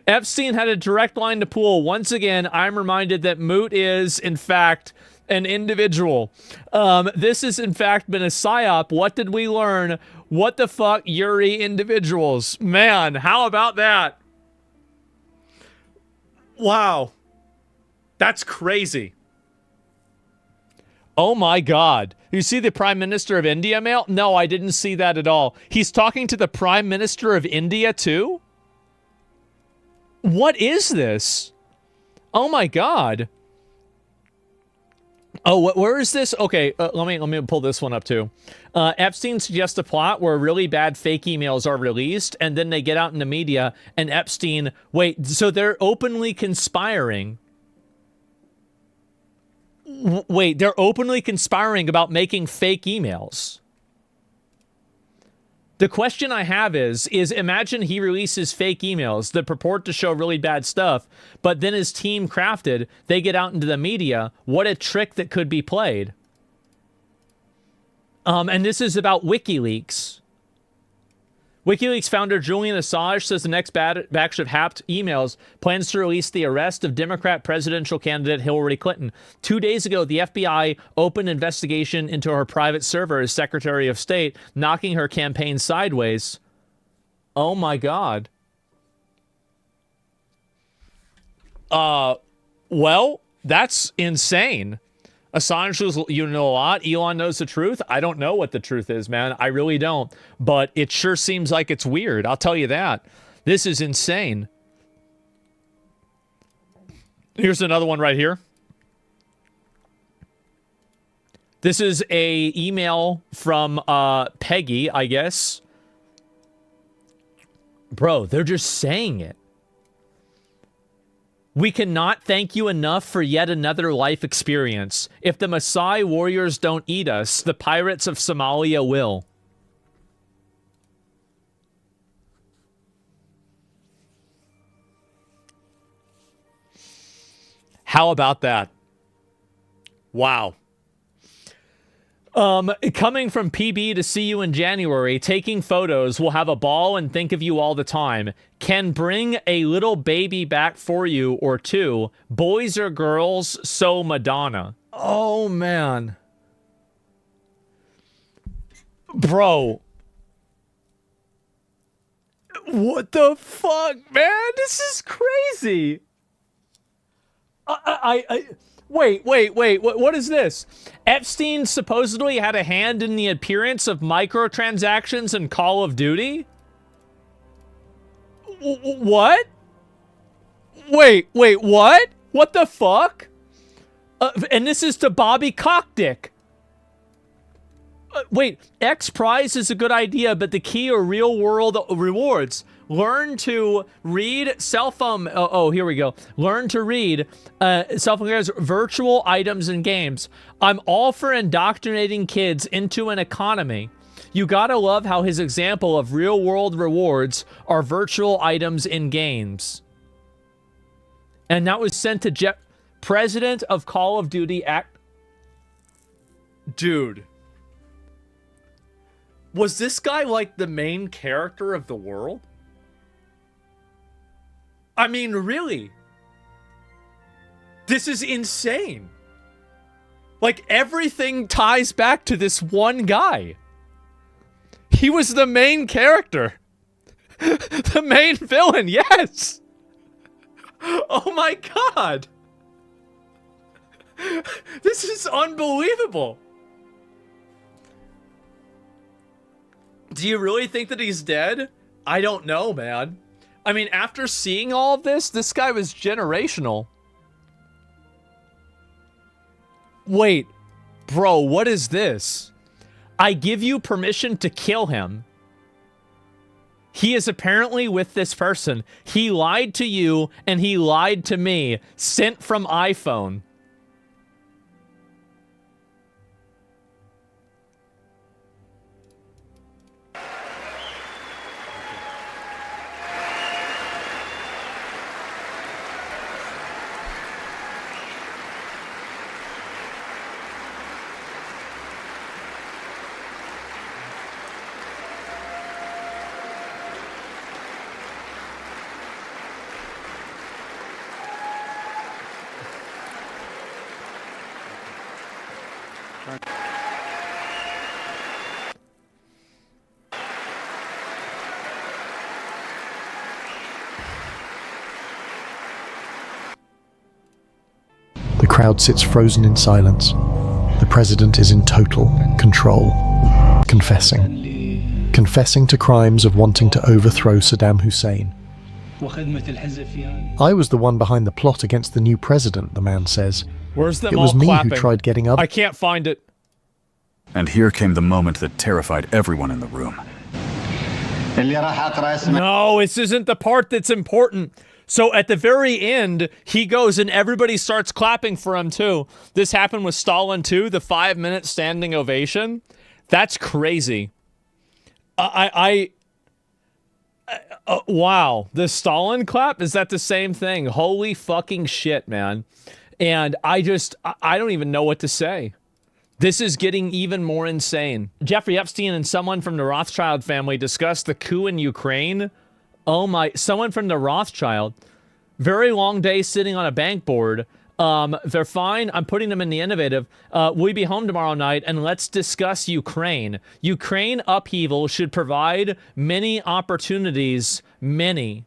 Epstein had a direct line to Poole. Once again, I'm reminded that Moot is, in fact, an individual. This has, in fact, been a psyop. What did we learn? What the fuck, Yuri individuals? Man, how about that? Wow. That's crazy. Oh, my God. You see the Prime Minister of India mail? No, I didn't see that at all. He's talking to the Prime Minister of India, too? What is this? Oh, my God. Oh, where is this? Okay, let me pull this one up, too. Epstein suggests a plot where really bad fake emails are released, and then they get out in the media, and Epstein... Wait, so they're openly conspiring... Wait, they're openly conspiring about making fake emails. The question I have is imagine he releases fake emails that purport to show really bad stuff, but then his team crafted, they get out into the media. What a trick that could be played. And this is about WikiLeaks. WikiLeaks founder Julian Assange says the next batch of hacked emails plans to release the arrest of Democrat presidential candidate Hillary Clinton. 2 days ago, the FBI opened investigation into her private server as Secretary of State, knocking her campaign sideways. Oh my God. Well, that's insane. Assange was, you know, a lot. Elon knows the truth. I don't know what the truth is, man. I really don't. But it sure seems like it's weird. I'll tell you that. This is insane. Here's another one right here. This is a email from Peggy, I guess. Bro, they're just saying it. We cannot thank you enough for yet another life experience. If the Maasai warriors don't eat us, the pirates of Somalia will. How about that? Wow. Coming from PB to see you in January, taking photos, we'll have a ball and think of you all the time. Can bring a little baby back for you or two. Boys or girls, so Madonna. Oh, man. Bro. What the fuck, man? This is crazy. Wait, what is this? Epstein supposedly had a hand in the appearance of microtransactions in Call of Duty? What? Wait, what? What the fuck? And this is to Bobby Cockdick. Wait, X Prize is a good idea, but the key are real world rewards. Learn to read cell phone. Oh, here we go. Learn to read cell phone virtual items and games. I'm all for indoctrinating kids into an economy. You gotta love how his example of real world rewards are virtual items in games. And that was sent to President of Call of Duty Act. Dude. Was this guy like the main character of the world? I mean, really? This is insane. Like, everything ties back to this one guy. He was the main character. The main villain, yes. Oh my god. This is unbelievable. Do you really think that he's dead? I don't know, man. I mean, after seeing all of this, this guy was generational. Wait, bro, what is this? I give you permission to kill him. He is apparently with this person. He lied to you and he lied to me. Sent from iPhone. The crowd sits frozen in silence. The president is in total control, confessing. Confessing to crimes of wanting to overthrow Saddam Hussein. I was the one behind the plot against the new president, the man says. Where's them It was all me clapping? who tried getting up. I can't find it. And here came the moment that terrified everyone in the room. No, this isn't the part that's important. So at the very end, he goes and everybody starts clapping for him too. This happened with Stalin too, the 5-minute standing ovation. That's crazy. Wow, the Stalin clap, is that the same thing? Holy fucking shit, man. And I don't even know what to say. This is getting even more insane. Jeffrey Epstein and someone from the Rothschild family discussed the coup in Ukraine. Oh my, someone from the Rothschild. Very long day sitting on a bank board. They're fine. I'm putting them in the innovative. We'll be home tomorrow night and let's discuss Ukraine. Ukraine upheaval should provide many opportunities. Many.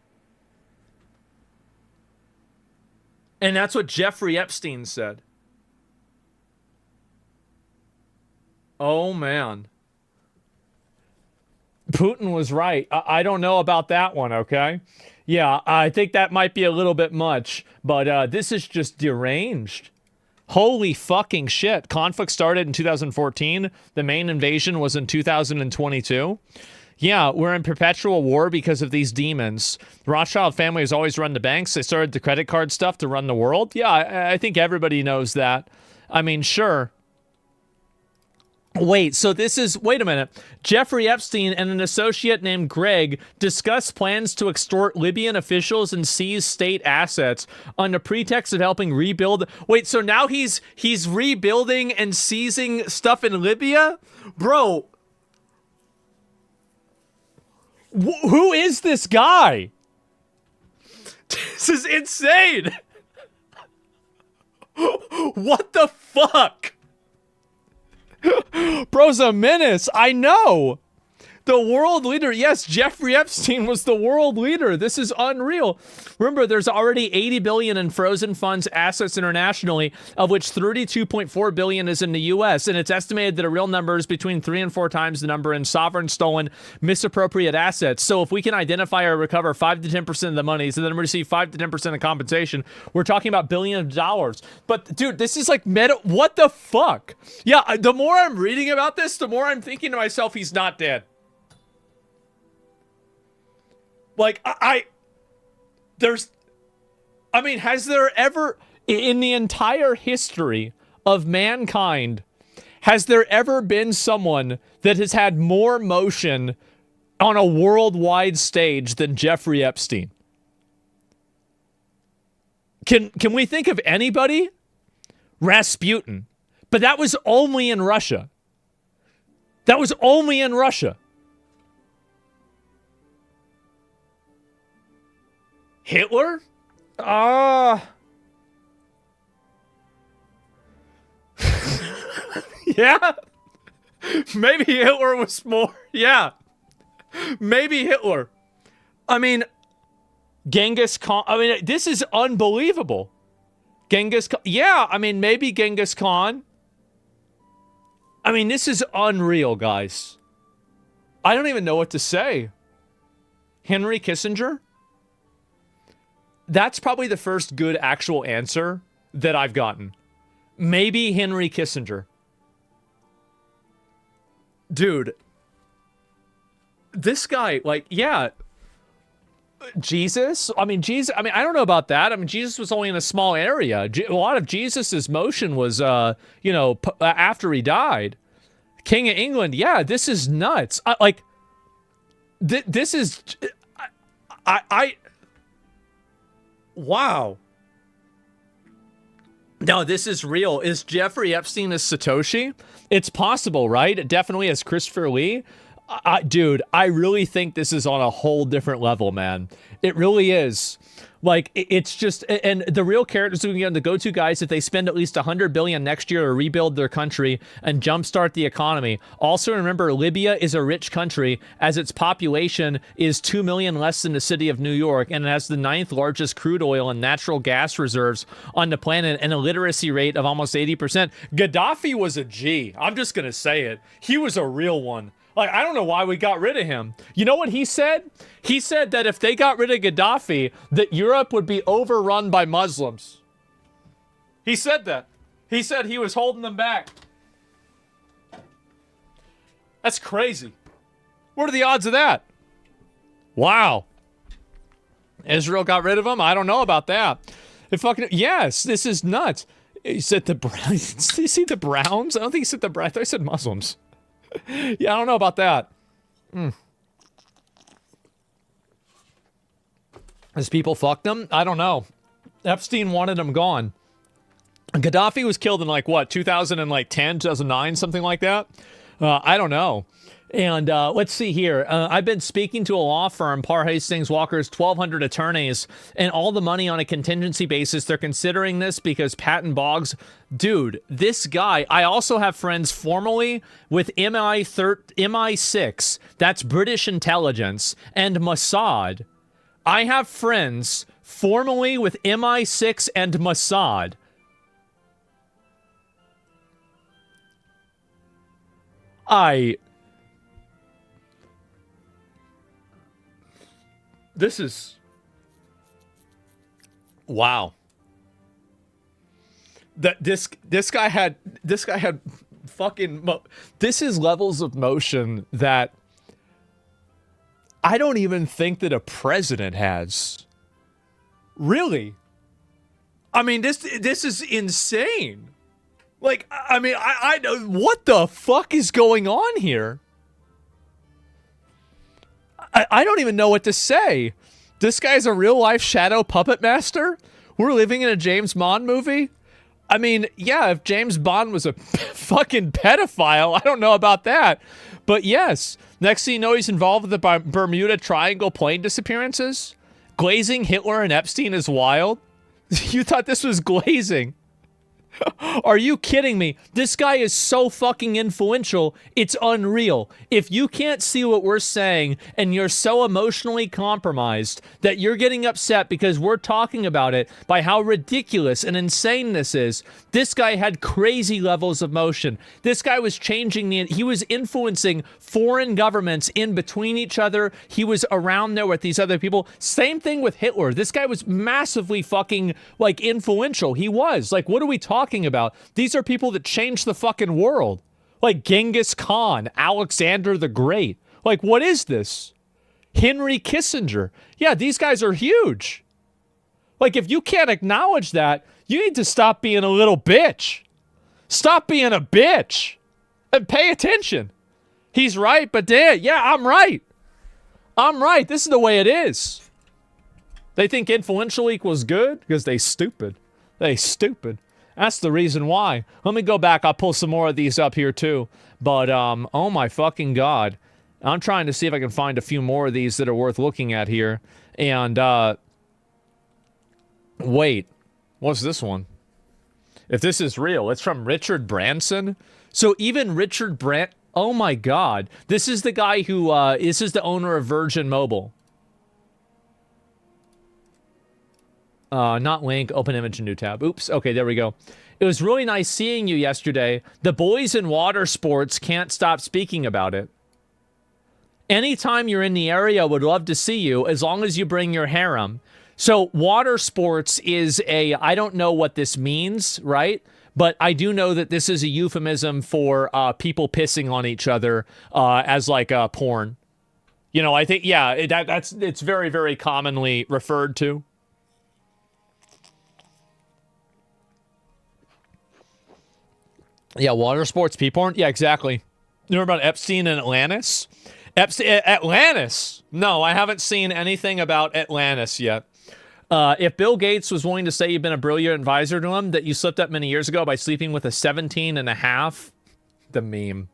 And that's what Jeffrey Epstein said. Oh, man. Putin was right. I don't know about that one, okay? Yeah, I think that might be a little bit much, but this is just deranged. Holy fucking shit. Conflict started in 2014. The main invasion was in 2022. Yeah, we're in perpetual war because of these demons. The Rothschild family has always run the banks. They started the credit card stuff to run the world. Yeah, I think everybody knows that. I mean, sure. Wait, so this is, wait a minute. Jeffrey Epstein and an associate named Greg discuss plans to extort Libyan officials and seize state assets on the pretext of helping rebuild. Wait, so now he's rebuilding and seizing stuff in Libya? Bro. Who is this guy? This is insane. What the fuck? Bro's a menace. I know. The world leader. Yes, Jeffrey Epstein was the world leader. This is unreal. Remember, there's already $80 billion in frozen funds assets internationally, of which $32.4 billion is in the U.S., and it's estimated that a real number is between 3 and 4 times the number in sovereign, stolen, misappropriated assets. So if we can identify or recover 5 to 10% of the monies and then receive 5 to 10% of compensation, we're talking about billions of dollars. But, dude, this is like what the fuck? Yeah, the more I'm reading about this, the more I'm thinking to myself, he's not dead. Like, has there ever, in the entire history of mankind, has there ever been someone that has had more motion on a worldwide stage than Jeffrey Epstein? Can we think of anybody? Rasputin. But that was only in Russia. That was only in Russia. Hitler? Yeah. Maybe Hitler was more. Yeah. Maybe Hitler. I mean, Genghis Khan. I mean, this is unbelievable. Genghis Khan. Yeah, I mean, maybe Genghis Khan. I mean, this is unreal, guys. I don't even know what to say. Henry Kissinger? That's probably the first good actual answer that I've gotten. Maybe Henry Kissinger. Dude. This guy, like, yeah. Jesus? I mean, I don't know about that. I mean, Jesus was only in a small area. A lot of Jesus's motion was, after he died. King of England, yeah, this is nuts. This is... Wow. No, this is real. Is Jeffrey Epstein a Satoshi? It's possible, right? Definitely as Christopher Lee. Dude, I really think this is on a whole different level, man. It really is. Like, it's just, and the real characters who can the go-to guys, if they spend at least $100 billion next year to rebuild their country and jumpstart the economy. Also, remember, Libya is a rich country, as its population is 2 million less than the city of New York, and it has the 9th largest crude oil and natural gas reserves on the planet, and a literacy rate of almost 80%. Gaddafi was a G. I'm just gonna say it. He was a real one. Like, I don't know why we got rid of him. You know what he said? He said that if they got rid of Gaddafi, that Europe would be overrun by Muslims. He said that. He said he was holding them back. That's crazy. What are the odds of that? Wow. Israel got rid of him? I don't know about that. Yes, this is nuts. He said the Browns. Did you see the Browns? I don't think he said the Browns. I thought he said Muslims. Yeah, I don't know about that. As people fucked them? I don't know. Epstein wanted him gone. Gaddafi was killed in 2010, 2009, something like that. I don't know. And let's see here. I've been speaking to a law firm, Parr Hastings Walker's 1,200 attorneys, and all the money on a contingency basis. They're considering this because Patton Boggs, dude, this guy. I also have friends formerly with MI6, that's British intelligence, and Mossad. I have friends formerly with MI6 and Mossad. This is... Wow. This guy had fucking... This is levels of motion that I don't even think that a president has. Really? I mean, this is insane. Like, I mean, I what the fuck is going on here? I don't even know what to say. This guy's a real-life shadow puppet master? We're living in a James Bond movie? I mean, yeah, if James Bond was a fucking pedophile, I don't know about that. But yes, next thing you know, he's involved with the Bermuda Triangle plane disappearances? Glazing Hitler and Epstein is wild? You thought this was glazing? Are you kidding me? This guy is so fucking influential, it's unreal. If you can't see what we're saying and you're so emotionally compromised that you're getting upset because we're talking about it by how ridiculous and insane this is, this guy had crazy levels of motion. This guy was changing he was influencing foreign governments in between each other. He was around there with these other people. Same thing with Hitler. This guy was massively fucking, like, influential. He was. Like, what are we talking about? These are people that changed the fucking world. Like Genghis Khan, Alexander the Great. Like, what is this? Henry Kissinger. Yeah, these guys are huge. Like, if you can't acknowledge that, you need to stop being a little bitch. Stop being a bitch. And pay attention. He's right, but yeah, I'm right. I'm right. This is the way it is. They think influential equals good because they stupid. They stupid. That's the reason why. Let me go back. I'll pull some more of these up here too. But, oh my fucking God. I'm trying to see if I can find a few more of these that are worth looking at here. And, wait. What's this one? If this is real, it's from Richard Branson. So even Richard oh my God. This is the guy who, this is the owner of Virgin Mobile. Not link, open image, new tab. Oops. Okay, there we go. It was really nice seeing you yesterday. The boys in water sports can't stop speaking about it. Anytime you're in the area, would love to see you as long as you bring your harem. So water sports is I don't know what this means, right? But I do know that this is a euphemism for people pissing on each other as like porn. You know, I think, yeah, it's very, very commonly referred to. Yeah, water sports, pee porn. Yeah, exactly. You remember about Epstein and Atlantis? Atlantis? No, I haven't seen anything about Atlantis yet. If Bill Gates was willing to say you've been a brilliant advisor to him, that you slipped up many years ago by sleeping with a 17-and-a-half, the meme.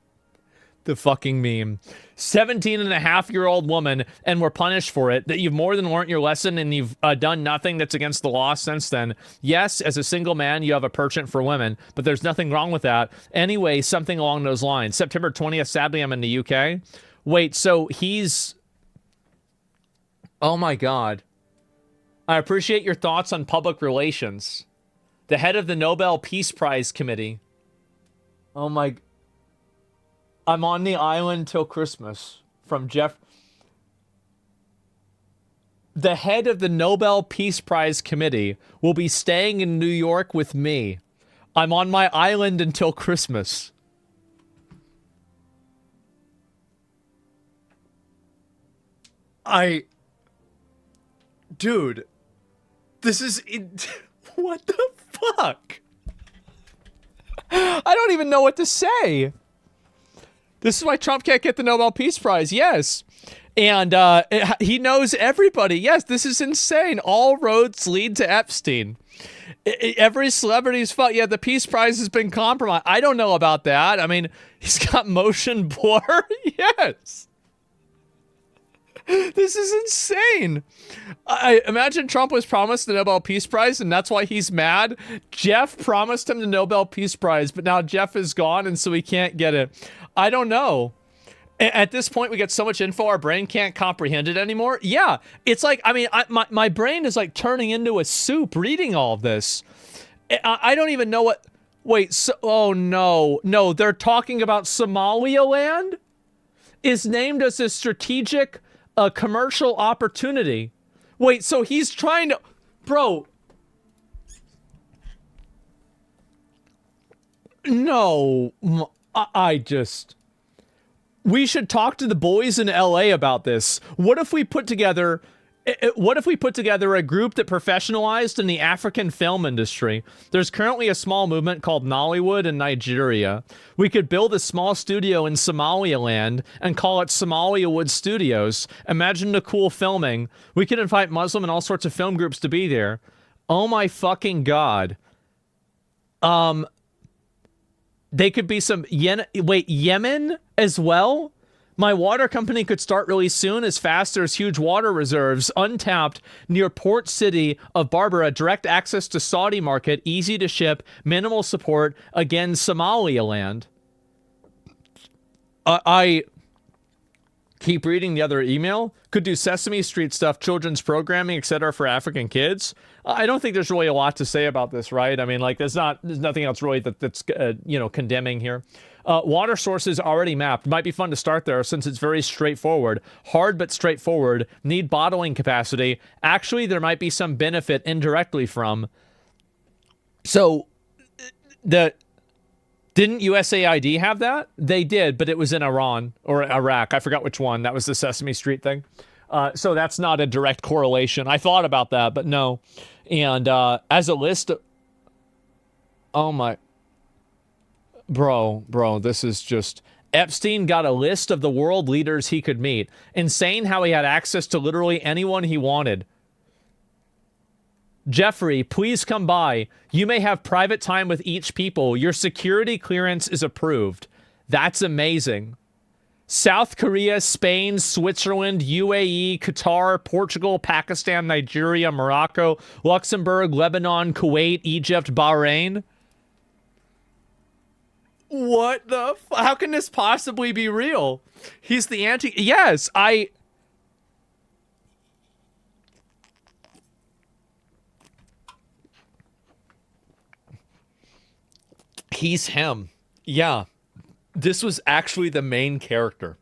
The fucking meme. 17-and-a-half-year-old woman, and were punished for it, that you've more than learned your lesson and you've done nothing that's against the law since then. Yes, as a single man, you have a penchant for women, but there's nothing wrong with that. Anyway, something along those lines. September 20th, sadly, I'm in the UK. Wait, so he's... Oh my God. I appreciate your thoughts on public relations. The head of the Nobel Peace Prize Committee. Oh my... I'm on the island till Christmas. From Jeff... The head of the Nobel Peace Prize Committee will be staying in New York with me. I'm on my island until Christmas. Dude... This is... What the fuck? I don't even know what to say. This is why Trump can't get the Nobel Peace Prize. Yes. And he knows everybody. Yes, this is insane. All roads lead to Epstein. Every celebrity's fault. Yeah, the Peace Prize has been compromised. I don't know about that. I mean, he's got motion blur. Yes. This is insane. I imagine Trump was promised the Nobel Peace Prize, and that's why he's mad. Jeff promised him the Nobel Peace Prize, but now Jeff is gone, and so he can't get it. I don't know. At this point, we get so much info, our brain can't comprehend it anymore. Yeah, it's like, I mean, my brain is like turning into a soup reading all of this. I don't even know what... Wait, so, oh no. No, they're talking about Somaliland? Is named as a strategic... a commercial opportunity. Wait, so he's trying to... Bro. No. I just... We should talk to the boys in LA about this. What if we put together... What if we put together a group that professionalized in the African film industry? There's currently a small movement called Nollywood in Nigeria. We could build a small studio in Somaliland and call it Somaliawood Studios. Imagine the cool filming. We could invite Muslim and all sorts of film groups to be there. Oh my fucking God. They could be some... Yemen as well? My water company could start really soon, as fast there's huge water reserves, untapped, near port city of Barbara, direct access to Saudi market, easy to ship, minimal support, again, Somaliland. I keep reading the other email. Could do Sesame Street stuff, children's programming, etc. for African kids. I don't think there's really a lot to say about this, right? I mean, like, there's nothing else really that's condemning here. Water sources already mapped. Might be fun to start there since it's very straightforward. Hard but straightforward. Need bottling capacity. Actually, there might be some benefit indirectly from. So, didn't USAID have that? They did, but it was in Iran or Iraq. I forgot which one. That was the Sesame Street thing. So that's not a direct correlation. I thought about that, but no. And as a list of... Oh my... Bro, this is just... Epstein got a list of the world leaders he could meet. Insane how he had access to literally anyone he wanted. Jeffrey, please come by. You may have private time with each people. Your security clearance is approved. That's amazing. South Korea, Spain, Switzerland, UAE, Qatar, Portugal, Pakistan, Nigeria, Morocco, Luxembourg, Lebanon, Kuwait, Egypt, Bahrain. What the how can this possibly be real? He's the anti... Yes, He's him. Yeah. This was actually the main character.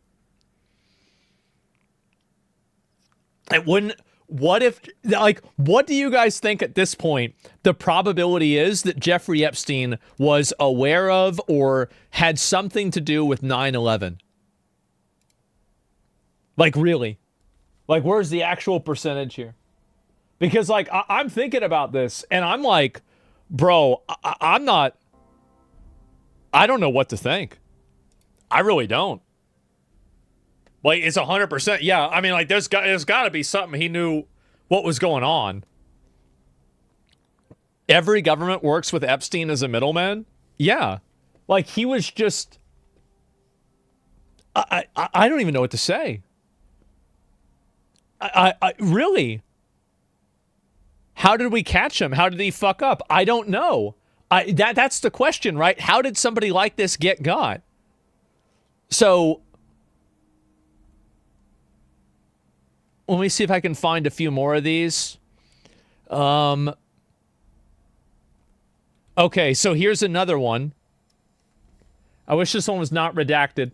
It wouldn't... What if... Like, what do you guys think at this point the probability is that Jeffrey Epstein was aware of or had something to do with 9/11? Like, really? Like, where's the actual percentage here? Because, like, I'm thinking about this, and I'm like, bro, I'm not... I don't know what to think. I really don't. Like, it's 100%. Yeah, I mean, like, there's got to be something he knew what was going on. Every government works with Epstein as a middleman? Yeah. Like, he was just... I don't even know what to say. I really? How did we catch him? How did he fuck up? I don't know. That's the question, right? How did somebody like this get got? So, let me see if I can find a few more of these. Okay, so here's another one. I wish this one was not redacted.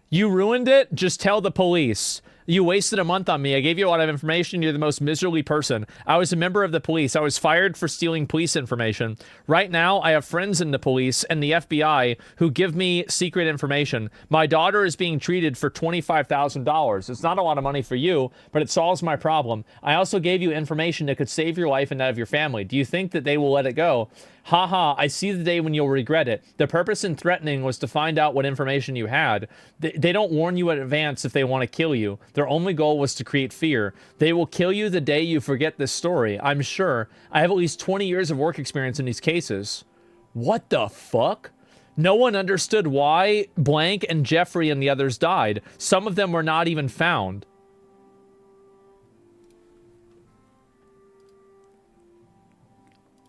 You ruined it? Just tell the police. You wasted a month on me. I gave you a lot of information. You're the most miserly person. I was a member of the police. I was fired for stealing police information. Right now, I have friends in the police and the FBI who give me secret information. My daughter is being treated for $25,000. It's not a lot of money for you, but it solves my problem. I also gave you information that could save your life and that of your family. Do you think that they will let it go? Haha, I see the day when you'll regret it. The purpose in threatening was to find out what information you had. They don't warn you in advance if they want to kill you. Their only goal was to create fear. They will kill you the day you forget this story, I'm sure. I have at least 20 years of work experience in these cases. What the fuck? No one understood why Blank and Jeffrey and the others died. Some of them were not even found.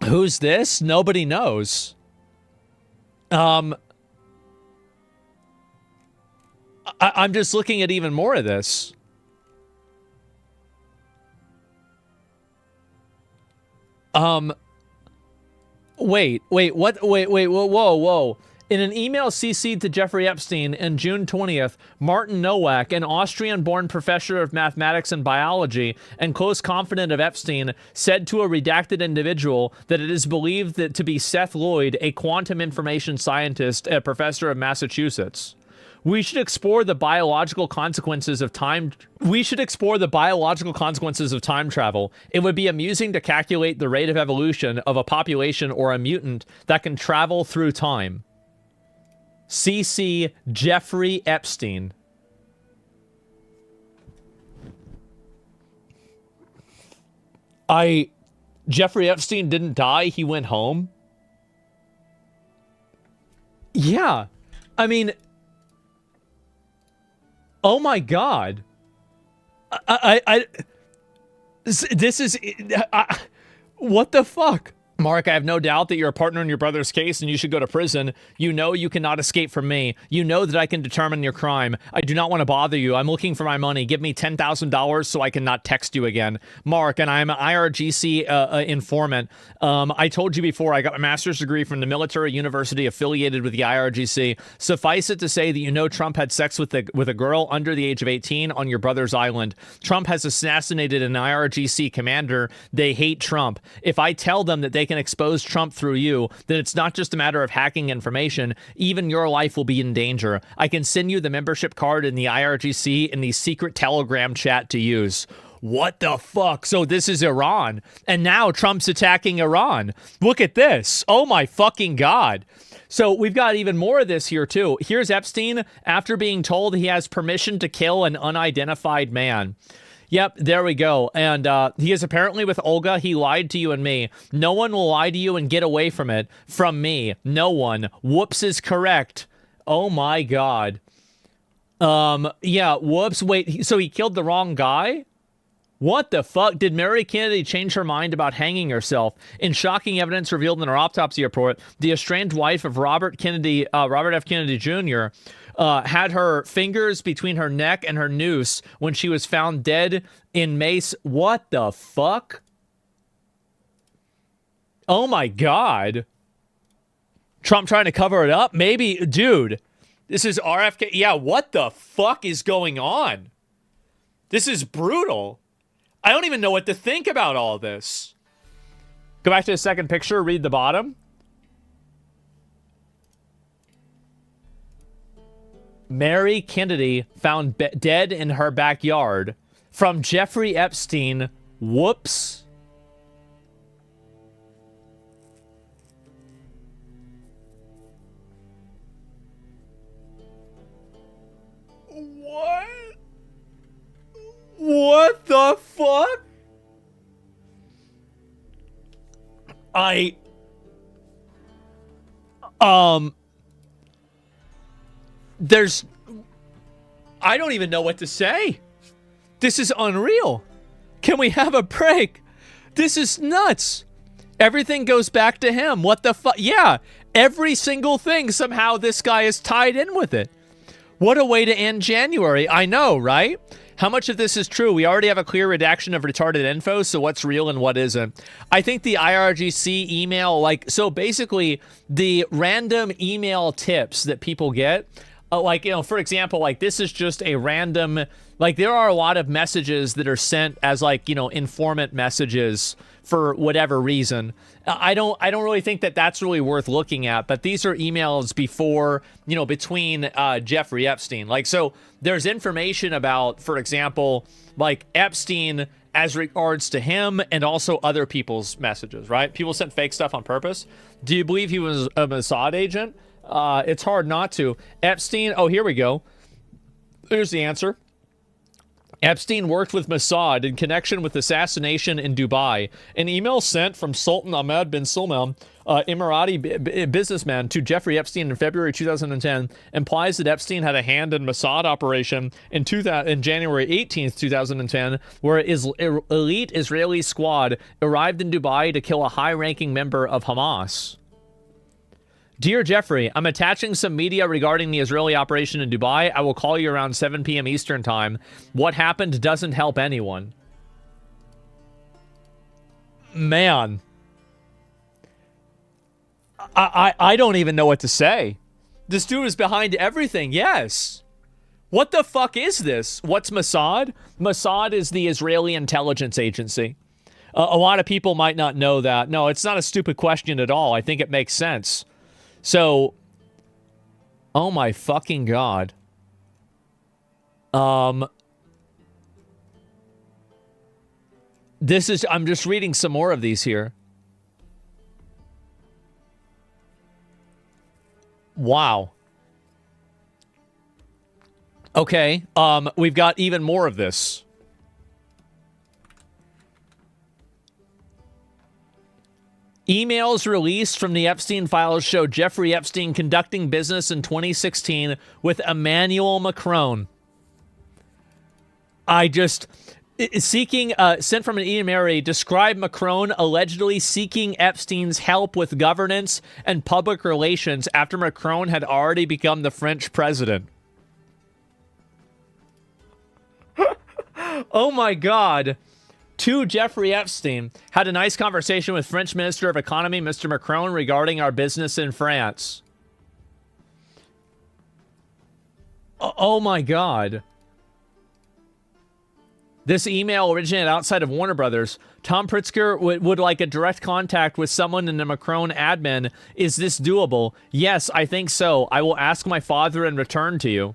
Who's this? Nobody knows. I'm just looking at even more of this. Wait, whoa. In an email CC'd to Jeffrey Epstein on June 20th, Martin Nowak, an Austrian-born professor of mathematics and biology and close confidant of Epstein, said to a redacted individual that it is believed that to be Seth Lloyd, a quantum information scientist, a professor of Massachusetts. We should explore the biological consequences of time. Travel. It would be amusing to calculate the rate of evolution of a population or a mutant that can travel through time. CC Jeffrey Epstein. Jeffrey Epstein didn't die, he went home? Yeah. I mean, Oh my God. This is, what the fuck? Mark, I have no doubt that you're a partner in your brother's case and you should go to prison. You know you cannot escape from me. You know that I can determine your crime. I do not want to bother you. I'm looking for my money. Give me $10,000 so I can not text you again. Mark, and I'm an IRGC informant. I told you before, I got my master's degree from the military university affiliated with the IRGC. Suffice it to say that you know Trump had sex with a girl under the age of 18 on your brother's island. Trump has assassinated an IRGC commander. They hate Trump. If I tell them that they can expose Trump through you, then it's not just a matter of hacking information. Even your life will be in danger. I can send you the membership card in the IRGC in the secret Telegram chat to use. What the fuck? So this is Iran, and now Trump's attacking Iran. Look at this. Oh my fucking God. So we've got even more of this here too. Here's Epstein after being told he has permission to kill an unidentified man. Yep, there we go. And he is apparently with Olga. He lied to you and me. No one will lie to you and get away from it. From me. No one. Whoops is correct. Oh my God. Yeah, whoops. Wait, so he killed the wrong guy? What the fuck? Did Mary Kennedy change her mind about hanging herself? In shocking evidence revealed in her autopsy report, the estranged wife of Robert F. Kennedy Jr., had her fingers between her neck and her noose when she was found dead in Mace. What the fuck? Oh my God. Trump trying to cover it up? Maybe. Dude, this is RFK. Yeah, what the fuck is going on? This is brutal. I don't even know what to think about all this. Go back to the second picture, read the bottom. Mary Kennedy found dead in her backyard from Jeffrey Epstein. Whoops. What? What the fuck? I don't even know what to say. This is unreal. Can we have a break? This is nuts. Everything goes back to him. What the fuck? Yeah, every single thing, somehow this guy is tied in with it. What a way to end January. I know, right? How much of this is true? We already have a clear redaction of retarded info, so what's real and what isn't? I think the IRGC email, so basically the random email tips that people get, for example, this is just a random, there are a lot of messages that are sent as informant messages for whatever reason. I don't really think that that's really worth looking at, but these are emails between Jeffrey Epstein. So there's information about, for example, Epstein as regards to him and also other people's messages, right? People sent fake stuff on purpose. Do you believe he was a Mossad agent? It's hard not to. Epstein, oh, here we go. Here's the answer. Epstein worked with Mossad in connection with assassination in Dubai. An email sent from Sultan Ahmed bin Salman, Emirati businessman, to Jeffrey Epstein in February 2010 implies that Epstein had a hand in Mossad operation in January 18th, 2010, where his elite Israeli squad arrived in Dubai to kill a high-ranking member of Hamas. Dear Jeffrey, I'm attaching some media regarding the Israeli operation in Dubai. I will call you around 7 p.m. Eastern time. What happened doesn't help anyone. Man. I don't even know what to say. This dude is behind everything, yes. What the fuck is this? What's Mossad? Mossad is the Israeli intelligence agency. A lot of people might not know that. No, it's not a stupid question at all. I think it makes sense. So, oh my fucking God. I'm just reading some more of these here. Wow. Okay, we've got even more of this. Emails released from the Epstein Files show Jeffrey Epstein conducting business in 2016 with Emmanuel Macron. Seeking, sent from an email, described Macron allegedly seeking Epstein's help with governance and public relations after Macron had already become the French president. Oh my God. To Jeffrey Epstein, had a nice conversation with French Minister of Economy, Mr. Macron, regarding our business in France. Oh my God. This email originated outside of Warner Brothers. Tom Pritzker would like a direct contact with someone in the Macron admin. Is this doable? Yes, I think so. I will ask my father and return to you.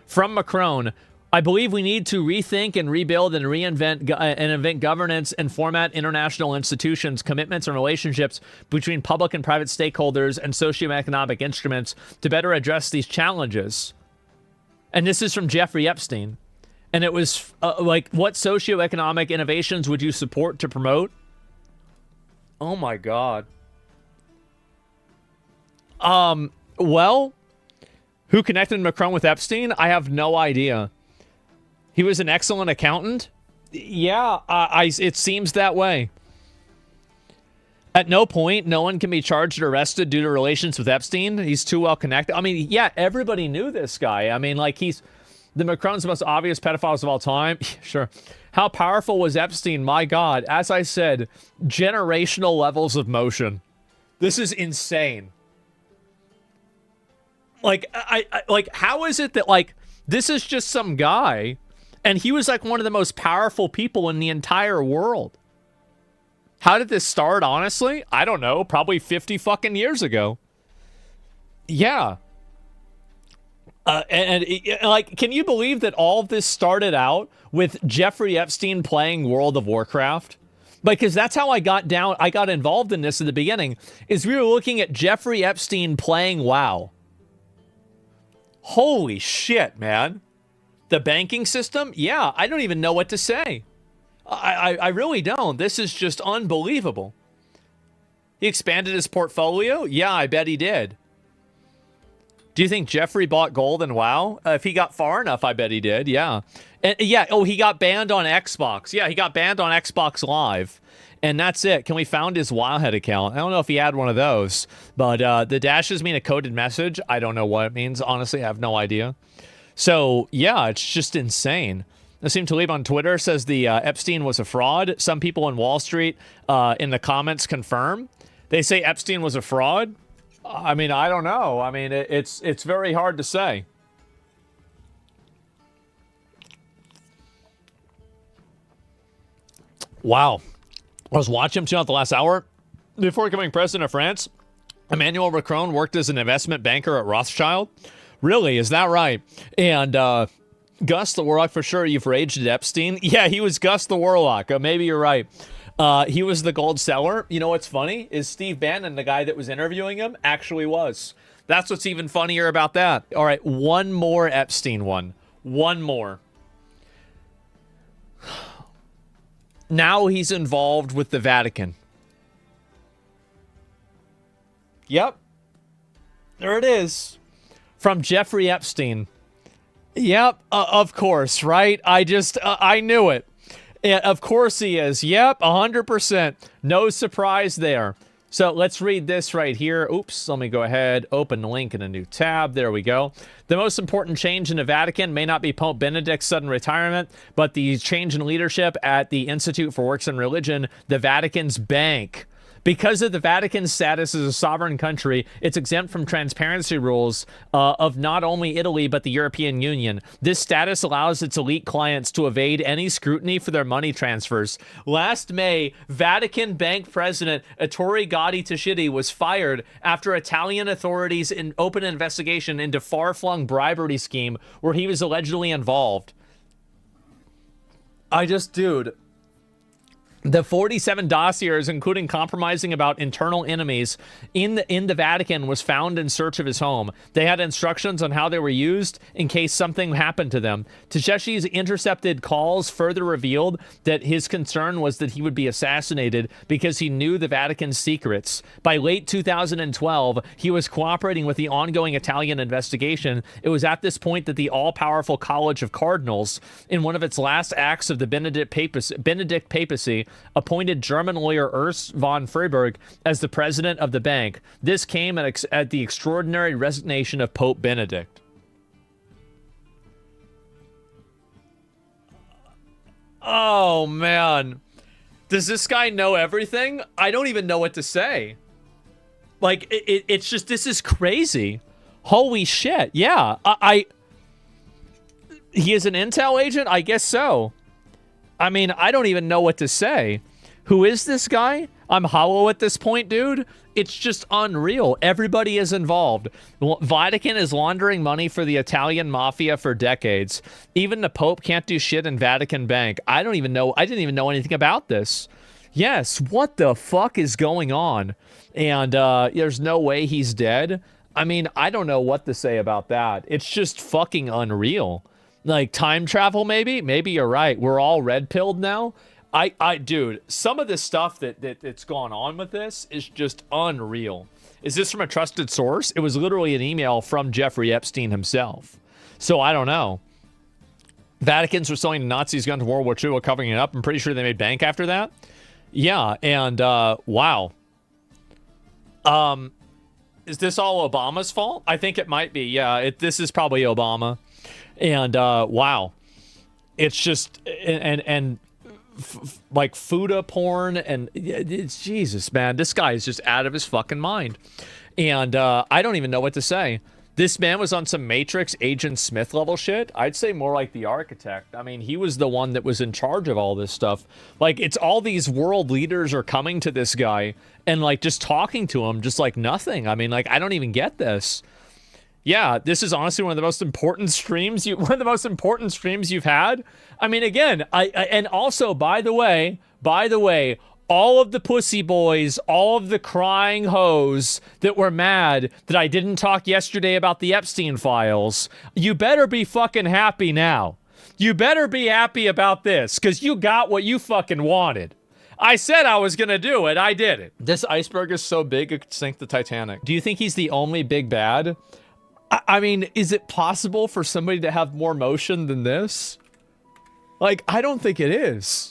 From Macron, I believe we need to rethink and rebuild and reinvent and invent governance and format international institutions, commitments, and relationships between public and private stakeholders and socioeconomic instruments to better address these challenges. And this is from Jeffrey Epstein. And it was like, what socioeconomic innovations would you support to promote? Oh my God. Well, who connected Macron with Epstein? I have no idea. He was an excellent accountant? Yeah, it seems that way. At no point, no one can be charged or arrested due to relations with Epstein. He's too well connected. I mean, yeah, everybody knew this guy. I mean, like, the Macron's the most obvious pedophiles of all time. Sure. How powerful was Epstein? My God. As I said, generational levels of motion. This is insane. Like, like, how is it that, like, this is just some guy, and he was, like, one of the most powerful people in the entire world? How did this start, honestly? I don't know. Probably 50 fucking years ago. Yeah. And like, can you believe that all of this started out with Jeffrey Epstein playing World of Warcraft? Because that's how I got involved in this in the beginning, is we were looking at Jeffrey Epstein playing WoW. Holy shit, man. The banking system? Yeah, I don't even know what to say. I really don't. This is just unbelievable. He expanded his portfolio? Yeah, I bet he did. Do you think Jeffrey bought gold in WoW? If he got far enough, I bet he did, yeah. And yeah, oh, he got banned on Xbox. Yeah, he got banned on Xbox Live. And that's it. Can we find his Wildhead account? I don't know if he had one of those. But the dashes mean a coded message. I don't know what it means. Honestly, I have no idea. So, yeah, it's just insane. Nassim Talib on Twitter says the Epstein was a fraud. Some people in Wall Street in the comments confirm. They say Epstein was a fraud. I mean, I don't know. I mean, it's very hard to say. Wow. I was watching him throughout the last hour. Before becoming president of France, Emmanuel Macron worked as an investment banker at Rothschild. Really? Is that right? And Gus the Warlock, for sure, you've raged at Epstein. Yeah, he was Gus the Warlock. Maybe you're right. He was the gold seller. You know what's funny is Steve Bannon, the guy that was interviewing him, actually was. That's what's even funnier about that. All right, one more Epstein one. One more. Now he's involved with the Vatican. Yep. There it is. From Jeffrey Epstein. Yep, of course, right? I knew it. Of course he is. Yep, 100%. No surprise there. So let's read this right here. Oops, let me go ahead, open the link in a new tab. There we go. The most important change in the Vatican may not be Pope Benedict's sudden retirement, but the change in leadership at the Institute for Works and Religion, the Vatican's bank. Because of the Vatican's status as a sovereign country, it's exempt from transparency rules of not only Italy, but the European Union. This status allows its elite clients to evade any scrutiny for their money transfers. Last May, Vatican Bank President Ettore Gotti Tasciti was fired after Italian authorities opened an investigation into far-flung bribery scheme where he was allegedly involved. Dude... The 47 dossiers, including compromising about internal enemies in the Vatican, was found in search of his home. They had instructions on how they were used in case something happened to them. Takeshi's intercepted calls further revealed that his concern was that he would be assassinated because he knew the Vatican's secrets. By late 2012, he was cooperating with the ongoing Italian investigation. It was at this point that the all-powerful College of Cardinals, in one of its last acts of the Benedict papacy, appointed German lawyer Ernst von Freiberg as the president of the bank. This came at the extraordinary resignation of Pope Benedict. Oh, man. Does this guy know everything? I don't even know what to say. Like, it's just, this is crazy. Holy shit. Yeah, he is an intel agent? I guess so. I mean, I don't even know what to say. Who is this guy? I'm hollow at this point, dude. It's just unreal. Everybody is involved. Vatican is laundering money for the Italian mafia for decades. Even the Pope can't do shit in Vatican Bank. I don't even know. I didn't even know anything about this. Yes, what the fuck is going on? And there's no way he's dead. I mean, I don't know what to say about that. It's just fucking unreal. Like, time travel, maybe? Maybe you're right. We're all red-pilled now. Dude, some of this stuff that's gone on with this is just unreal. Is this from a trusted source? It was literally an email from Jeffrey Epstein himself. So I don't know. Vaticans were selling Nazis guns in World War II while covering it up. I'm pretty sure they made bank after that. Yeah, and wow. Is this all Obama's fault? I think it might be. Yeah, this is probably Obama. And wow, it's just like Fuda porn, and it's Jesus, man. This guy is just out of his fucking mind, and I don't even know what to say. This man was on some Matrix Agent Smith level shit. I'd say more like the architect. I mean, he was the one that was in charge of all this stuff. Like, it's all these world leaders are coming to this guy and like just talking to him, just like nothing. I mean, like, I don't even get this. Yeah, this is honestly one of the most important streams you've had. I mean, again, and also, by the way, all of the pussy boys, all of the crying hoes that were mad that I didn't talk yesterday about the Epstein Files, you better be fucking happy now. You better be happy about this, because you got what you fucking wanted. I said I was gonna do it, I did it. This iceberg is so big it could sink the Titanic. Do you think he's the only big bad? I mean, is it possible for somebody to have more motion than this? Like, I don't think it is.